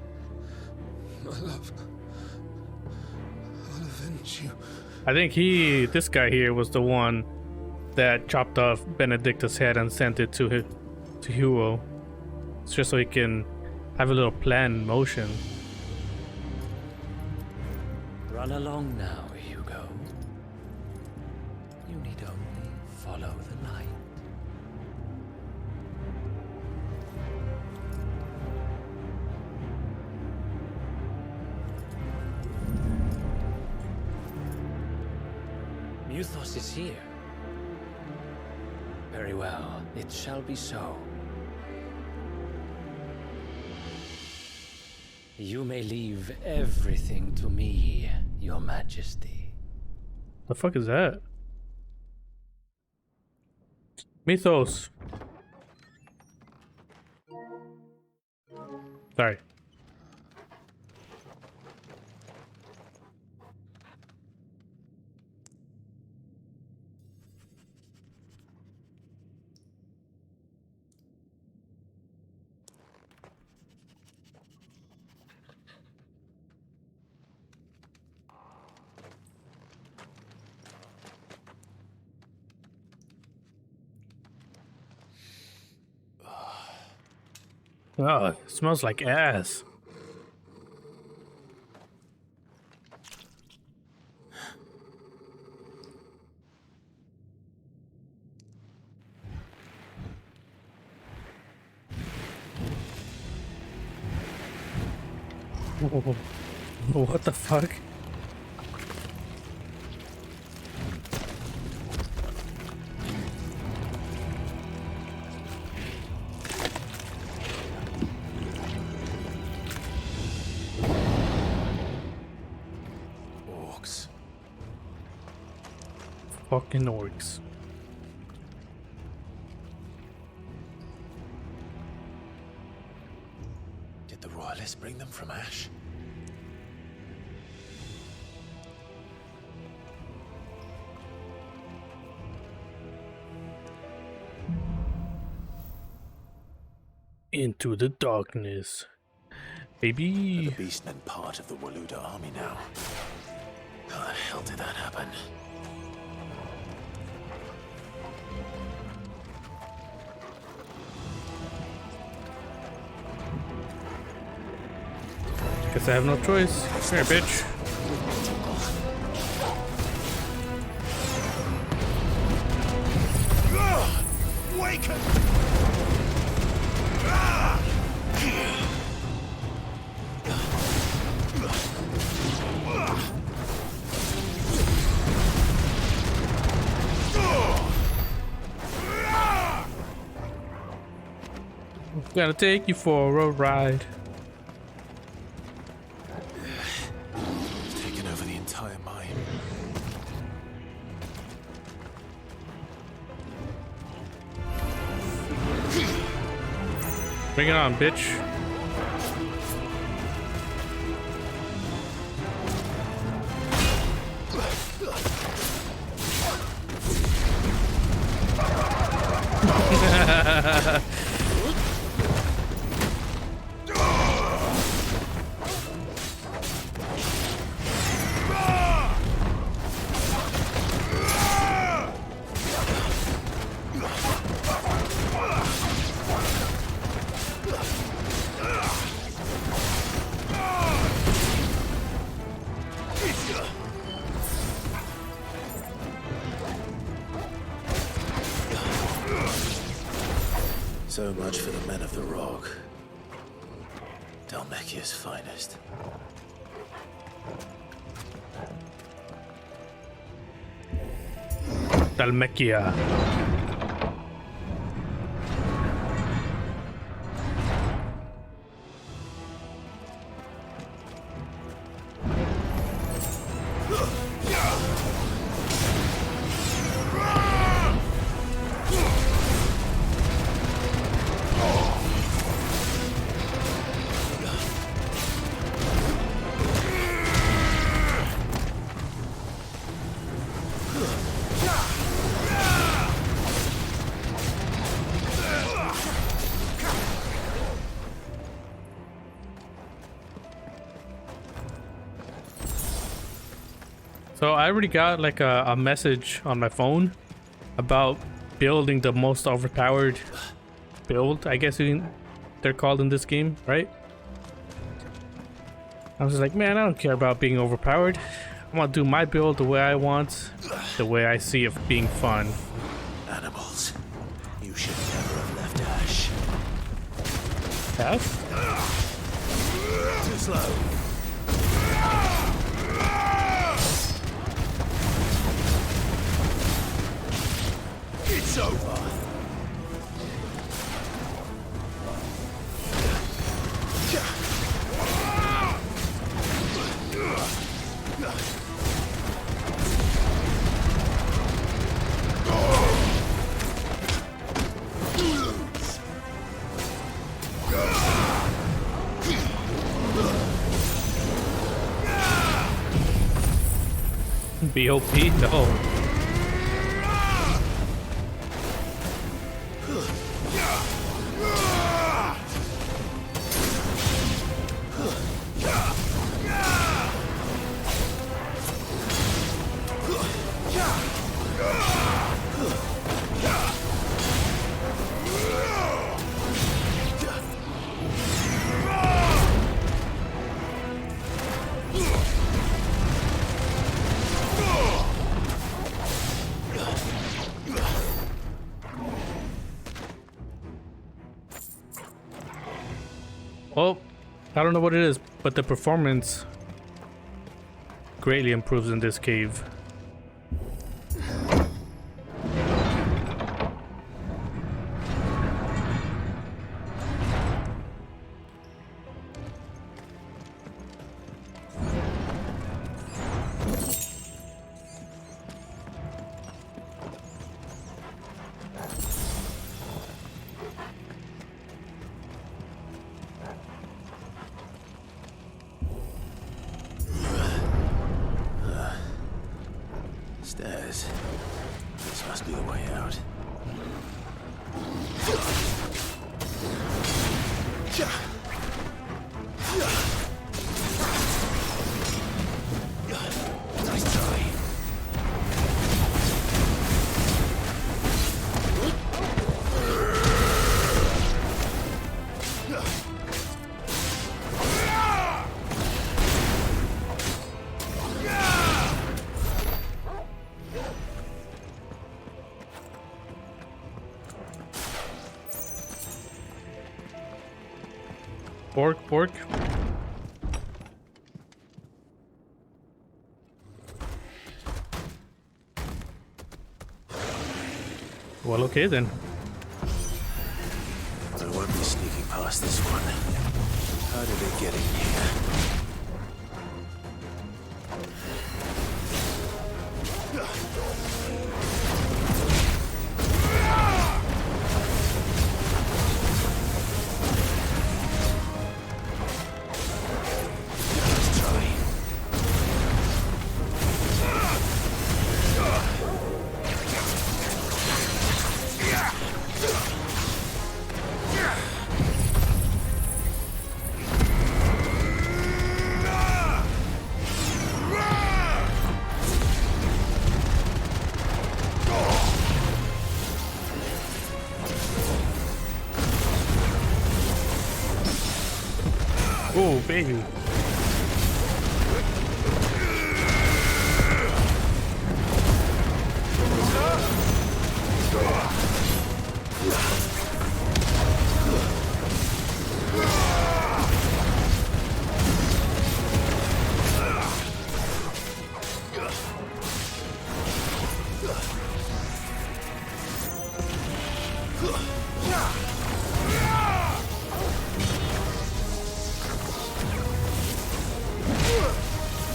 My love. I'll avenge you. I think this guy here was the one that chopped off Benedicta's head and sent it to Hugo. It's just so he can have a little plan in motion. Run along now, Hugo. You need only follow the light. Muthos is here. Very well, it shall be so. You may leave everything to me, Your Majesty. The fuck is that? Mythos. Sorry. Oh, it smells like ass. What the fuck? Orcs. Fucking orcs. Did the royalists bring them from Ash? Into the darkness. Baby. Are the beastmen part of the Waluda army now? How the hell did that happen? Guess I have no choice. Here, bitch. Waken! Gotta take you for a ride. Taken over the entire mine. Bring it on, bitch. So much for the men of the rock. Dalmekia's finest. Dalmekia. So I already got like a message on my phone about building the most overpowered build, I guess they're called in this game, right? I was just like, man, I don't care about being overpowered. I'm gonna do my build the way I want, the way I see it being fun. Animals. You should never have left Ash. Have? Too slow. It's over. BOP? No. Oh, I don't know what it is, but the performance greatly improves in this cave. Stairs. This must be the way out. Nice try. Pork. Well, okay then. I won't be sneaking past this one. How did it get in here? Oh, baby.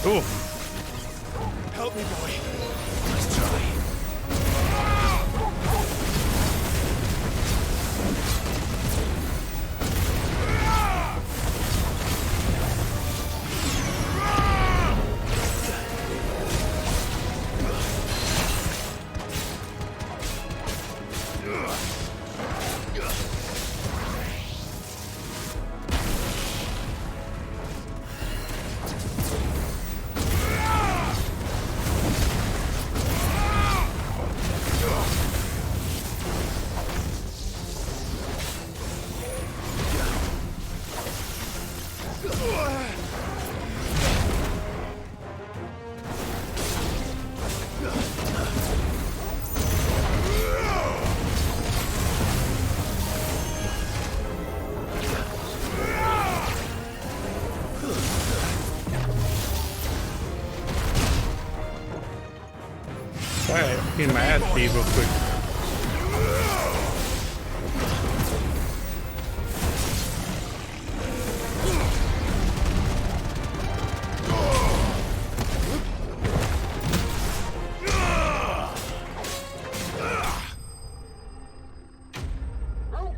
Oh. Help me, boy. Let's try. Alright, getting my ass beat real quick.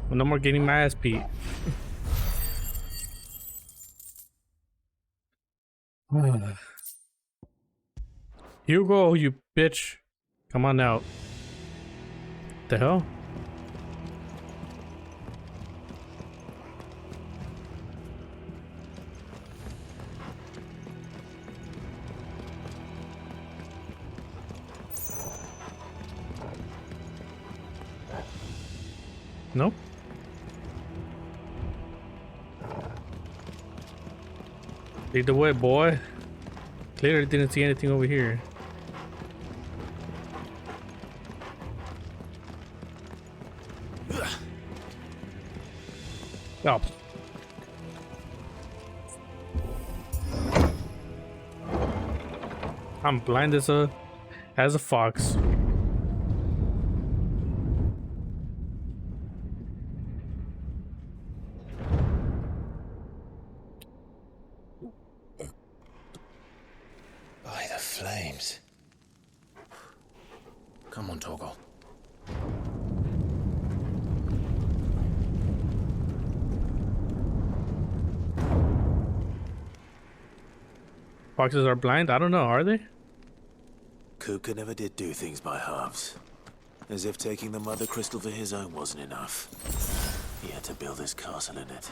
Well, no more getting my ass beat. Hugo, you bitch. Come on out. The hell? Nope. Lead the way, boy. Clearly didn't see anything over here. Oh. I'm blind as a fox. By the flames. Come on, Torgal. Foxes are blind? I don't know, are they? Kupka never did do things by halves. As if taking the Mother Crystal for his own wasn't enough. He had to build his castle in it.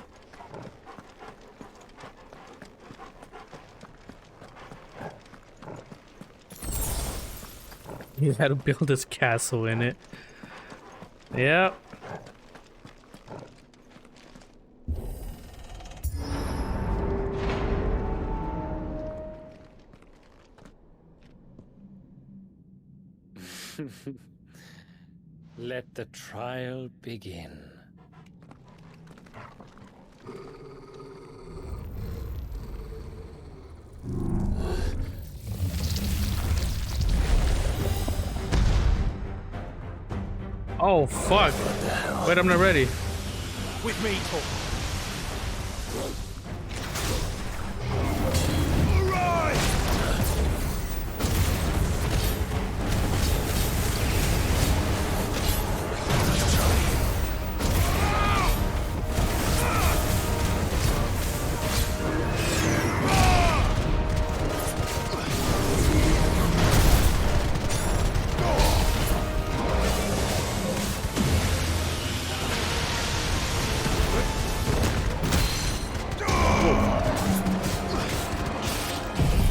He had to build his castle in it. Yep. Let the trial begin. Oh fuck! Wait, I'm not ready. With me, Tor.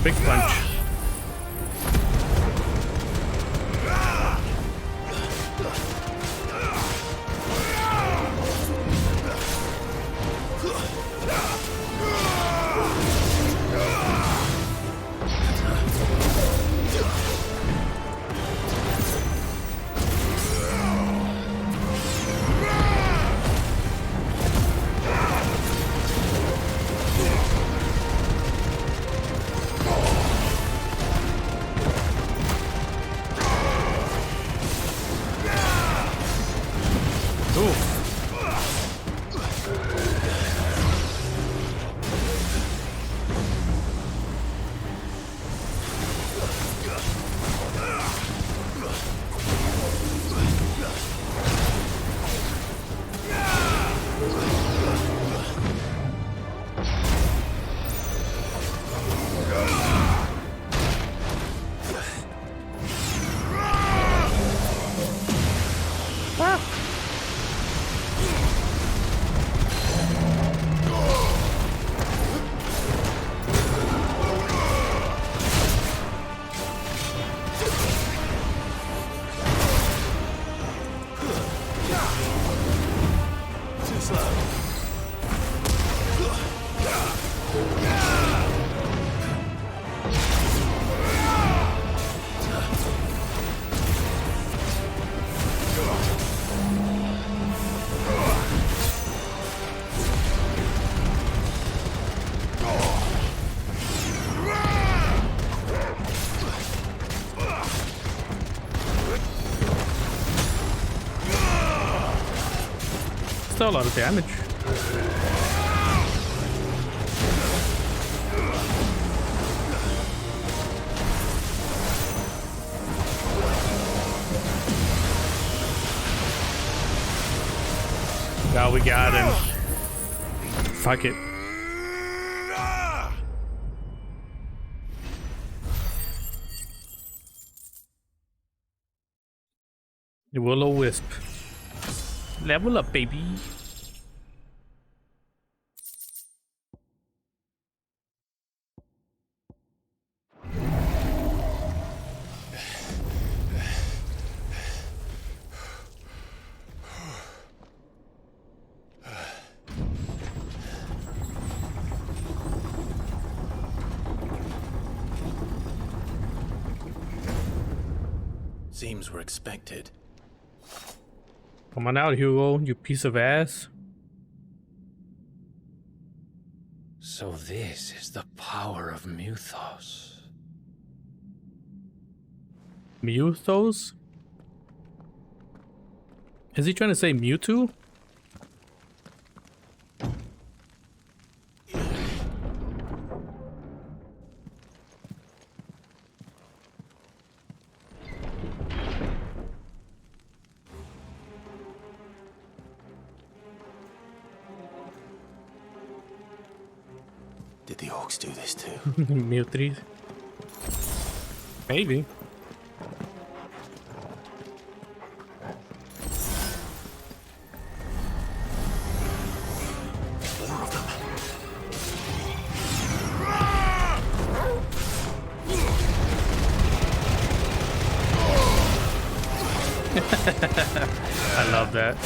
Big punch. Still a lot of damage. Now we got him. Fuck it. The Will-O-Wisp. Level up, baby. Seems we're expected. Come on out, Hugo, you piece of ass. So this is the power of Muthos. Muthos? Is he trying to say Mewtwo? Did the orcs do this too? Mewtwo. Maybe. I love that.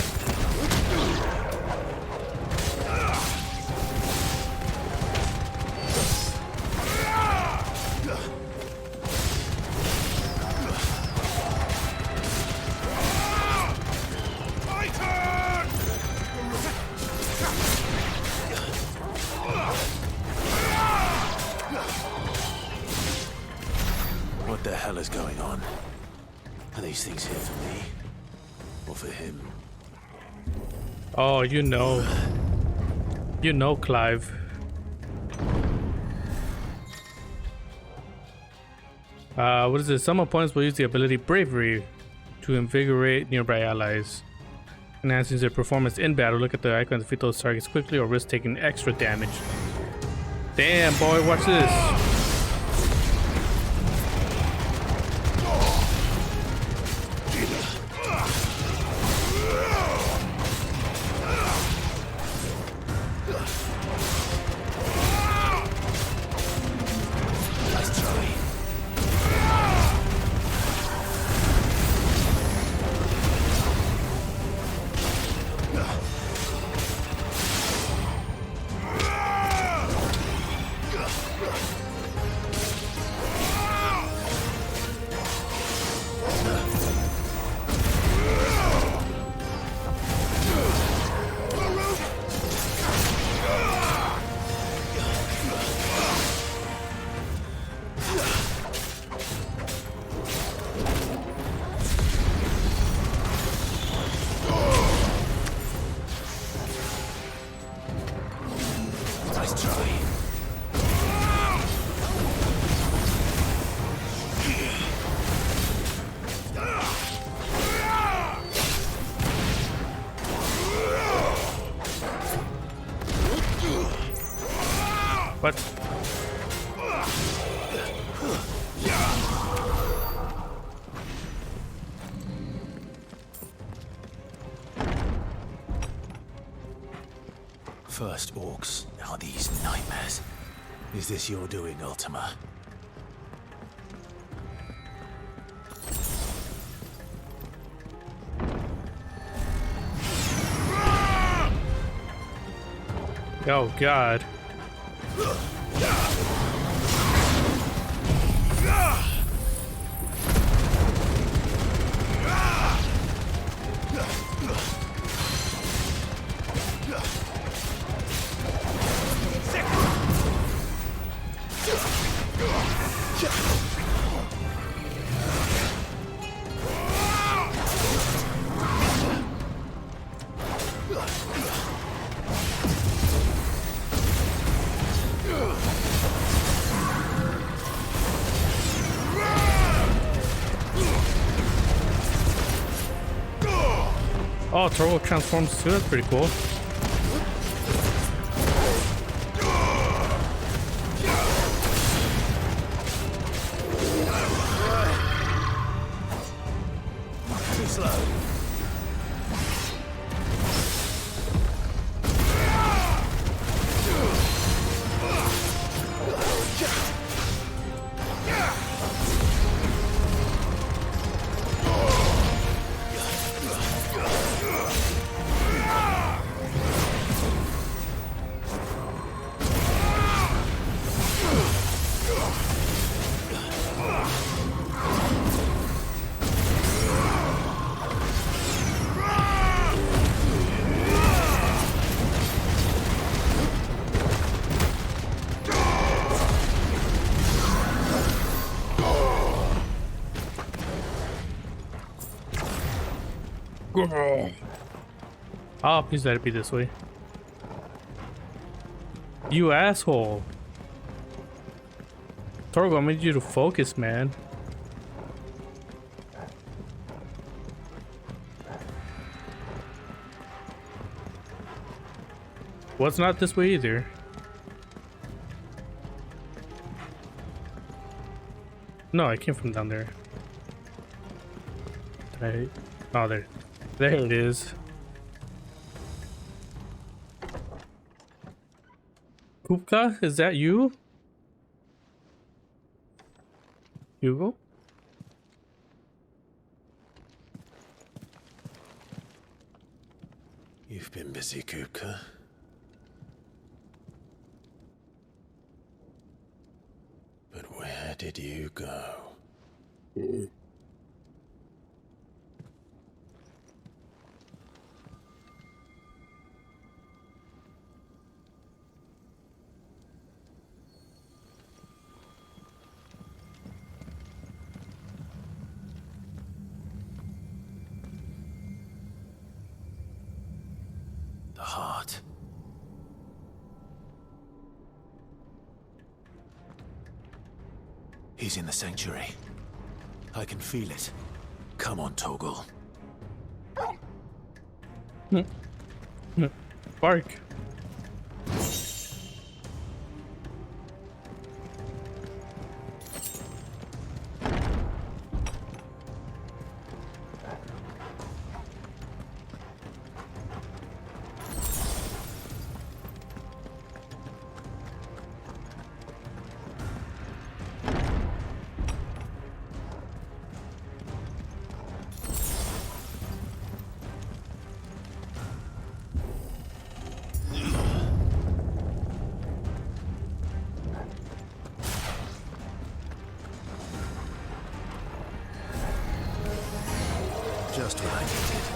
What the hell is going on? Are these things here for me? Or for him? Oh, you know. You know, Clive. What is this? Some opponents will use the ability Bravery to invigorate nearby allies, enhancing their performance in battle. Look at the icon to defeat those targets quickly or risk taking extra damage. Damn, boy, watch this. What? First orcs, now these nightmares. Is this your doing, Ultima? Oh, God. Oh, Turbo transforms too, that's pretty cool. Too slow. Oh, please let it be this way. You asshole. Torgo, I need you to focus, man. Well, it's not this way either. No, I came from down there. Did I? Oh, there. There it is. Kupka, is that you? Hugo? You've been busy, Kupka. But where did you go? The heart. He's in the sanctuary. I can feel it. Come on, Toggle. Bark. Just what I needed.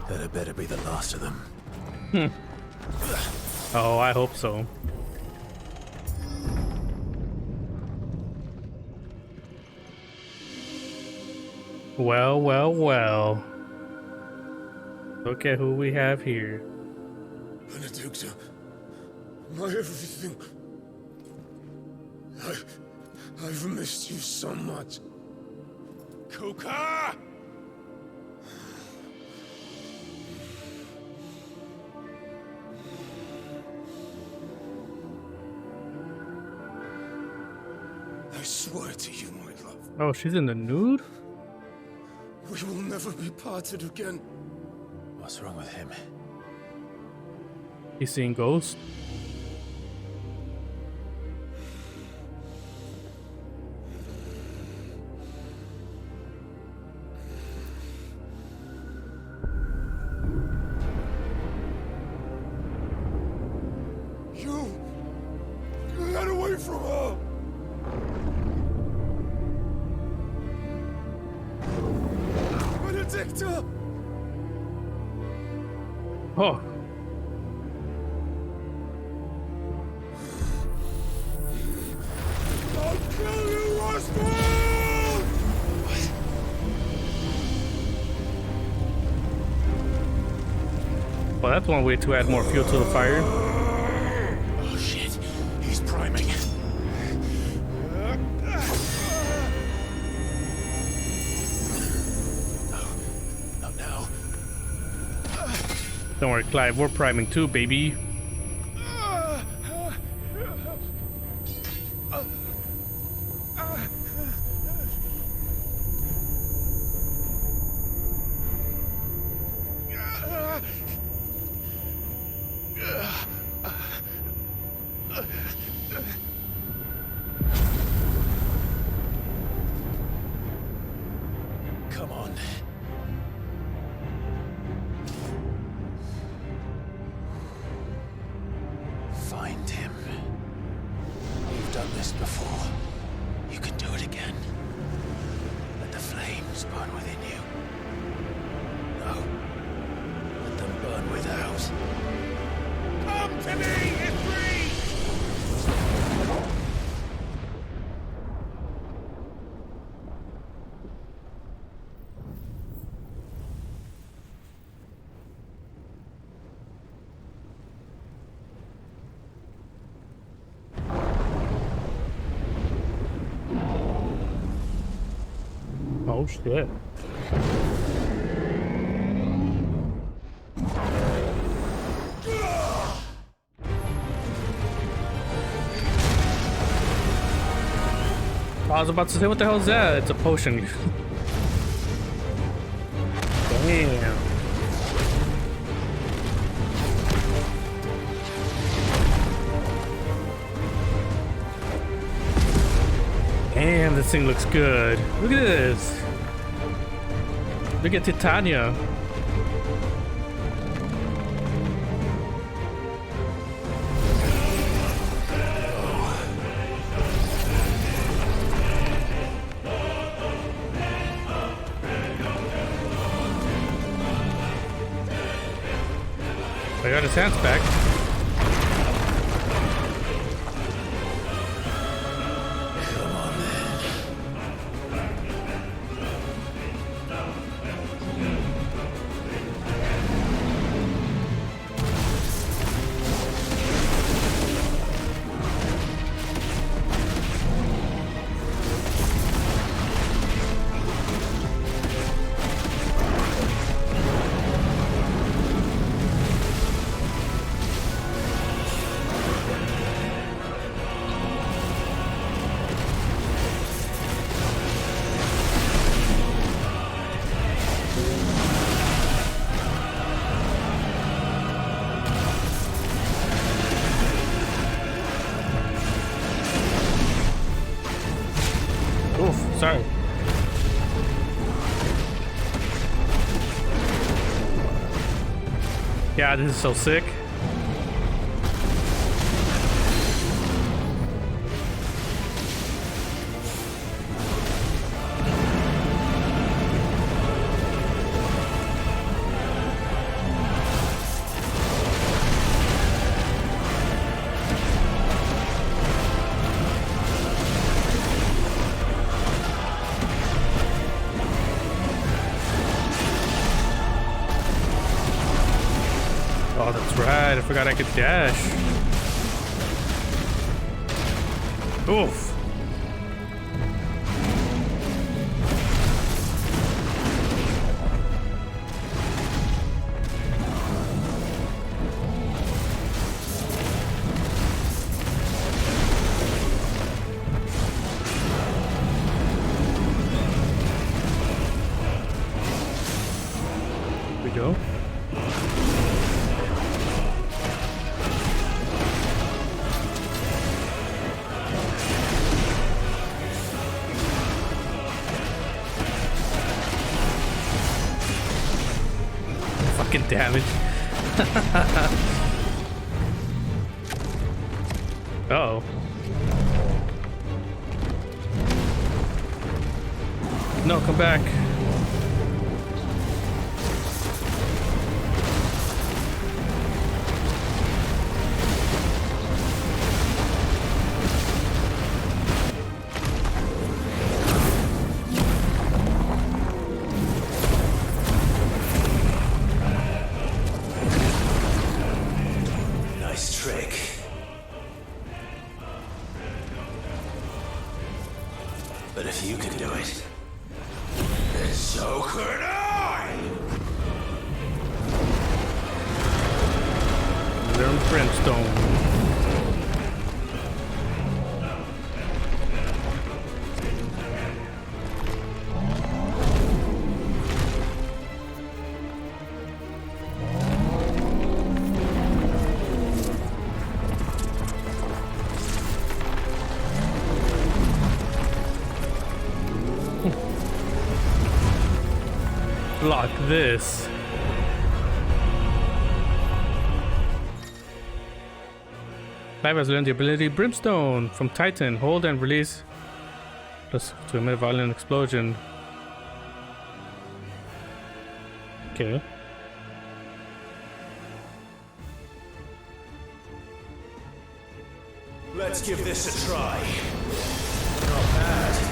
That better be the last of them. Oh, I hope so. Well, well, well. Look at who we have here. Benedicta, my everything. I've missed you so much. Kuka! I swear to you, my love. Oh, she's in the nude? We will never be parted again. What's wrong with him? He's seeing ghosts. Get away from her! Benedicta! Oh. I'll kill you, Oswald! Well, that's one way to add more fuel to the fire. Oh shit, he's priming. No, not now. Don't worry, Clive. We're priming too, baby. Come on. Find him. You've done this before. You can do it again. Let the flames burn within you. No. Let them burn without. Come to me, Ifrit! Oh shit. I was about to say, what the hell is that? It's a potion. Damn. Damn, this thing looks good. Look at this. Look at Titania. I got his hands back. Oof, sorry. Yeah, this is so sick. Oh, that's right. I forgot I could dash. Oof. Here we go. Fucking damage. Uh-oh. No, come back. Nice trick. But if you can do it, then so could I! brimstone. Block this. Clive has learned the ability Brimstone from Titan. Hold and release plus to emit a violent explosion. Okay. Let's give this a try. Not bad.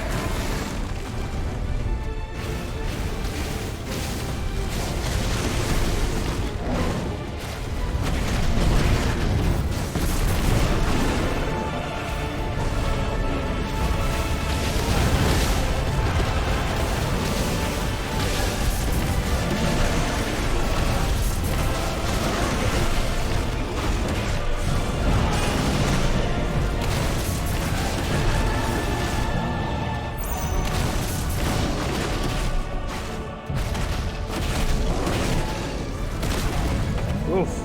Oof.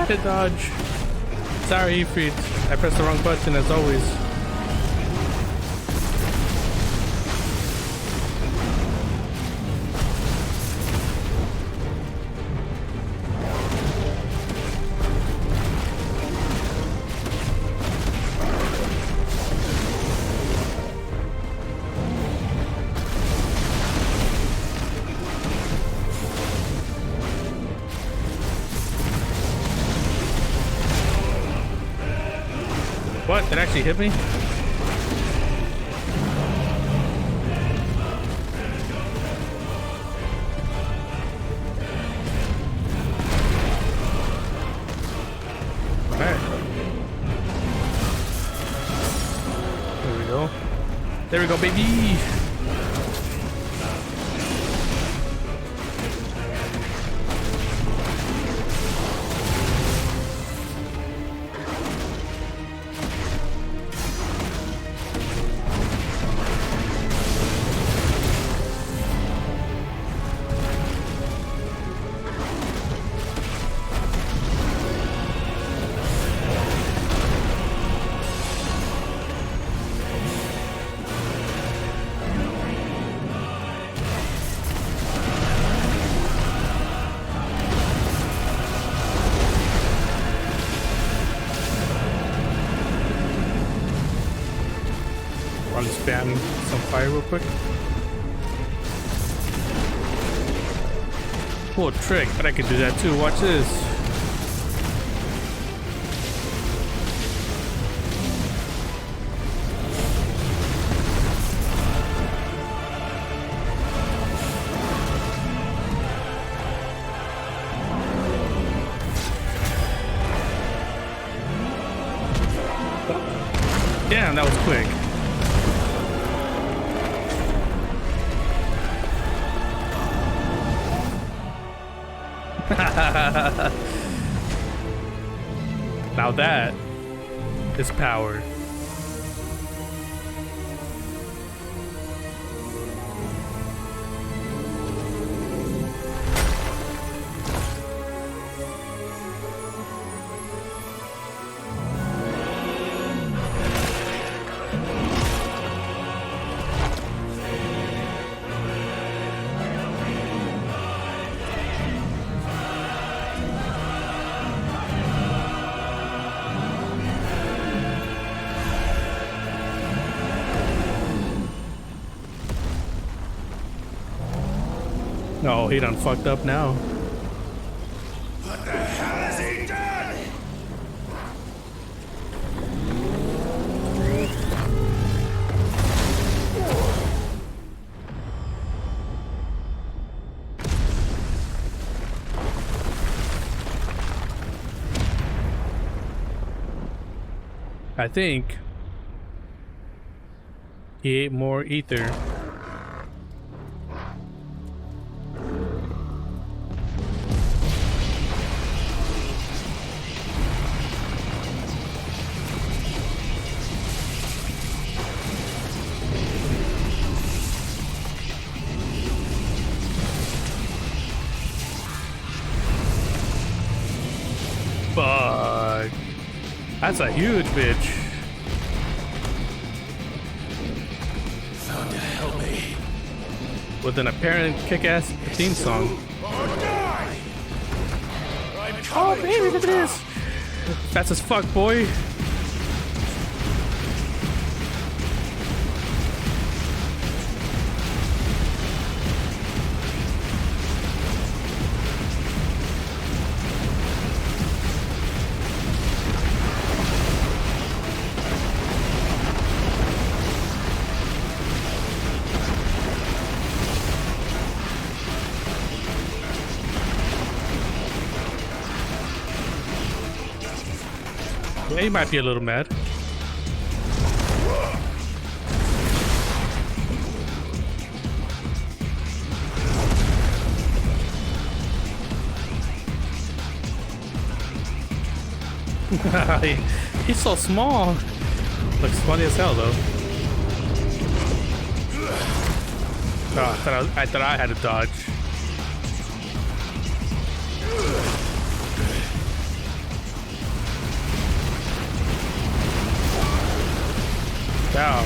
To dodge. Sorry, Ifrit. I pressed the wrong button as always. What? That actually hit me? Alright. There we go. There we go, baby! I'll just spam some fire real quick. Cool trick, but I could do that too. Watch this. Damn, that was quick. Now that is power. he done fucked up now. What the hell has he done? I think he ate more ether. Fuck. That's a huge bitch. Found to help me. With an apparent kick-ass theme song. Oh baby, look at this! Fast as fuck, boy. Yeah, he might be a little mad. He's so small. Looks funny as hell though. Oh, I thought I had to dodge. Wow.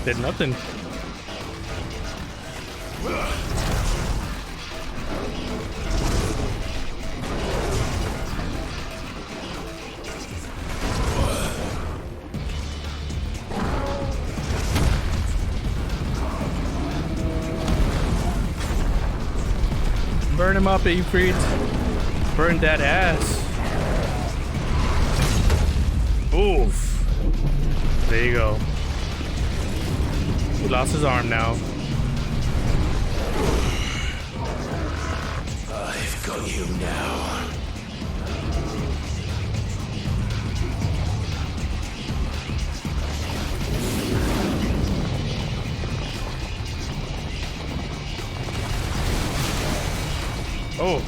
Did nothing. Burn him up, Ifrit. Burn that ass. Oof. There you go. He lost his arm now. I've got you now. Oh.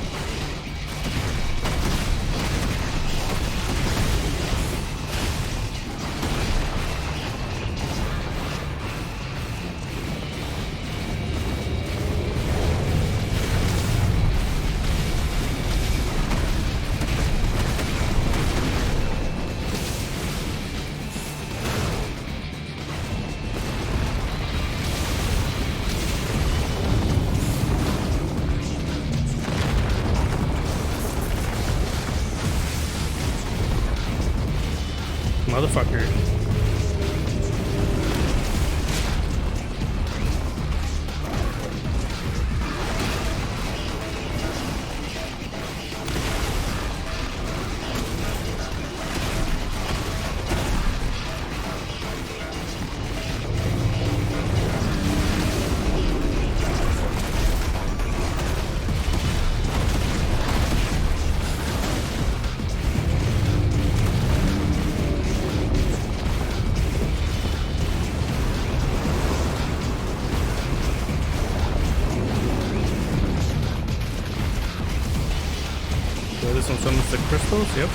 from some of the crystals. Yep.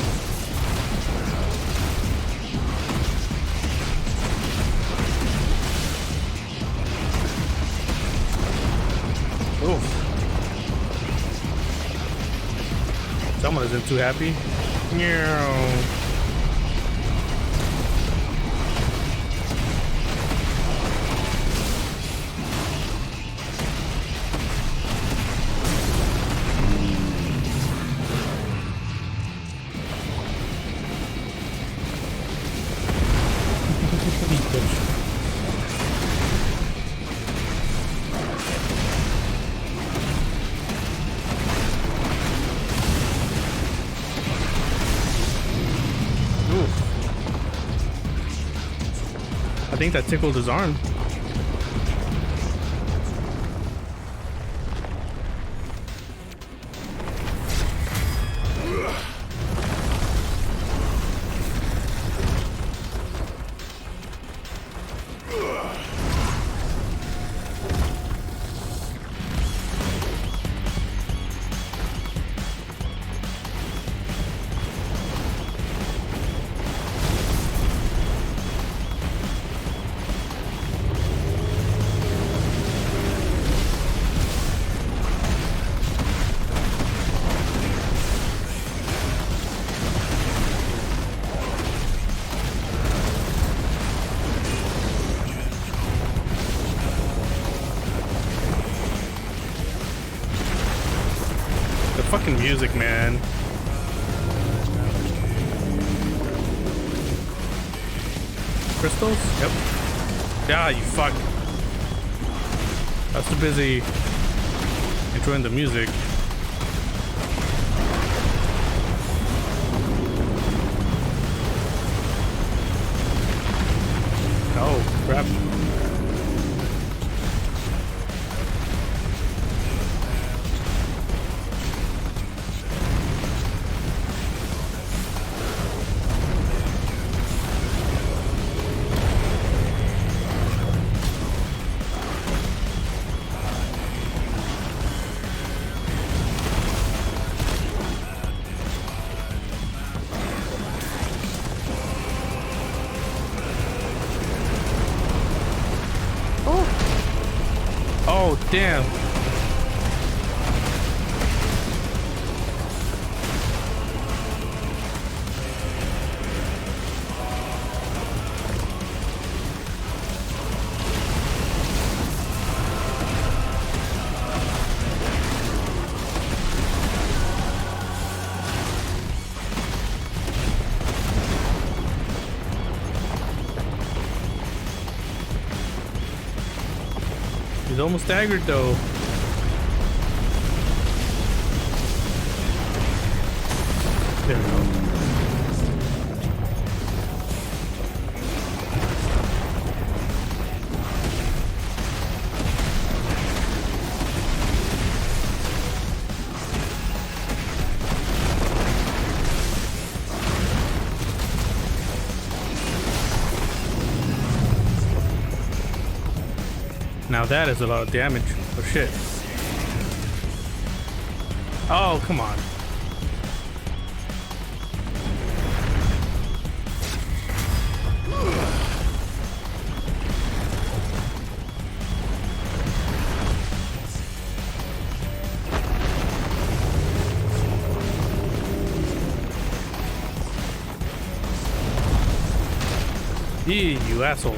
Oof. Someone isn't too happy. Meow. I think that tickled his arm. Fucking music, man. Crystals? Yep. Yeah, you fuck. I was too busy enjoying the music. Oh, crap. Oh, damn. He's almost staggered though. There we go. Now that is a lot of damage. Oh shit. Oh, come on. Yee, you asshole.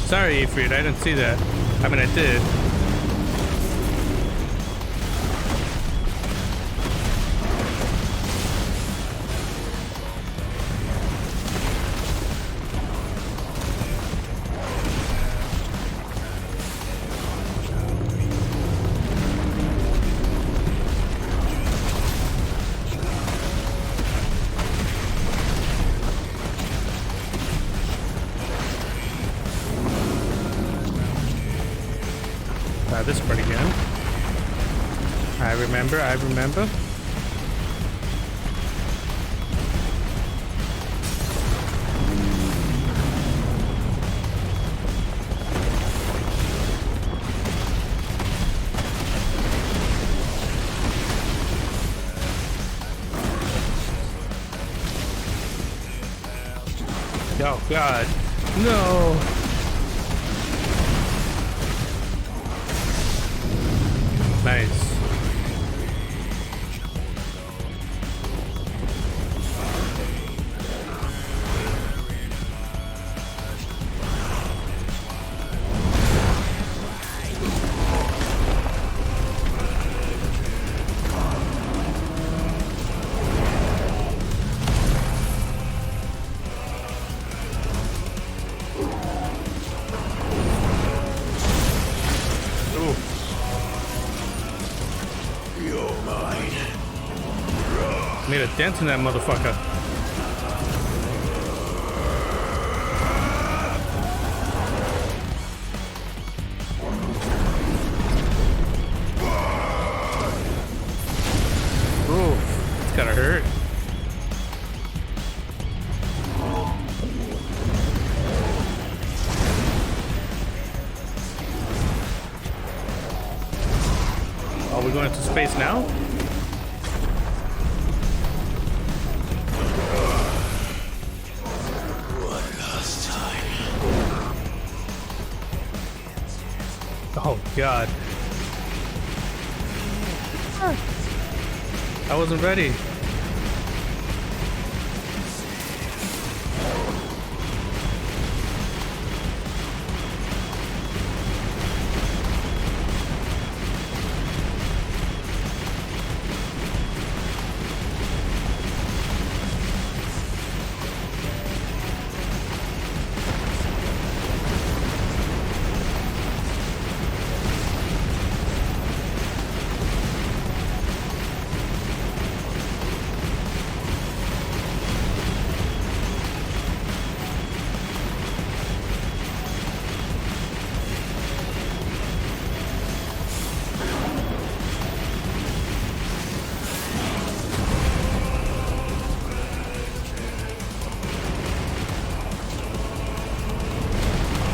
Sorry, Ifrit, I didn't see that. I mean, I did. this part again. I remember. Oh God, no. Nice. Made a dent in that motherfucker. Oof, it's gotta hurt. Are we going into space now? Oh God. I wasn't ready.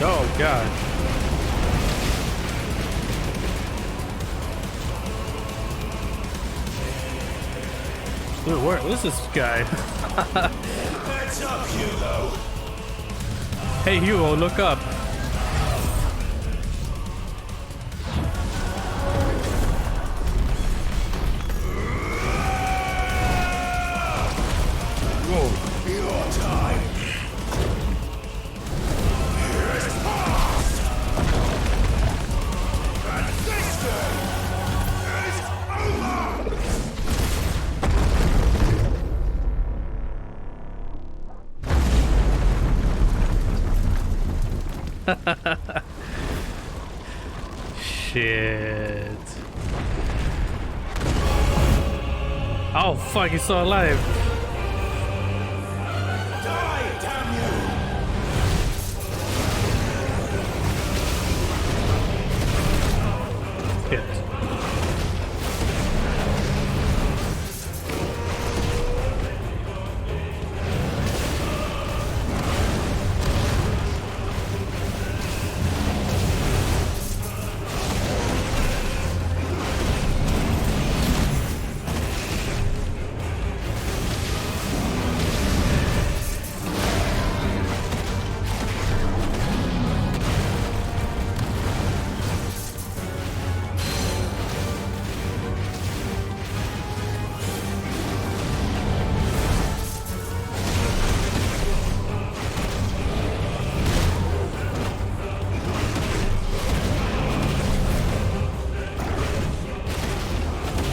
Oh God. Dude, where is this guy? Heads up, Hugo. Hey Hugo, look up. Whoa. Your time. Shit. Oh fuck, he's still alive. Die, damn you! Hit.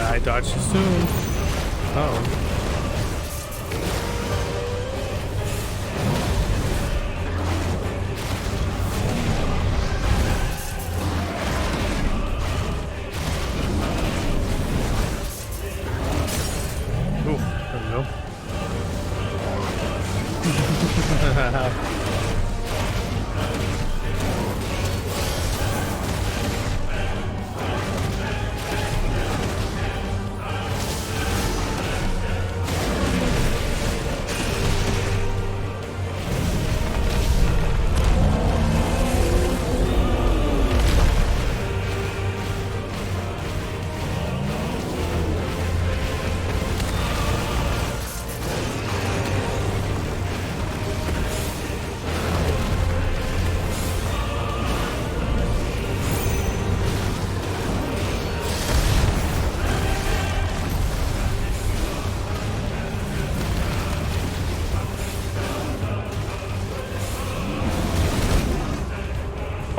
I dodged too soon. Uh-oh. Ooh, there we go.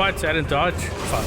Fights, I didn't dodge. Fuck.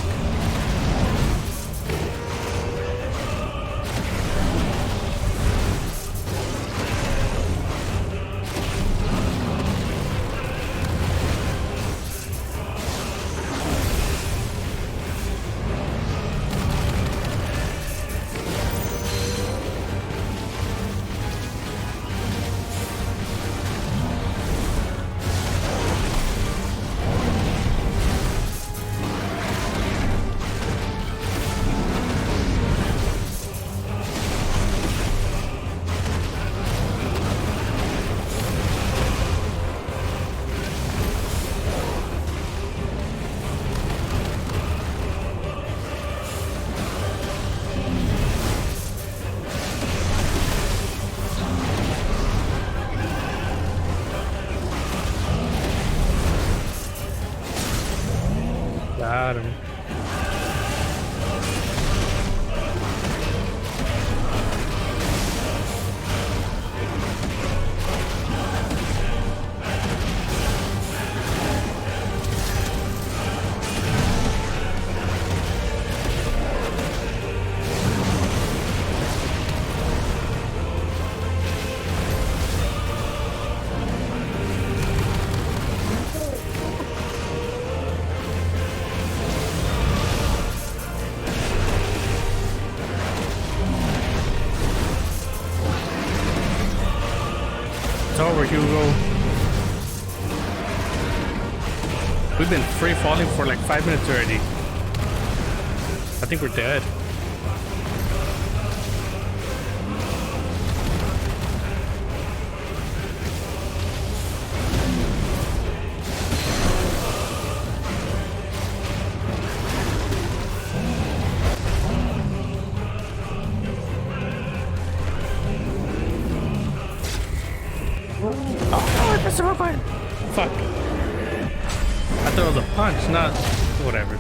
Got him. It's over, Hugo. We've been free falling for like 5 minutes already. I think we're dead. Oh, I pressed the wrong button. Fuck. I thought it was a punch, not whatever.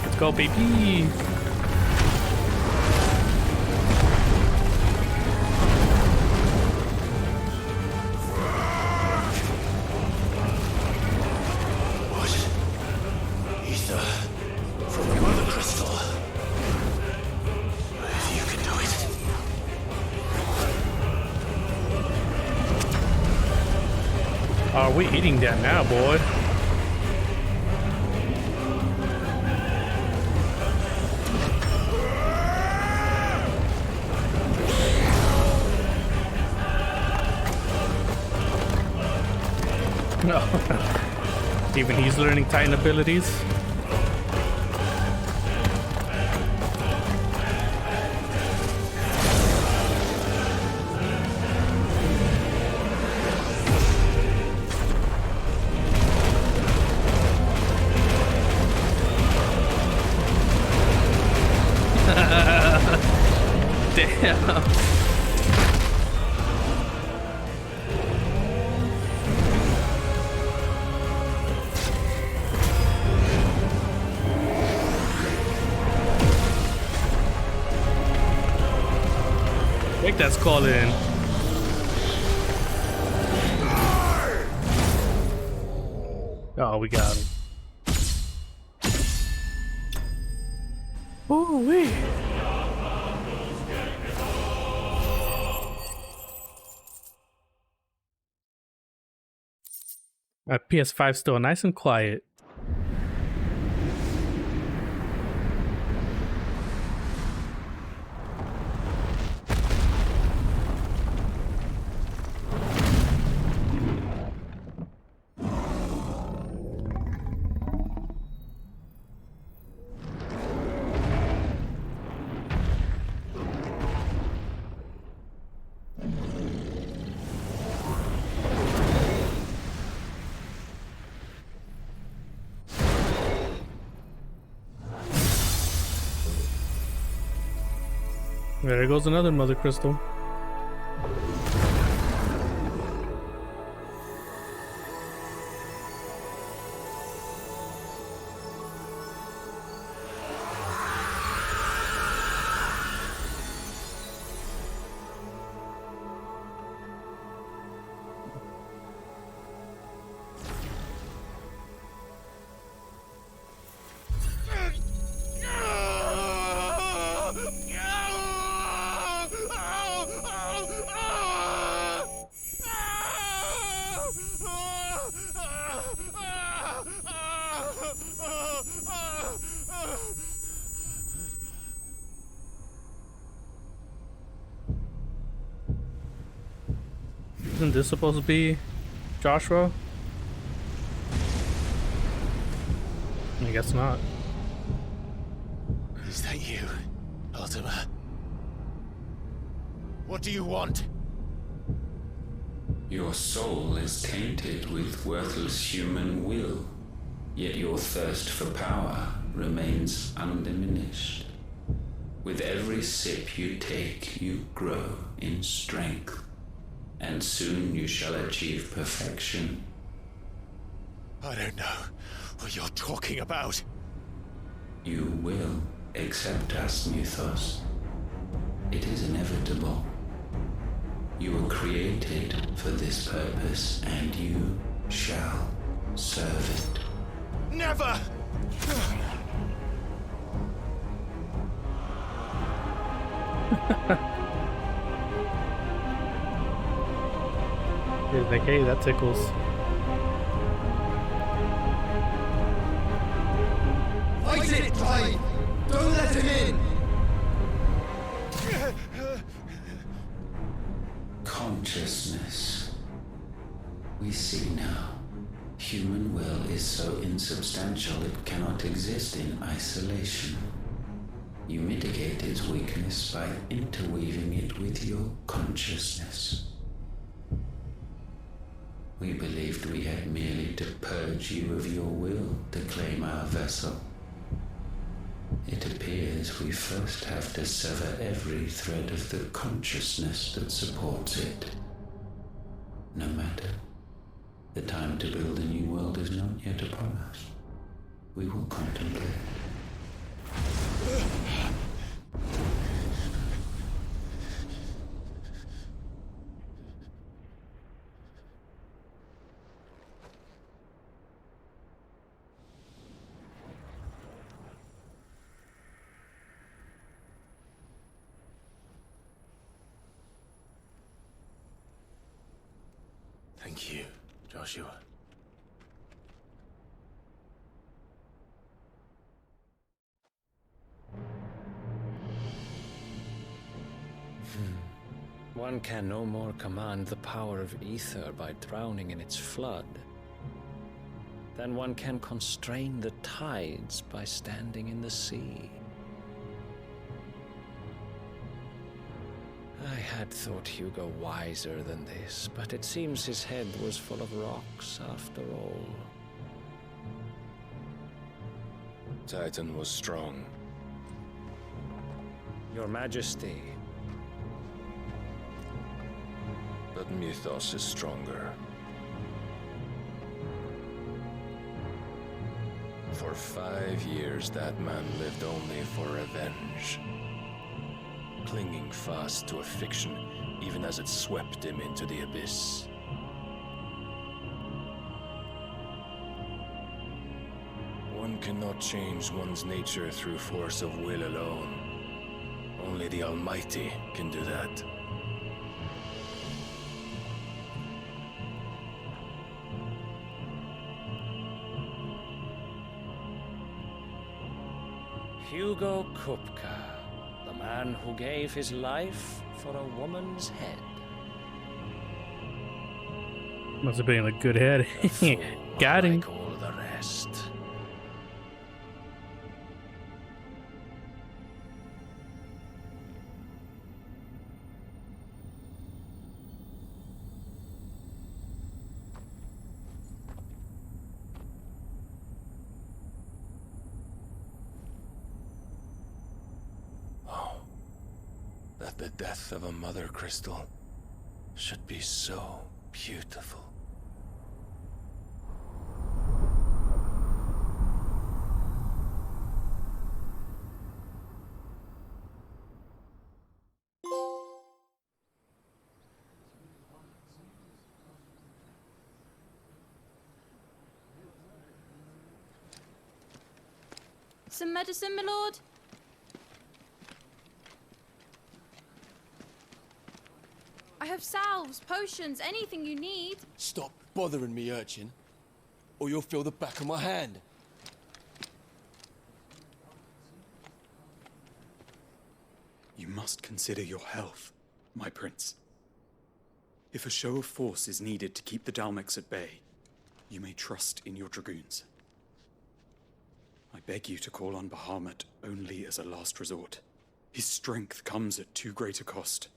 Let's go, baby. What? Ether from the Mother Crystal. If you can do it. Are we eating that now, boy? No. Even he's learning Titan abilities. Damn. Take that skull in. Oh, we got him. Ooh wee. My PS5 still nice and quiet. There goes another Mother Crystal. Isn't this supposed to be Joshua? I guess not. Is that you, Ultima? What do you want? Your soul is tainted with worthless human will, yet your thirst for power remains undiminished. With every sip you take, you grow in strength, and soon you shall achieve perfection. I don't know what you're talking about. You will accept us, Mythos. It is inevitable. You were created for this purpose, and you shall serve it. Never! He's like, hey, that tickles. Fight it, Clive! Don't let him in! Consciousness. We see now. Human will is so insubstantial it cannot exist in isolation. You mitigate its weakness by interweaving it with your consciousness. We believed we had merely to purge you of your will to claim our vessel. It appears we first have to sever every thread of the consciousness that supports it. No matter. The time to build a new world is not yet upon us. We will contemplate. Thank you, Joshua. One can no more command the power of ether by drowning in its flood than one can constrain the tides by standing in the sea. I had thought Hugo wiser than this, but it seems his head was full of rocks after all. Titan was strong. Your Majesty. But Mythos is stronger. For 5 years, that man lived only for revenge. Clinging fast to a fiction, even as it swept him into the abyss. One cannot change one's nature through force of will alone. Only the Almighty can do that. Hugo Kupka, the man who gave his life for a woman's head. Must have been a good head. Got him. Like all the rest. That the death of a mother crystal should be so beautiful. Some medicine, my lord? I have salves, potions, anything you need. Stop bothering me, urchin, or you'll feel the back of my hand. You must consider your health, my prince. If a show of force is needed to keep the Dalmex at bay, you may trust in your dragoons. I beg you to call on Bahamut only as a last resort. His strength comes at too great a cost.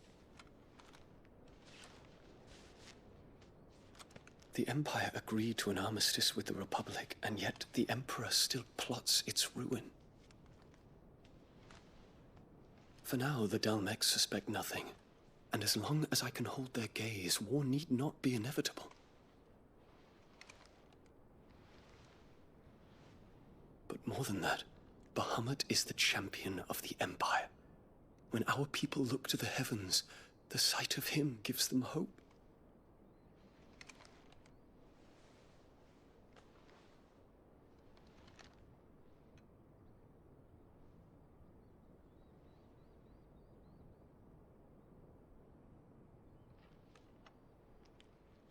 The Empire agreed to an armistice with the Republic, and yet the Emperor still plots its ruin. For now, the Dalmex suspect nothing, and as long as I can hold their gaze, war need not be inevitable. But more than that, Bahamut is the champion of the Empire. When our people look to the heavens, the sight of him gives them hope.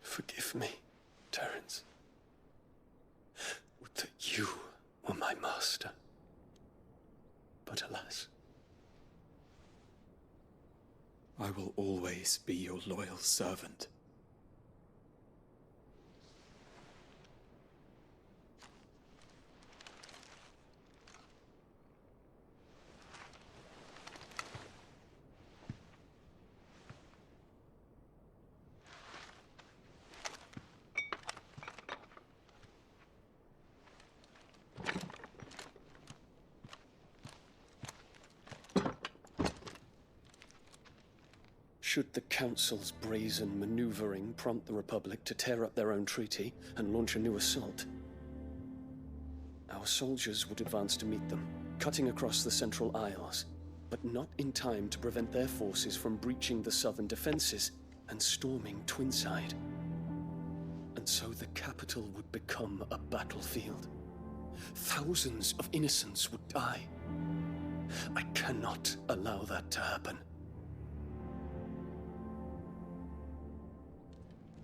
Forgive me, Terence. Would that you were my master. But alas. I will always be your loyal servant. Should the Council's brazen maneuvering prompt the Republic to tear up their own treaty and launch a new assault, our soldiers would advance to meet them, cutting across the Central Isles, but not in time to prevent their forces from breaching the southern defenses and storming Twinside. And so the capital would become a battlefield. Thousands of innocents would die. I cannot allow that to happen.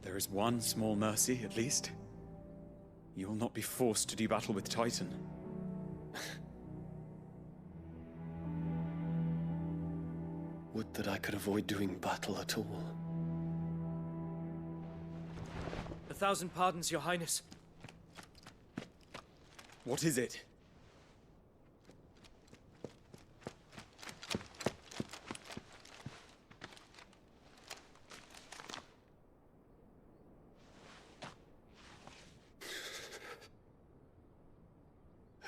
There is one small mercy, at least. You will not be forced to do battle with Titan. Would that I could avoid doing battle at all. 1,000 pardons, Your Highness. What is it?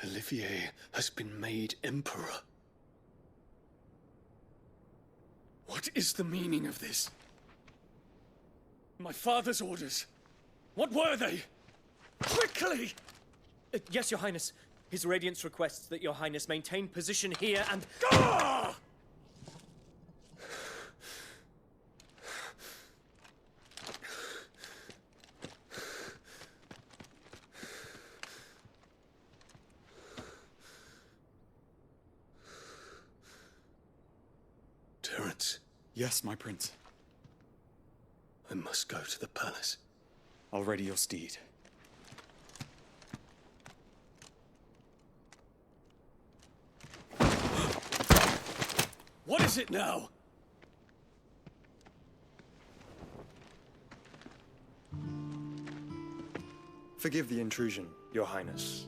Olivier has been made Emperor. What is the meaning of this? My father's orders. What were they? Quickly! Yes, Your Highness. His Radiance requests that Your Highness maintain position here and... Ah! Terence. Yes, my prince. I must go to the palace. I'll ready your steed. What is it now? Forgive the intrusion, Your Highness.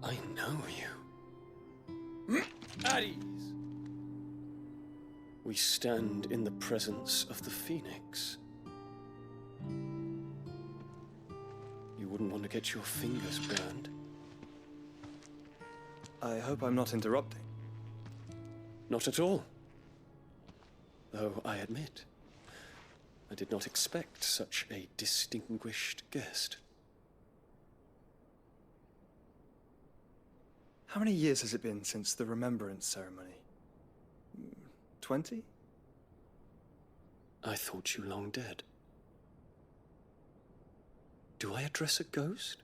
I know you. At ease. We stand in the presence of the Phoenix. You wouldn't want to get your fingers burned. I hope I'm not interrupting. Not at all. Though I admit, I did not expect such a distinguished guest. How many years has it been since the Remembrance ceremony? 20? I thought you long dead. Do I address a ghost?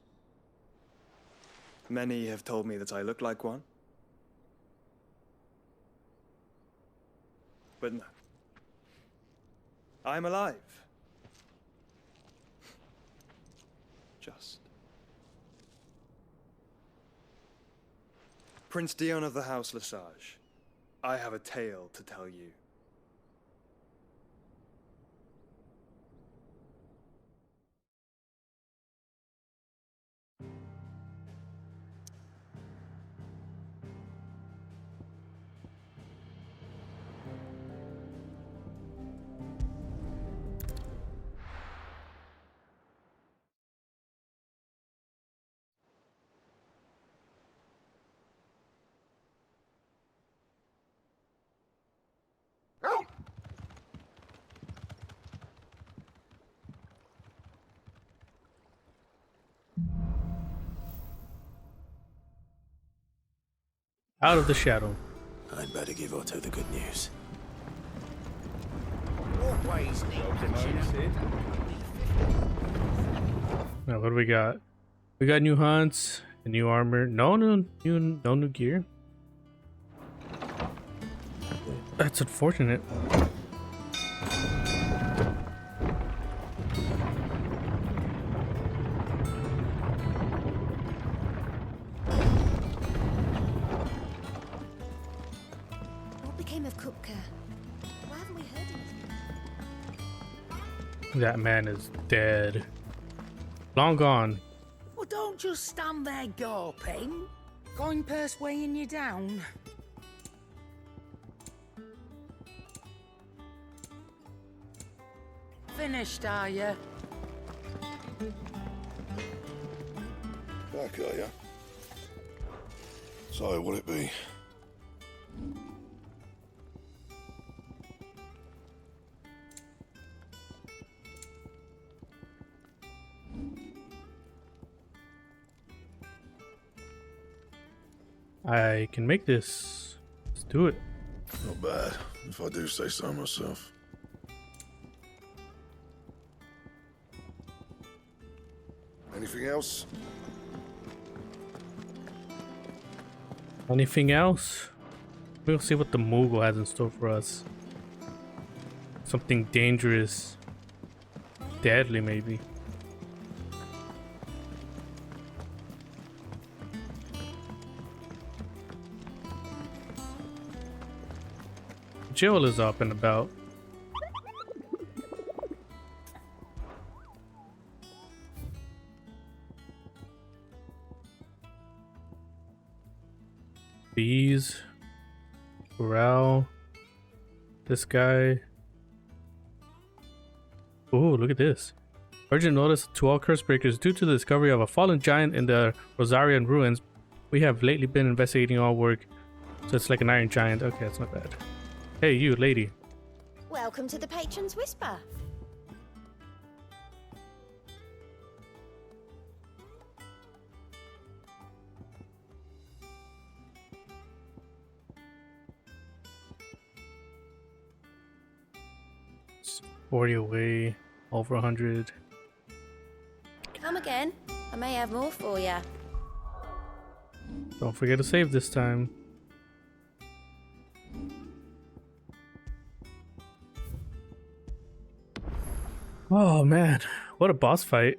Many have told me that I look like one. But no. I'm alive. Just. Prince Dion of the House Lesage, I have a tale to tell you. Out of the shadow. I'd better give Otto the good news. Now, what do we got? We got new hunts, and new armor. No new gear. That's unfortunate. What became of Kupka? Why haven't we heard anything? That man is dead. Long gone. Well, don't just stand there gawping. Going purse weighing you down. Finished, are you? Back, are ya? So, what'll it be? I can make this. Let's do it. Not bad, if I do say so myself. Anything else? Anything else? We'll see what the Moogle has in store for us. Something dangerous. Deadly, maybe. Jill is up and about. Bees. Corral. This guy. Ooh, look at this. Urgent notice to all curse breakers. Due to the discovery of a fallen giant in the Rosarian ruins, we have lately been investigating all work. So it's like an iron giant. Okay, that's not bad. Hey, you, lady. Welcome to the Patron's Whisper. It's 40 away, over 100. Come again. I may have more for you. Don't forget to save this time. Oh man, what a boss fight.